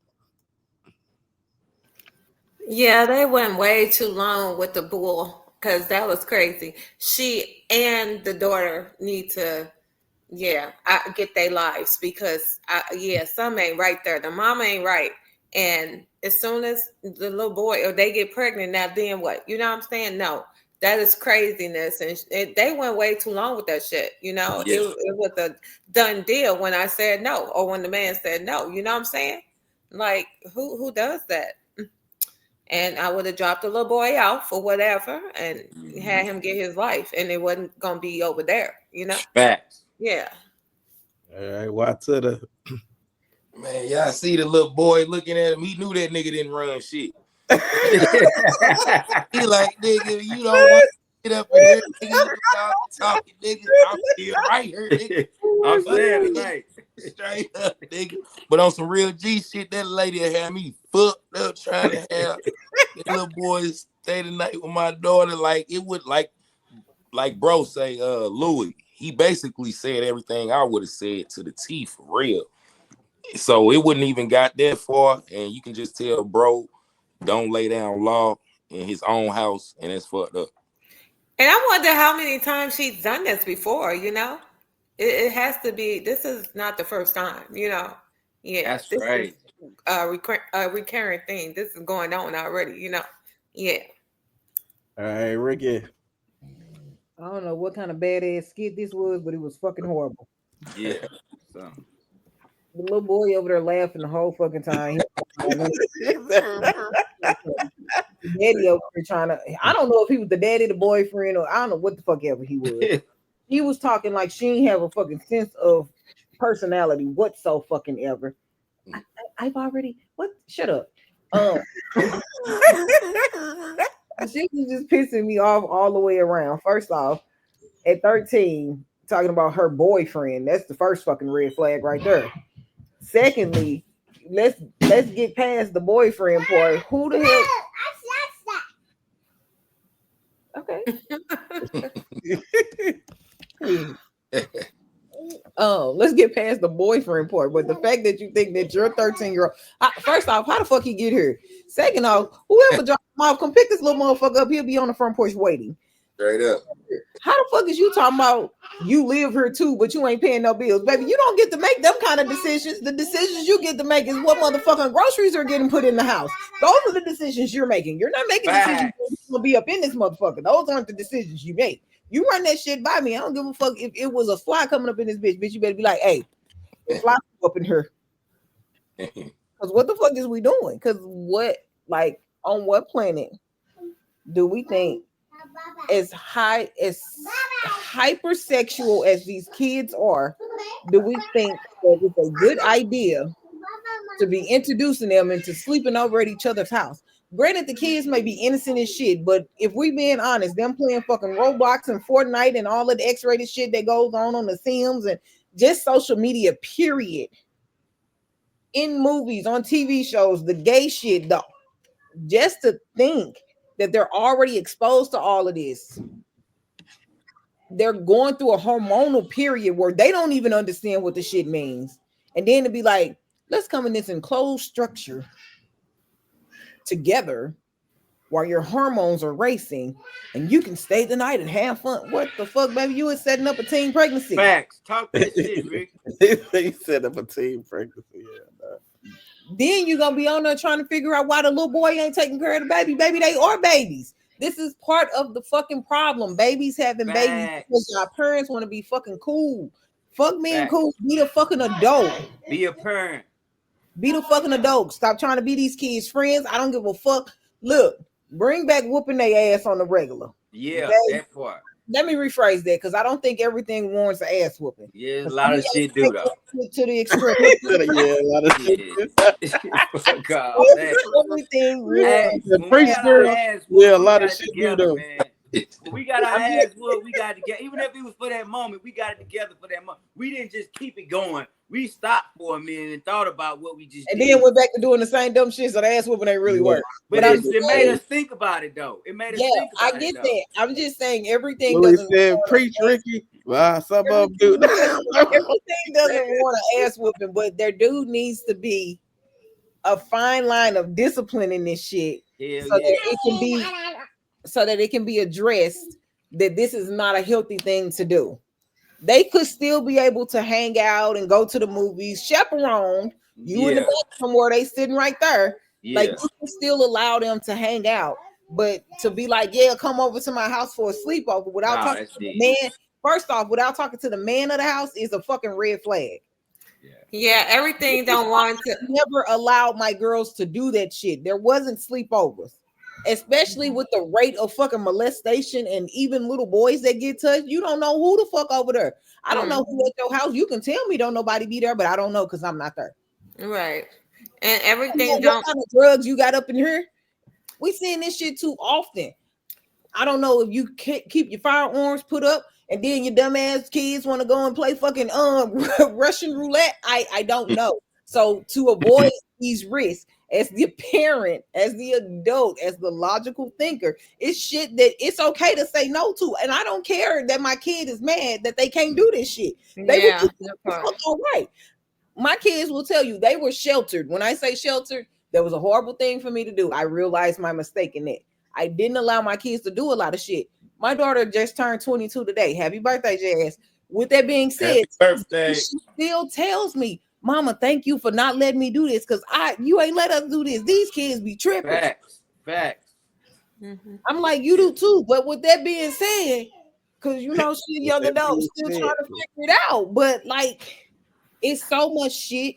Yeah, they went way too long with the bull because that was crazy. She and the daughter need to, get their lives because, some ain't right there. The mama ain't right. And as soon as the little boy or they get pregnant, now then what? You know what I'm saying? No, that is craziness. And they went way too long with that shit. You know, Yeah. it was a done deal when I said no or when the man said no. You know what I'm saying? Like, who does that? And I would have dropped the little boy out for whatever and had him get his life, and it wasn't gonna be over there, you know. Facts. Yeah. All right, why to the Man, y'all see the little boy looking at him. He knew that nigga didn't run shit. He like, nigga, you don't want to get up in here, nigga. You talking, nigga. I'm still right here, nigga. I'm saying tonight. Straight up, nigga. But on some real G shit, that lady had me fucked up trying to have the little boys stay the night with my daughter. Like it would like bro say, Louis. He basically said everything I would have said to the T for real. So it wouldn't even got that far, and you can just tell bro don't lay down law in his own house, and that's fucked up. And I wonder how many times she's done this before, you know? It has to be, this is not the first time, you know? Yeah. That's this right. is a recurring thing. This is going on already, you know? Yeah. All right, Ricky. I don't know what kind of badass skit this was, but it was fucking horrible. Yeah. So. The little boy over there laughing the whole fucking time. Daddy over there trying to, I don't know if he was the daddy, the boyfriend, or I don't know what the fuck ever he was. He was talking like she ain't have a fucking sense of personality whatsoever fucking ever. I've already, what? Shut up. She was just pissing me off all the way around. First off, at 13, talking about her boyfriend. That's the first fucking red flag right there. Secondly, let's get past the boyfriend part. Who the hell? Okay. Let's get past the boyfriend part. But the fact that you think that you're 13-year-old, first off, how the fuck he get here? Second off, whoever dropped him off, come pick this little motherfucker up. He'll be on the front porch waiting. Straight up. How the fuck is you talking about you live here too, but you ain't paying no bills? Baby, you don't get to make them kind of decisions. The decisions you get to make is what motherfucking groceries are getting put in the house. Those are the decisions you're making. You're not making decisions to be up in this motherfucker. Those aren't the decisions you make. You run that shit by me. I don't give a fuck if it was a fly coming up in this bitch. Bitch, you better be like, hey, fly up in here. Because what the fuck is we doing? Because what, like, on what planet do we think as hypersexual as these kids are, do we think that it's a good idea to be introducing them into sleeping over at each other's house? Granted, the kids may be innocent as shit, but if we being honest, them playing fucking Roblox and Fortnite and all of the X-rated shit that goes on the Sims and just social media, period. In movies, on TV shows, the gay shit, though, just to think that they're already exposed to all of this. They're going through a hormonal period where they don't even understand what the shit means. And then to be like, let's come in this enclosed structure together while your hormones are racing, and you can stay the night and have fun. What the fuck, baby? You was setting up a teen pregnancy. Facts. Talk that shit, Rick. He set up a teen pregnancy. Yeah, then you're gonna be on there trying to figure out why the little boy ain't taking care of the baby. Baby, they are babies. This is part of the fucking problem. Babies having babies because our parents want to be fucking cool. Fuck being cool. Be the fucking adult. Be a parent. Be the fucking adult. Stop trying to be these kids' friends. I don't give a fuck. Look, bring back whooping their ass on the regular. Yeah, okay? that part. Let me rephrase that because I don't think everything warrants an ass whooping. Yeah, a lot of shit do though. To the extreme. yeah, a lot of shit. Fuck off, everything. Yeah, a lot of shit do though. We got our ass whooped. We got it together. Even if it was for that moment, we got it together for that moment. We didn't just keep it going. We stopped for a minute and thought about what we just and did. Then went back to doing the same dumb shit. So the ass whooping ain't really work. But it made us think about it though. It made us think about it. I get that. I'm just saying everything Louis doesn't said, preach, Ricky. Well, some of them do. Everything doesn't want an ass whooping, but there needs to be a fine line of discipline in this shit, so that it can be addressed that this is not a healthy thing to do. They could still be able to hang out and go to the movies, chaperoned. You in the back somewhere, they sitting right there. Like you can still allow them to hang out, but to be like, yeah, come over to my house for a sleepover without talking to the man. First off, without talking to the man of the house is a fucking red flag. Yeah, everything don't want to. Never allowed my girls to do that shit. There wasn't sleepovers, especially with the rate of fucking molestation and even little boys that get touched. You don't know who the fuck over there. I don't know who at your house. You can tell me don't nobody be there, but I don't know because I'm not there. Right. And everything what don't. kind of drugs you got up in here? We seeing this shit too often. I don't know if you can't keep your firearms put up and then your dumbass kids want to go and play fucking Russian roulette. I don't know. So to avoid these risks, as the parent, as the adult, as the logical thinker, it's shit that it's okay to say no to. And I don't care that my kid is mad that they can't do this shit. They all right. My kids will tell you they were sheltered. When I say sheltered, there was a horrible thing for me to do. I realized my mistake in that. I didn't allow my kids to do a lot of shit. My daughter just turned 22 today. Happy birthday, Jazz. With that being said, she still tells me, Mama, thank you for not letting me do this because you ain't let us do this. These kids be tripping. Facts. Mm-hmm. I'm like, you do too. But with that being said, because you know she's young adult, still trying to figure it out. But like, it's so much shit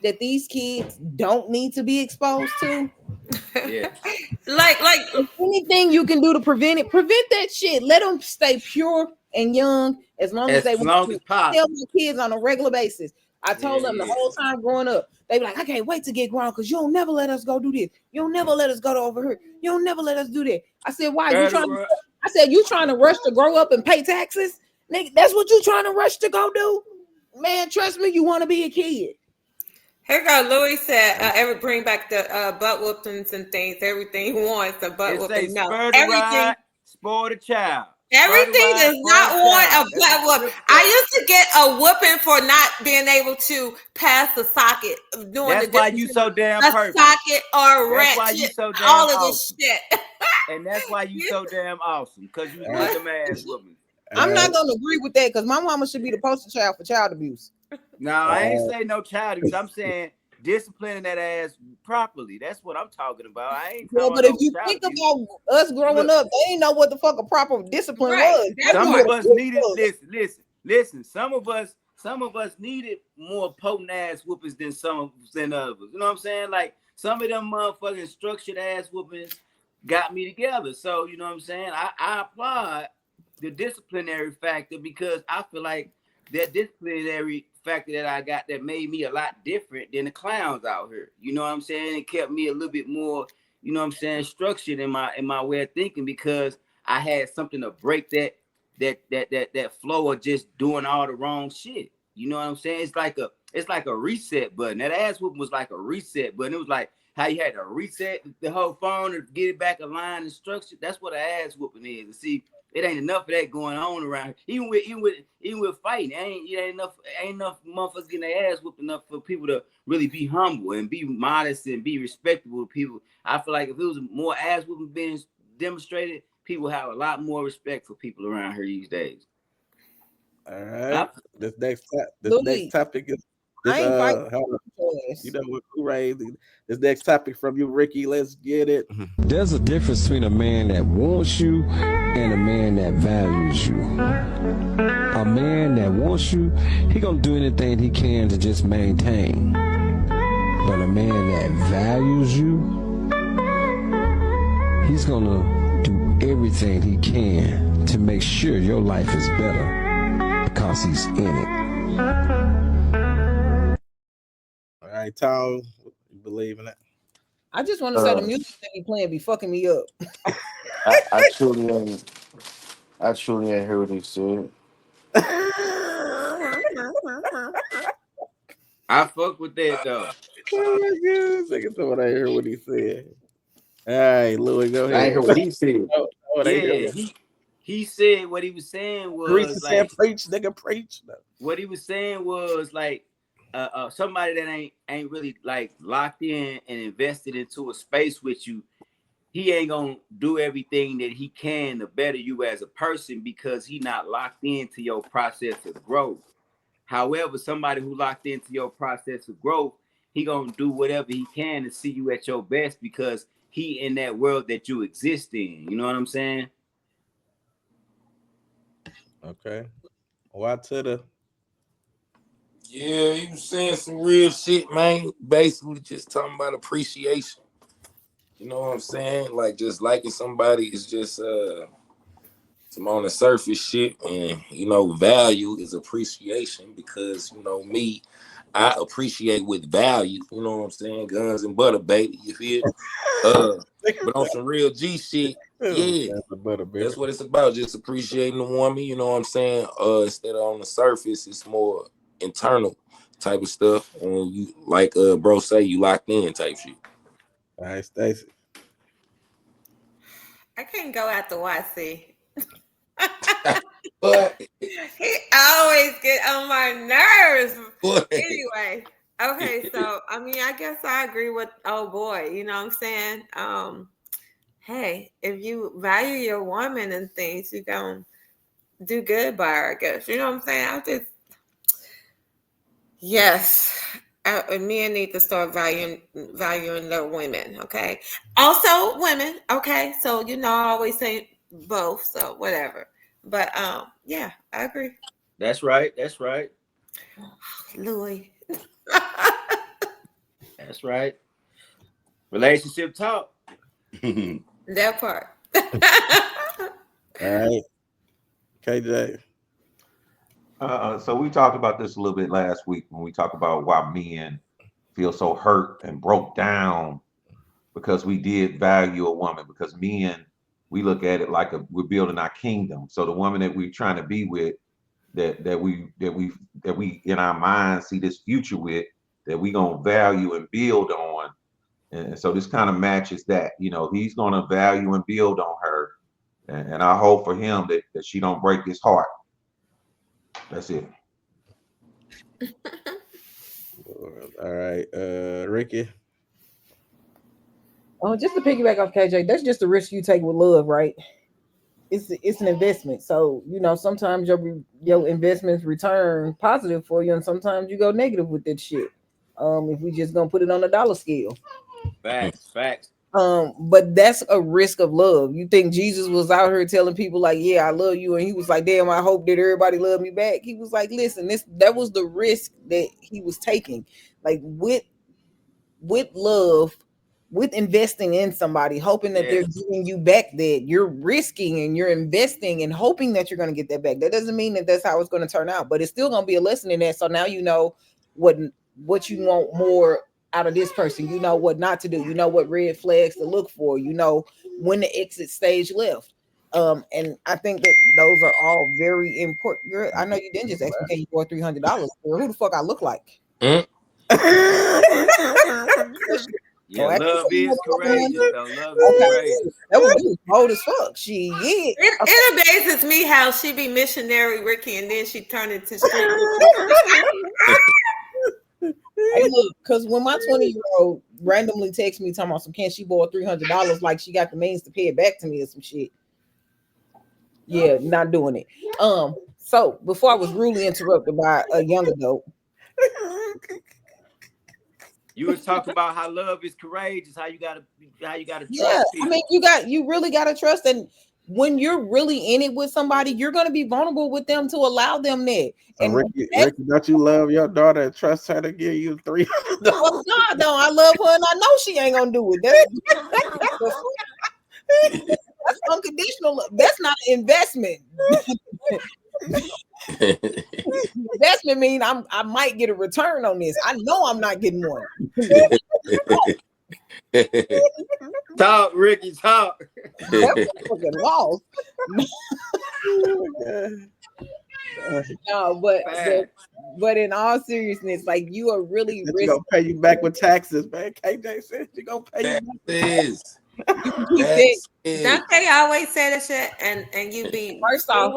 that these kids don't need to be exposed to. Yeah. like anything you can do to prevent that shit. Let them stay pure and young as long as possible. Tell my kids on a regular basis. I told them the whole time growing up, they be like, I can't wait to get grown because you don't never let us go do this. You don't never let us go to over here. You don't never let us do that. I said, why? You trying to rush to grow up and pay taxes? Nigga, that's what you trying to rush to go do? Man, trust me, you want to be a kid. Here go Louis said, bring back the butt whoopings and things. Everything wants a butt whooping. No, everything. Spoil the child. Everything does not want a butt whooping. I used to get a whooping for not being able to pass the socket. That's why you so damn perfect. A socket or a ratchet. That's why you so damn all of this shit. And that's why you so damn awesome because you was them ass whooping. I'm not gonna agree with that because my mama should be the poster child for child abuse. No, I ain't saying no child abuse. I'm saying disciplining that ass properly. That's what I'm talking about. I ain't. Yeah, but if you think about us growing up, they ain't know what the fuck a proper discipline was. Some of us needed listen. Some of us needed more potent ass whoopings than others. You know what I'm saying? Like some of them motherfucking structured ass whoopings got me together. So you know what I'm saying? I applaud the disciplinary factor because I feel like that disciplinary factor that I got that made me a lot different than the clowns out here. You know what I'm saying? It kept me a little bit more, you know what I'm saying, structured in my way of thinking because I had something to break that flow of just doing all the wrong shit. You know what I'm saying? It's like a reset button. That ass whooping was like a reset button. It was like how you had to reset the whole phone to get it back aligned and structured. That's what an ass whooping is. And see, it ain't enough of that going on around here. Even with fighting, ain't enough motherfuckers getting their ass whooped enough for people to really be humble and be modest and be respectable to people. I feel like if it was more ass whooping being demonstrated, people have a lot more respect for people around here these days. All right. This next topic is this you know what, Kool-Aid, this next topic from you, Ricky. Let's get it. There's a difference between a man that wants you and a man that values you. A man that wants you, he gonna do anything he can to just maintain. But a man that values you, he's gonna do everything he can to make sure your life is better because he's in it. All right, Tom, you believe in that? I just want to say the music that he playing be fucking me up. I truly ain't heard what he said. I fuck with that though. Oh my God, second time I heard what he said. All right, Louis, go ahead. I ain't heard what he said. He said what he was saying was Teresa like, said, "Preach, nigga, preach." What he was saying was like, somebody that ain't really like locked in and invested into a space with you, he ain't gonna do everything that he can to better you as a person because he not locked into your process of growth. However, somebody who locked into your process of growth, he gonna do whatever he can to see you at your best because he in that world that you exist in. You know what I'm saying? Okay. Why to the? Yeah, he was saying some real shit, man. Basically, just talking about appreciation. You know what I'm saying? Like, just liking somebody is just some on the surface shit, and value is appreciation because me, I appreciate with value. You know what I'm saying? Guns and butter, baby. You feel? But on some real G shit, yeah, that's what it's about. Just appreciating the woman. You know what I'm saying? Instead of on the surface, it's more internal type of stuff. And you like bro say, you locked in type shit. All right, Stacey. I can't go after YC. But he always get on my nerves. What? Anyway, okay, so I mean, I guess I agree with boy. You know what I'm saying? Hey, if you value your woman and things, you're gonna do good by her. I guess you know what I'm saying. Men need to start valuing their women. Okay. Also, women. Okay. So I always say both. So whatever. But yeah, I agree. That's right. That's right. Louis. That's right. Relationship talk. That part. All right. KJ. So we talked about this a little bit last week when we talked about why men feel so hurt and broke down because we did value a woman. Because men, we look at it like we're building our kingdom. So the woman that we're trying to be with, that we in our minds see this future with, that we gonna value and build on. And so this kind of matches that. He's gonna value and build on her, and I hope for him that she don't break his heart. That's it. All right, Ricky. Just to piggyback off KJ, that's just the risk you take with love, right? It's an investment. So sometimes your investments return positive for you, and sometimes you go negative with that shit. If we just gonna put it on a dollar scale. Facts. But that's a risk of love. You think Jesus was out here telling people like, yeah, I love you, and he was like, damn, I hope that everybody love me back. He was like, listen, that was the risk that he was taking. Like with love, with investing in somebody, hoping that they're giving you back, that you're risking and you're investing and hoping that you're going to get that back. That doesn't mean that that's how it's going to turn out, but it's still going to be a lesson in that. So now you know what you want more out of this person. You know what not to do. You know what red flags to look for. You know when the exit stage left. And I think that those are all very important. I know you didn't just ask me, can you afford $300? Who the fuck I look like? Yeah, actually, love you know is what I'm courageous, doing? though. Love is Okay, courageous. that was bold as fuck. She It amazes me how she be missionary Ricky and then she turned into street Ricky. Hey, look, because when my 20-year-old randomly texts me talking about some can she borrow $300 like she got the means to pay it back to me or some shit. Yeah, not doing it. So before I was rudely interrupted by a young adult. You was talking about how love is courageous, how you gotta trust Yeah, people. I mean, you really gotta trust, and when you're really in it with somebody, you're gonna be vulnerable with them to allow them that. So And Ricky, don't you love your daughter and trust her to give you $300? well, God, no, I love her, and I know she ain't gonna do it. That's unconditional. That's not an investment. Investment mean I might get a return on this. I know I'm not getting one. Talk, Ricky, talk. That's fucking lost. No, but in all seriousness, like you are really She gonna pay you back with taxes, man. KJ said she gonna pay you back. Don't they always say that shit? And you be First off,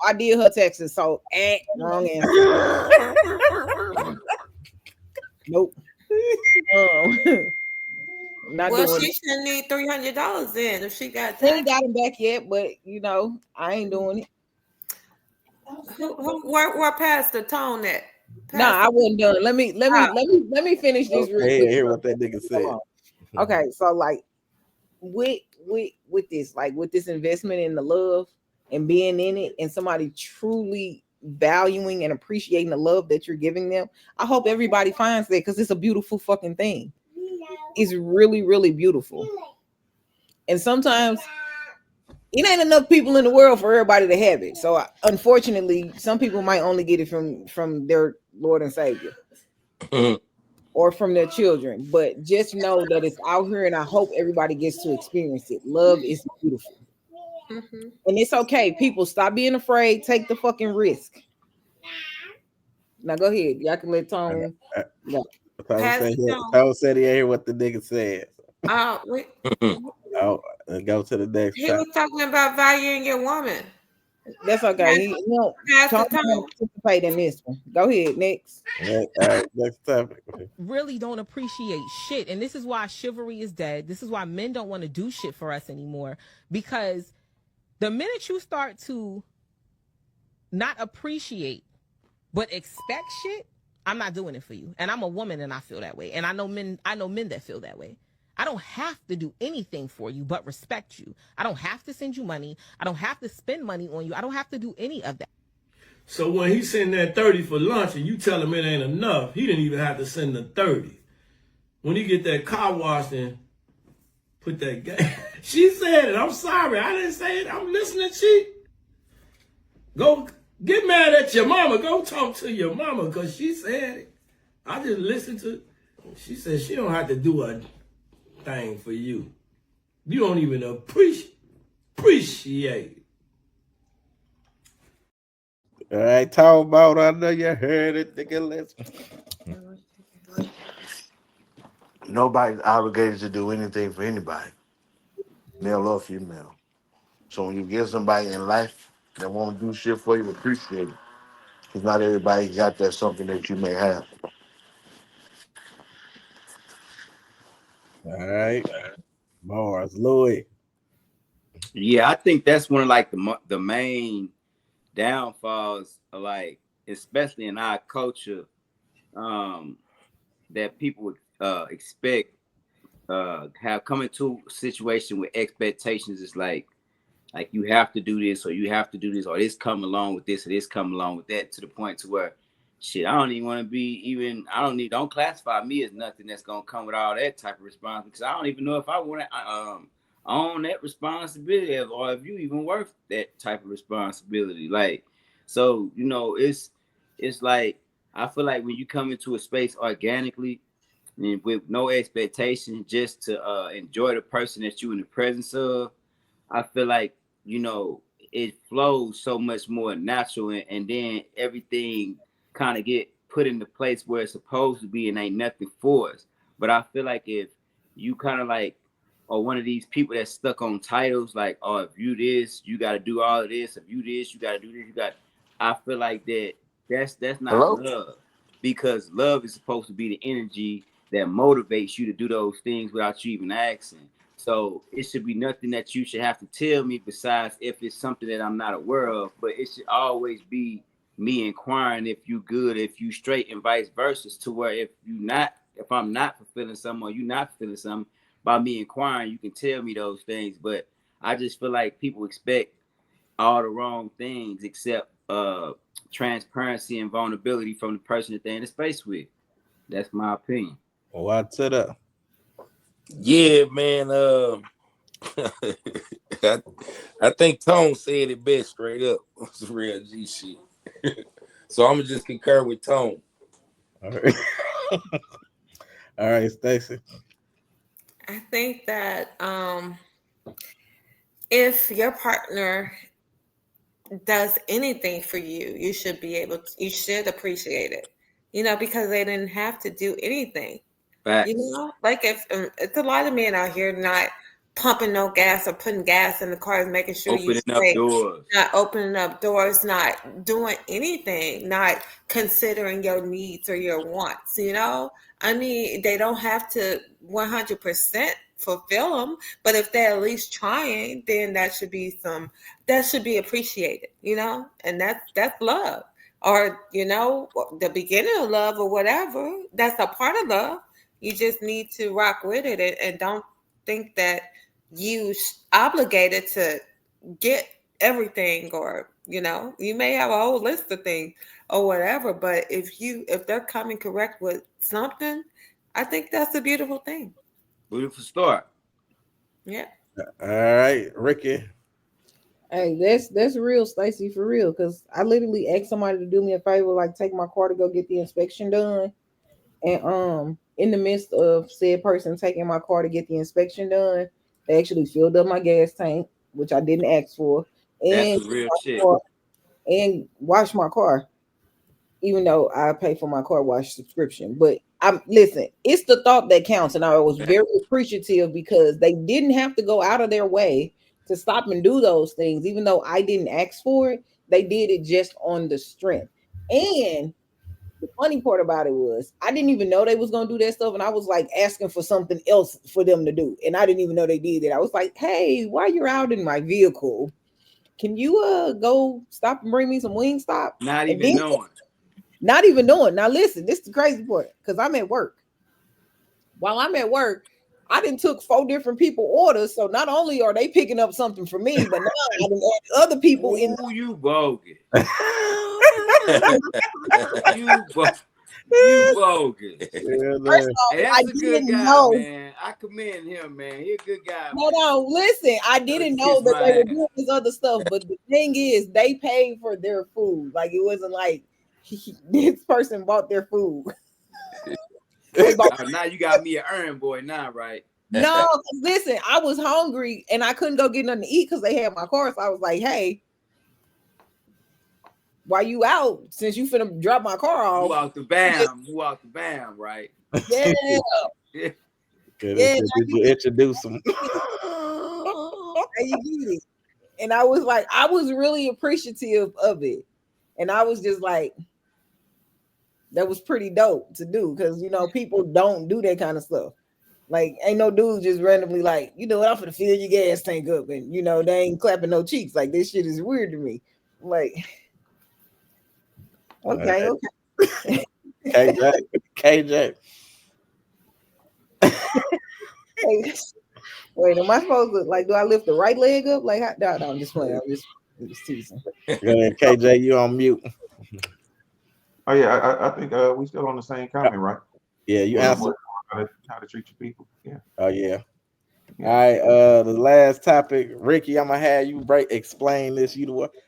I did her taxes, so wrong answer. Nope. Not well, doing she it. shouldn't need $300 then if she got I ain't taxes. got him back yet, but I ain't doing it. Where Pastor Tone at? Nah, I wasn't done. Let me finish this real quick. Hear what that nigga said. Okay, so like with this, like with this investment in the love and being in it, and somebody truly valuing and appreciating the love that you're giving them, I hope everybody finds that, because it's a beautiful fucking thing. It's really, really beautiful. And sometimes it ain't enough people in the world for everybody to have it. So unfortunately, some people might only get it from their Lord and Savior or from their children. But just know that it's out here, and I hope everybody gets to experience it. Love is beautiful. Mm-hmm. And it's okay. People, stop being afraid. Take the fucking risk. Now go ahead. Y'all can let Tone. Tone said he ain't hear what the nigga said. Wait. Oh, go to the next. He was talking about valuing your woman. That's okay. He won't participate in this one. Go ahead, next. All right, next topic. Really don't appreciate shit. And this is why chivalry is dead. This is why men don't want to do shit for us anymore. Because the minute you start to not appreciate but expect shit, I'm not doing it for you. And I'm a woman and I feel that way. And I know men that feel that way. I don't have to do anything for you but respect you. I don't have to send you money. I don't have to spend money on you. I don't have to do any of that. So when he send that 30 for lunch and you tell him it ain't enough, he didn't even have to send the 30. When he get that car washed and put that gas. She said it. I'm sorry. I didn't say it. I'm listening, she. Go get mad at your mama. Go talk to your mama, because she said it. I just listened to. She said she don't have to do a thing for you. You don't even appreciate it. All right, talk about. I know you heard it, nigga. Let's. Nobody's obligated to do anything for anybody, male or female. So when you get somebody in life that won't do shit for you, appreciate it. Because not everybody got that something that you may have. All right, Mars, Louis. Yeah, I think that's one of like the main downfalls of, like, especially in our culture, that people would expect, have come into a situation with expectations. Is like you have to do this, or you have to do this, or this come along with this, or this come along with that, to the point to where shit, I don't even want to be don't classify me as nothing that's gonna come with all that type of response, because I don't even know if I want to own that responsibility, or if you even worth that type of responsibility. Like, so it's like, I feel like when you come into a space organically and with no expectation, just to enjoy the person that you in the presence of, I feel like it flows so much more natural, and then everything kind of get put into place where it's supposed to be, and ain't nothing forced. But I feel like if you kind of like or one of these people that's stuck on titles like, oh, if you this, you got to do all of this. If you this, you got to do this. You got. I feel like that's not Hello? love, because love is supposed to be the energy that motivates you to do those things without you even asking. So it should be nothing that you should have to tell me besides if it's something that I'm not aware of. But it should always be me inquiring if you good, if you straight, and vice versa. To where if I'm not fulfilling something or you not fulfilling something, by me inquiring, you can tell me those things. But I just feel like people expect all the wrong things except transparency and vulnerability from the person that they're in the space with. That's my opinion. What's it up? Yeah, man. I think Tone said it best straight up. It's real G shit. So I'm gonna just concur with Tone. All right, all right, Stacy. I think that if your partner does anything for you, you should appreciate it. Because they didn't have to do anything. Facts. Like if it's a lot of men out here not pumping no gas or putting gas in the cars, making sure you Opening up straight, doors. not opening up doors, not doing anything, not considering your needs or your wants. I mean, they don't have to 100% fulfill them, but if they're at least trying, then that should be appreciated. And that's love. Or the beginning of love or whatever. That's a part of love. You just need to rock with it, and don't think that you obligated to get everything, or you may have a whole list of things or whatever, but if they're coming correct with something, I think that's a beautiful thing. Beautiful start. Yeah. All right, Ricky. Hey, that's real, Stacy, for real. Because I literally asked somebody to do me a favor, like take my car to go get the inspection done, and in the midst of said person taking my car to get the inspection done, they actually filled up my gas tank, which I didn't ask for, That's and some real shit. washed my car, even though I pay for my car wash subscription. But listen, it's the thought that counts, and I was very appreciative because they didn't have to go out of their way to stop and do those things, even though I didn't ask for it. They did it just on the strength. And the funny part about it was I didn't even know they was gonna do that stuff, and I was like asking for something else for them to do, and I didn't even know they did it. I was like, "Hey, while you're out in my vehicle, can you go stop and bring me some Wingstop?" Not even knowing. Not even knowing. Now listen, this is the crazy part, because I'm at work. While I'm at work, I done took 4 different people orders, so not only are they picking up something for me, but now I done add other people in. You bogus. You bogus. First off, Hey, that's a good guy, man. I commend him, man. He's a good guy. Hold on, listen. I didn't know that they were doing this other stuff, but the thing is, they paid for their food. Like, it wasn't like this person bought their food. Now you got me an errand boy now, right? No, listen, I was hungry and I couldn't go get nothing to eat because they had my car. So I was like, "Hey, while you out, since you finna drop my car off, you out the bam, right?" Yeah. Yeah. Did you introduce them? You get it. And I was like, I was really appreciative of it. And I was just like, that was pretty dope to do, because people don't do that kind of stuff. Like, ain't no dude just randomly like, I'm gonna fill your gas tank up, and they ain't clapping no cheeks. Like, this shit is weird to me. Like, okay, okay. KJ. Wait, am I supposed to, like, do I lift the right leg up? Like, no, I'm just playing. I'm just teasing. Go ahead, KJ, you on mute. Oh yeah, I think we still on the same comment, right? Yeah, you answered how to treat your people. Yeah. Oh yeah. All right. The last topic, Ricky, I'm gonna have you explain this.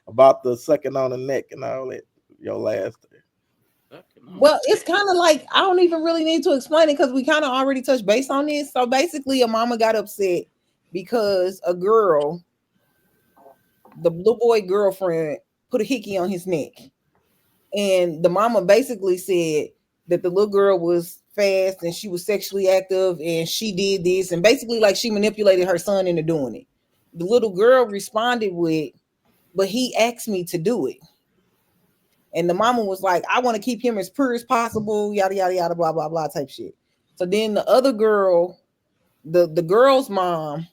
About the sucking on the neck and all that. Your last. Well, it's kind of like I don't even really need to explain it because we kind of already touched base on this. So basically, a mama got upset because a girl, the little boy girlfriend, put a hickey on his neck. And the mama basically said that the little girl was fast and she was sexually active and she did this and basically like she manipulated her son into doing it. The little girl responded with, but he asked me to do it. And the mama was like, I want to keep him as pure as possible, yada, yada, yada, blah, blah, blah type shit. So then the other girl, the girl's mom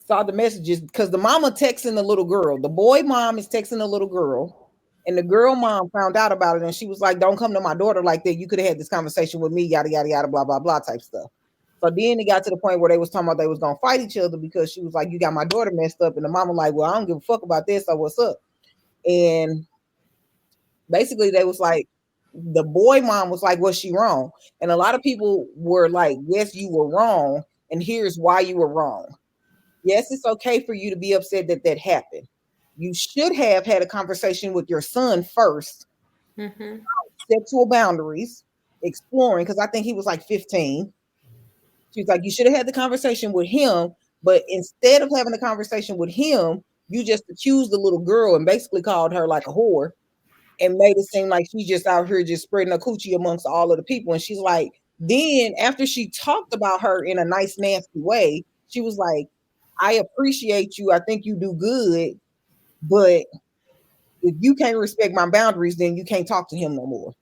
saw the messages because the mama texting the little girl. The boy mom is texting the little girl. And the girl mom found out about it and she was like, don't come to my daughter like that. You could have had this conversation with me, yada, yada, yada, blah, blah, blah type stuff. So then it got to the point where they was talking about they was going to fight each other because she was like, you got my daughter messed up. And the mama like, well, I don't give a fuck about this. So what's up? And basically they was like, the boy mom was like, was she wrong? And a lot of people were like, yes, you were wrong. And here's why you were wrong. Yes, it's okay for you to be upset that that happened. You should have had a conversation with your son first. Sexual boundaries, exploring, because I think he was like 15. She was like, you should have had the conversation with him, but instead of having the conversation with him, you just accused the little girl and basically called her like a whore and made it seem like she's just out here just spreading a coochie amongst all of the people. And she's like, then after she talked about her in a nice, nasty way, she was like, I appreciate you. I think you do good, but if you can't respect my boundaries, then you can't talk to him no more.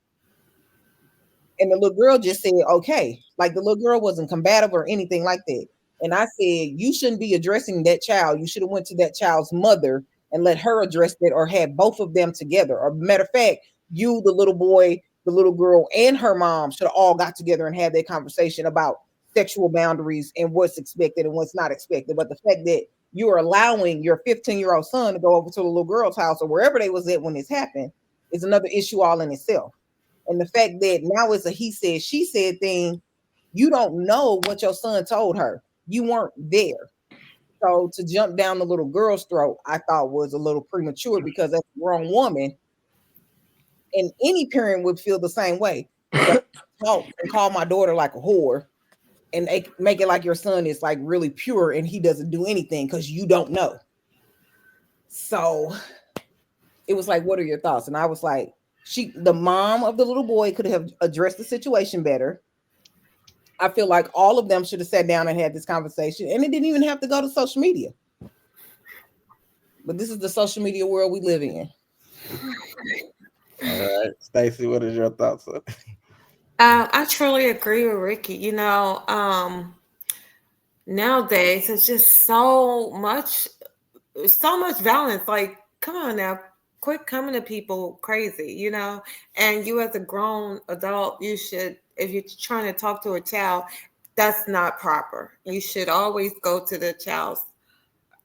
And the little girl just said, okay. Like the little girl wasn't combative or anything like that. And I said, you shouldn't be addressing that child. You should have went to that child's mother and let her address that or had both of them together. Or matter of fact, you, the little boy, the little girl, and her mom should have all got together and had that conversation about sexual boundaries and what's expected and what's not expected. But the fact that you are allowing your 15-year-old son to go over to the little girl's house or wherever they was at when this happened is another issue all in itself. And the fact that now it's a he said, she said thing, you don't know what your son told her. You weren't there. So to jump down the little girl's throat, I thought was a little premature because that's the wrong woman. And any parent would feel the same way. Don't talk and call my daughter like a whore and make it like your son is like really pure and he doesn't do anything because you don't know. So it was like, what are your thoughts? And I was like, the mom of the little boy could have addressed the situation better. I feel like all of them should have sat down and had this conversation, and it didn't even have to go to social media. But this is the social media world we live in. All right, Stacey, what is your thoughts on? I truly agree with Ricky. You know, nowadays it's just so much violence. Like, come on now, quit coming to people crazy, you know. And you as a grown adult, you should, if you're trying to talk to a child, that's not proper. You should always go to the child's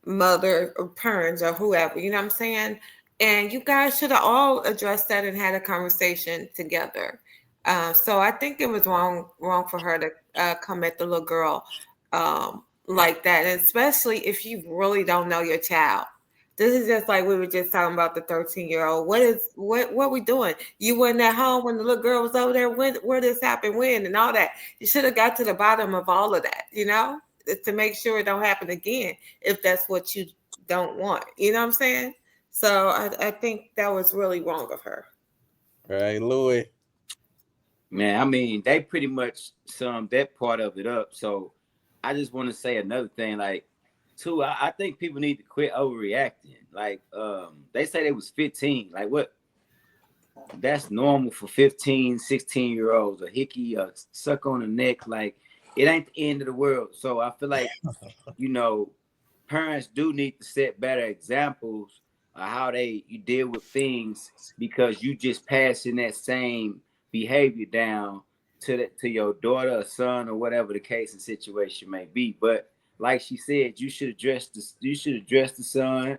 mother or parents or whoever, you know what I'm saying? And you guys should have all addressed that and had a conversation together. So I think it was wrong for her to come at the little girl like that, and especially if you really don't know your child. This is just like we were just talking about the 13-year-old. What we doing? You weren't at home when the little girl was over there. Where this happened? When and all that. You should have got to the bottom of all of that. You know, to make sure it don't happen again. If that's what you don't want, you know what I'm saying? So I think that was really wrong of her. Right, Louis. Man, I mean, they pretty much summed that part of it up. So I just want to say another thing, like, too, I think people need to quit overreacting. Like, they say they was 15. Like, what? That's normal for 15, 16-year-olds. A hickey, a suck on the neck. Like, it ain't the end of the world. So I feel like, you know, parents do need to set better examples of how you deal with things, because you just passing that same behavior down to your daughter or son or whatever the case and situation may be. But like she said, you should address the son,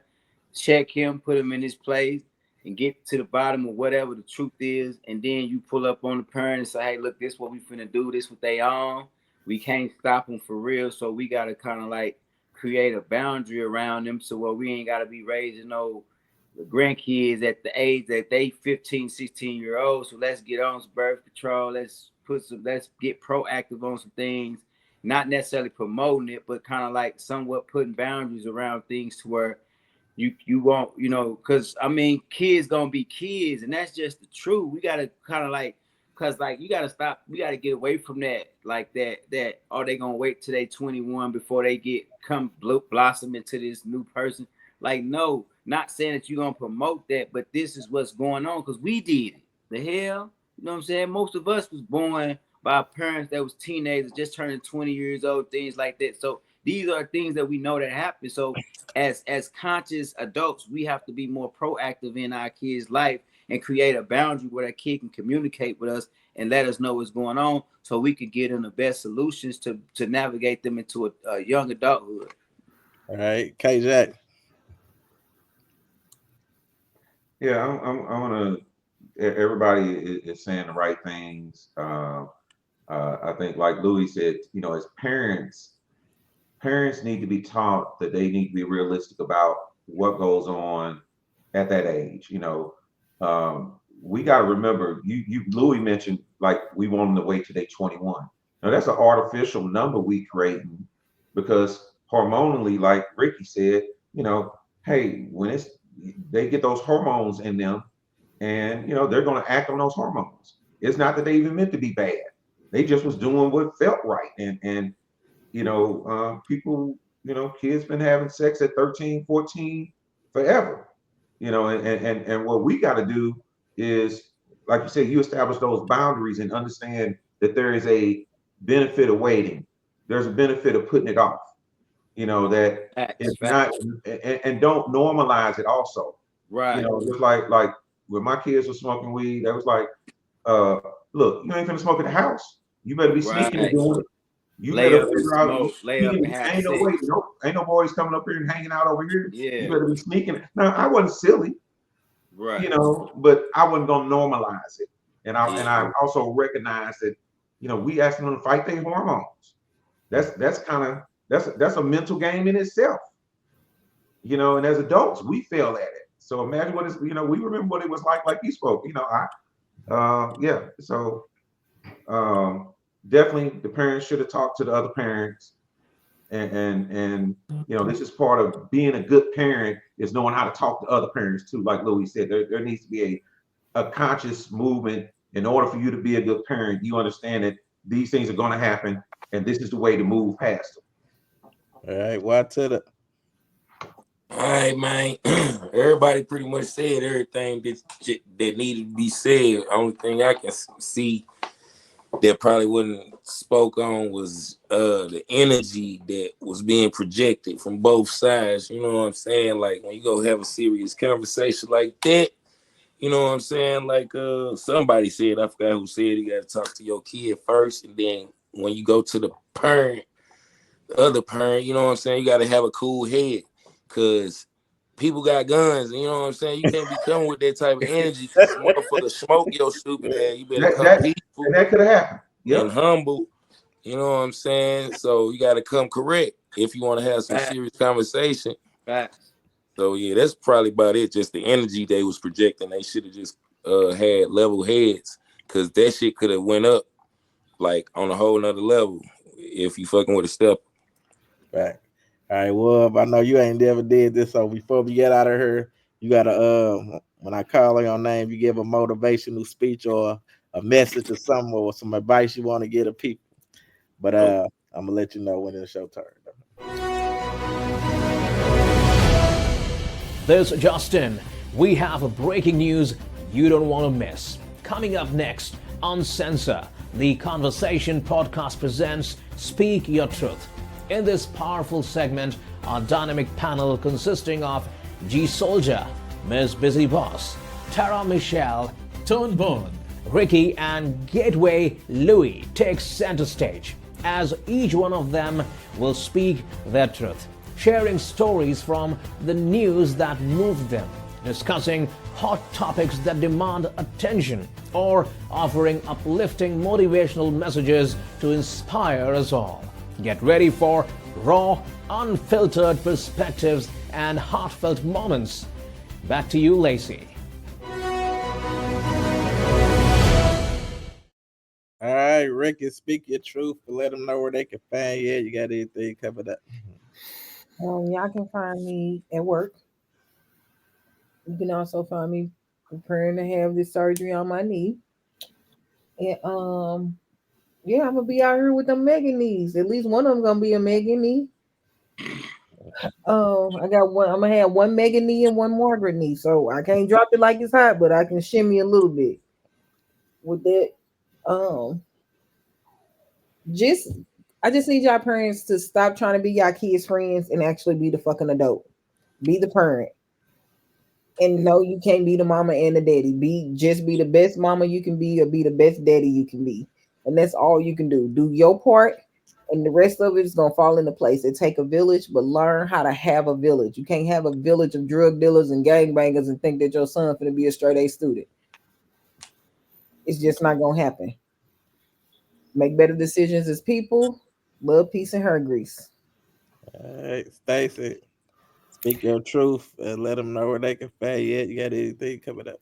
check him, put him in his place, and get to the bottom of whatever the truth is. And then you pull up on the parent and say, hey, look, this is what we finna do, this what they on. We can't stop them for real. So we gotta kind of like create a boundary around them, so we ain't gotta be raising no grandkids at the age that they 15, 16-year-olds. So let's get on some birth control. Let's get proactive on some things. Not necessarily promoting it, but kind of like somewhat putting boundaries around things to where you won't, you know, because I mean, kids gonna be kids, and that's just the truth. We gotta kind of like Cause like you gotta stop, we gotta get away from that, like that are they gonna wait till they 21 before they blossom into this new person? Like, no, not saying that you're gonna promote that, but this is what's going on because we did it. The hell, you know what I'm saying? Most of us was born by parents that was teenagers, just turning 20 years old, things like that. So these are things that we know that happen. So as conscious adults, we have to be more proactive in our kids' life and create a boundary where that kid can communicate with us and let us know what's going on so we can get them the best solutions to navigate them into a young adulthood. All right, K-Jack. Yeah, I'm gonna. Everybody is saying the right things. I think, like Louis said, as parents need to be taught that they need to be realistic about what goes on at that age. We got to remember. Louis mentioned like we want them to wait till they're 21. Now that's an artificial number we creating because hormonally, like Ricky said, hey, when they get those hormones in them, and they're going to act on those hormones. It's not that they even meant to be bad. They just was doing what felt right, and people, kids been having sex at 13, 14 forever, and what we got to do is, like you said, you establish those boundaries and understand that there is a benefit of waiting. There's a benefit of putting it off, that it's not, and don't normalize it also. Right. Just like when my kids were smoking weed, they was like, look, you ain't finna smoke at the house. You better be sneaking and doing it. You lay better up and figure out. smoke, lay up and have Ain't no sex. way. Ain't no boys coming up here and hanging out over here. Yeah. You better be sneaking. Now I wasn't silly, right? But I wasn't gonna normalize it, and I also recognize that, we asking them to fight their hormones. That's a mental game in itself, and as adults we fail at it. So imagine what it's, we remember what it was like you spoke, yeah. So definitely the parents should have talked to the other parents, and this is part of being a good parent, is knowing how to talk to other parents too. Like Louis said, there needs to be a conscious movement. In order for you to be a good parent, you understand that these things are going to happen, and this is the way to move past them. All right, what to the? All right, man. Everybody pretty much said everything that needed to be said. Only thing I can see that probably wasn't spoke on was the energy that was being projected from both sides. You know what I'm saying? Like when you go have a serious conversation like that, you know what I'm saying? Like somebody said, I forgot who said, you got to talk to your kid first, and then when you go to the other parent, you know what I'm saying, you got to have a cool head, because people got guns, and you know what I'm saying, you can't be coming with that type of energy, because motherfucker smoke your stupid ass. You better come peaceful, and that could have happened. And humble, you know what I'm saying? So you got to come correct if you want to have some serious conversation. So yeah, that's probably about it. Just the energy they was projecting. They should have just had level heads, because that shit could have went up like on a whole nother level if you fucking with a step. Right. All right, well, I know you ain't never did this, so before we get out of here, you gotta when I call on your name, you give a motivational speech or a message or something, or some advice you want to give to people. But I'm gonna let you know when it's your turn. This is Justin. We have a breaking news you don't want to miss. Coming up next on UnCensor, the Conversation podcast presents Speak Your Truth. In this powerful segment, our dynamic panel consisting of G. Souldier, Ms. Busy Boss, Tara Michelle, Tone Bone, Ricky, and Gateway Louis takes center stage, as each one of them will speak their truth, sharing stories from the news that moved them, discussing hot topics that demand attention, or offering uplifting motivational messages to inspire us all. Get ready for raw, unfiltered perspectives and heartfelt moments. Back to you, Lacey. All right, Ricky, speak your truth, but let them know where they can find you. You got anything covered up? Y'all can find me at work. You can also find me preparing to have this surgery on my knee. And yeah, I'm gonna be out here with them Megan knees. At least one of them gonna be a Megan knee. I got one. I'm gonna have one Megan knee and one Margaret knee. So I can't drop it like it's hot, but I can shimmy a little bit with that. Um, just I just need y'all parents to stop trying to be y'all kids' friends and actually be the fucking adult. Be the parent. And no, you can't be the mama and the daddy. Be the best mama you can be, or be the best daddy you can be. And that's all you can do. Do your part, and the rest of it is gonna fall into place. It take a village, but learn how to have a village. You can't have a village of drug dealers and gangbangers and think that your son's gonna be a straight A student. It's just not gonna happen. Make better decisions as people. Love, peace, and hair grease. All right, Stacy, speak your truth and let them know where they can find you at. You got anything coming up?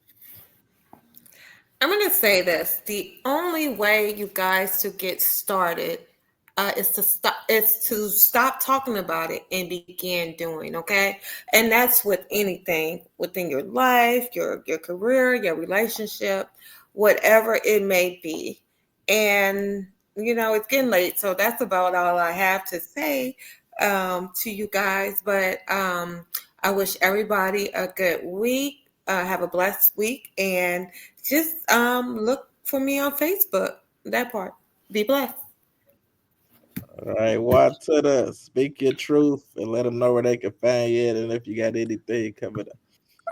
I'm going to say this. The only way you guys to get started is to stop talking about it and begin doing, okay? And that's with anything within your life, your career, your relationship, whatever it may be. And it's getting late, so that's about all I have to say to you guys. But I wish everybody a good week. Have a blessed week, and just look for me on Facebook. That part. Be blessed. All right, watch to the speak your truth and let them know where they can find you at, and if you got anything coming up.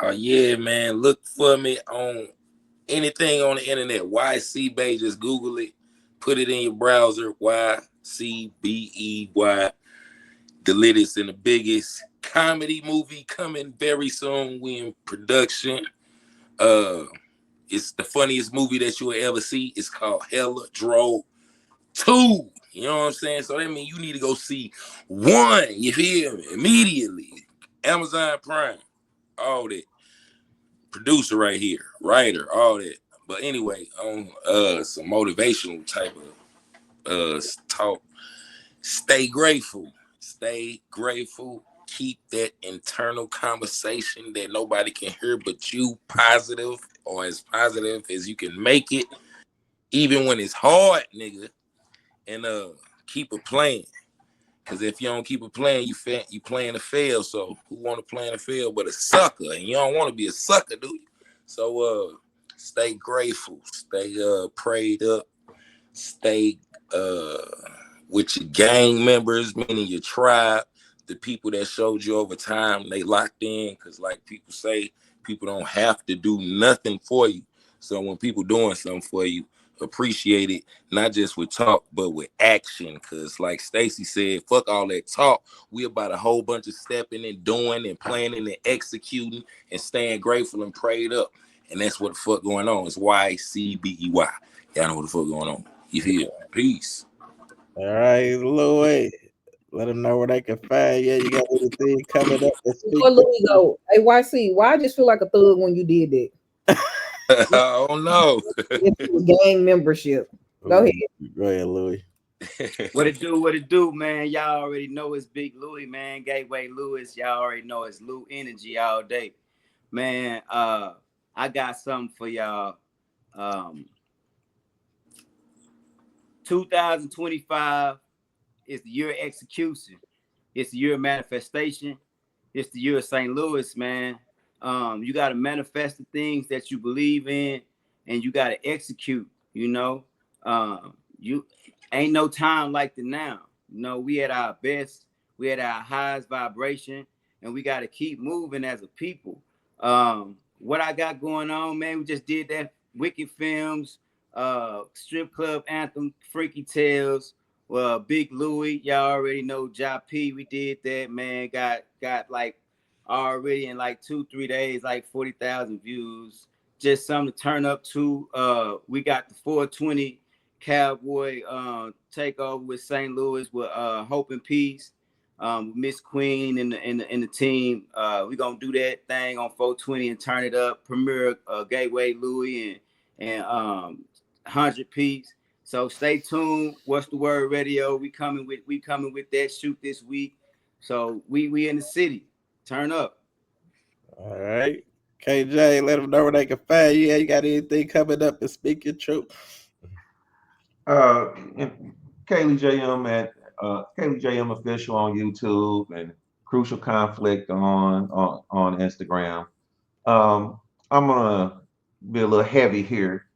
Oh yeah, man. Look for me on anything on the internet. YCBay, just Google it. Put it in your browser. YCBEY. The latest and the biggest comedy movie coming very soon. We in production. It's the funniest movie that you will ever see. It's called Hella Drove 2. You know what I'm saying? So that means you need to go see 1. You feel me? Immediately. Amazon Prime. All that. Producer right here. Writer. All that. But anyway, on some motivational type of talk. Stay grateful. Stay grateful. Keep that internal conversation that nobody can hear but you positive, or as positive as you can make it, even when it's hard, nigga. And keep it playing. Cause if you don't keep it playing, you playing to fail. So who want to play to fail but a sucker? And you don't want to be a sucker, do you? So stay grateful, stay prayed up, stay with your gang members, meaning your tribe, the people that showed you over time, they locked in. Cause like people say, people don't have to do nothing for you. So when people doing something for you, appreciate it, not just with talk, but with action. Cause like Stacy said, fuck all that talk. We about a whole bunch of stepping and doing and planning and executing and staying grateful and prayed up. And that's what the fuck going on. It's YCBEY. Y'all know what the fuck going on. You feel? Peace. All right, Louis. Let them know where they can find you. You got anything coming up? Before Louis go, hey YC, why I just feel like a thug when you did that? Oh no. Gang membership. Go ahead. Go ahead, Louis. What it do, man? Y'all already know it's Big Louis, man. Gateway Louis. Y'all already know it's Lou Energy all day. Man, I got something for y'all. 2025 is the year of execution. It's the year of manifestation. It's the year of St. Louis, man. You got to manifest the things that you believe in, and you got to execute. You ain't no time like the now. We at our best, we at our highest vibration, and we got to keep moving as a people. What I got going on, man, we just did that Wicked Films, Strip Club Anthem, Freaky Tales, Big Louis, y'all already know Ja P. We did that, man. Got like already in like 2-3 days, like 40,000 views. Just something to turn up to. We got the 420 Cowboy takeover with St. Louis with Hope and Peace, Miss Queen and the team. We gonna do that thing on 420 and turn it up. Premiere Gateway Louis and 100 Piece. So stay tuned. What's the word radio? We coming with that shoot this week. So we in the city. Turn up. All right. KJ, let them know where they can find you. You got anything coming up and speak your truth? And Kaylee JM at Kaylee JM official on YouTube and Crucial Conflict on Instagram. I'm gonna be a little heavy here,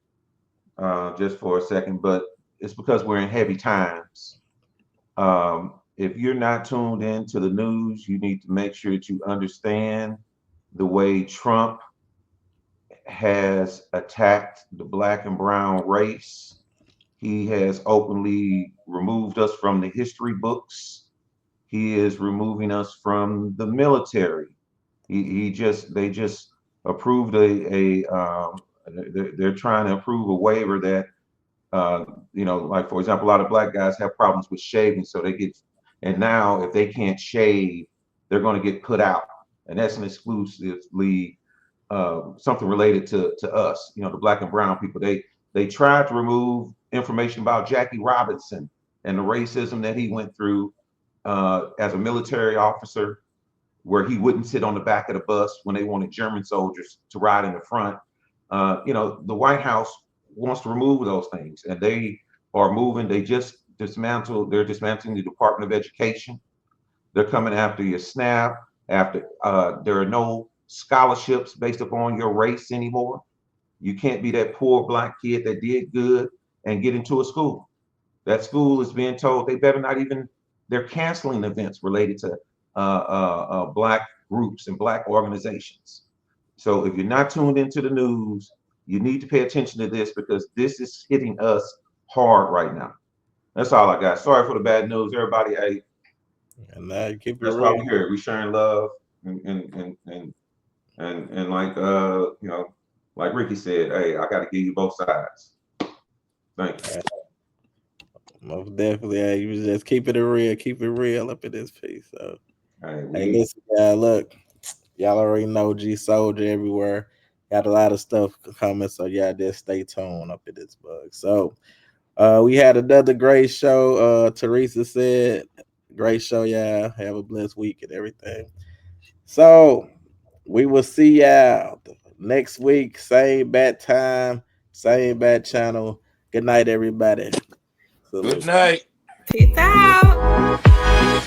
just for a second, but it's because we're in heavy times. If you're not tuned into the news, you need to make sure that you understand the way Trump has attacked the black and brown race. He has openly removed us from the history books. He is removing us from the military. They just approved they're trying to approve a waiver that like for example, a lot of black guys have problems with shaving, so and now if they can't shave, they're going to get put out, and that's an exclusively something related to us, the black and brown people. They tried to remove information about Jackie Robinson and the racism that he went through as a military officer, where he wouldn't sit on the back of the bus when they wanted German soldiers to ride in the front. The White House wants to remove those things, and they are moving. They're dismantling the Department of Education. They're coming after your SNAP. There are no scholarships based upon your race anymore. You can't be that poor black kid that did good and get into a school. That school is being told they better not even. They're canceling events related to black groups and black organizations. So if you're not tuned into the news, you need to pay attention to this, because this is hitting us hard right now. That's all I got. Sorry for the bad news, everybody. Hey, and keep it that's real. why we're here. We sharing love and like like Ricky said, hey, I got to give you both sides. Thank you. Most definitely. Hey, you just keep it real up in this piece. So, hey, listen, y'all, look, y'all already know Souldier everywhere. Got a lot of stuff coming, so y'all just stay tuned up in this bug. So, we had another great show. Teresa said, great show, y'all. Have a blessed week and everything. So, we will see y'all next week. Same bat time, same bat channel. Good night, everybody. Salute. Good night. Peace out.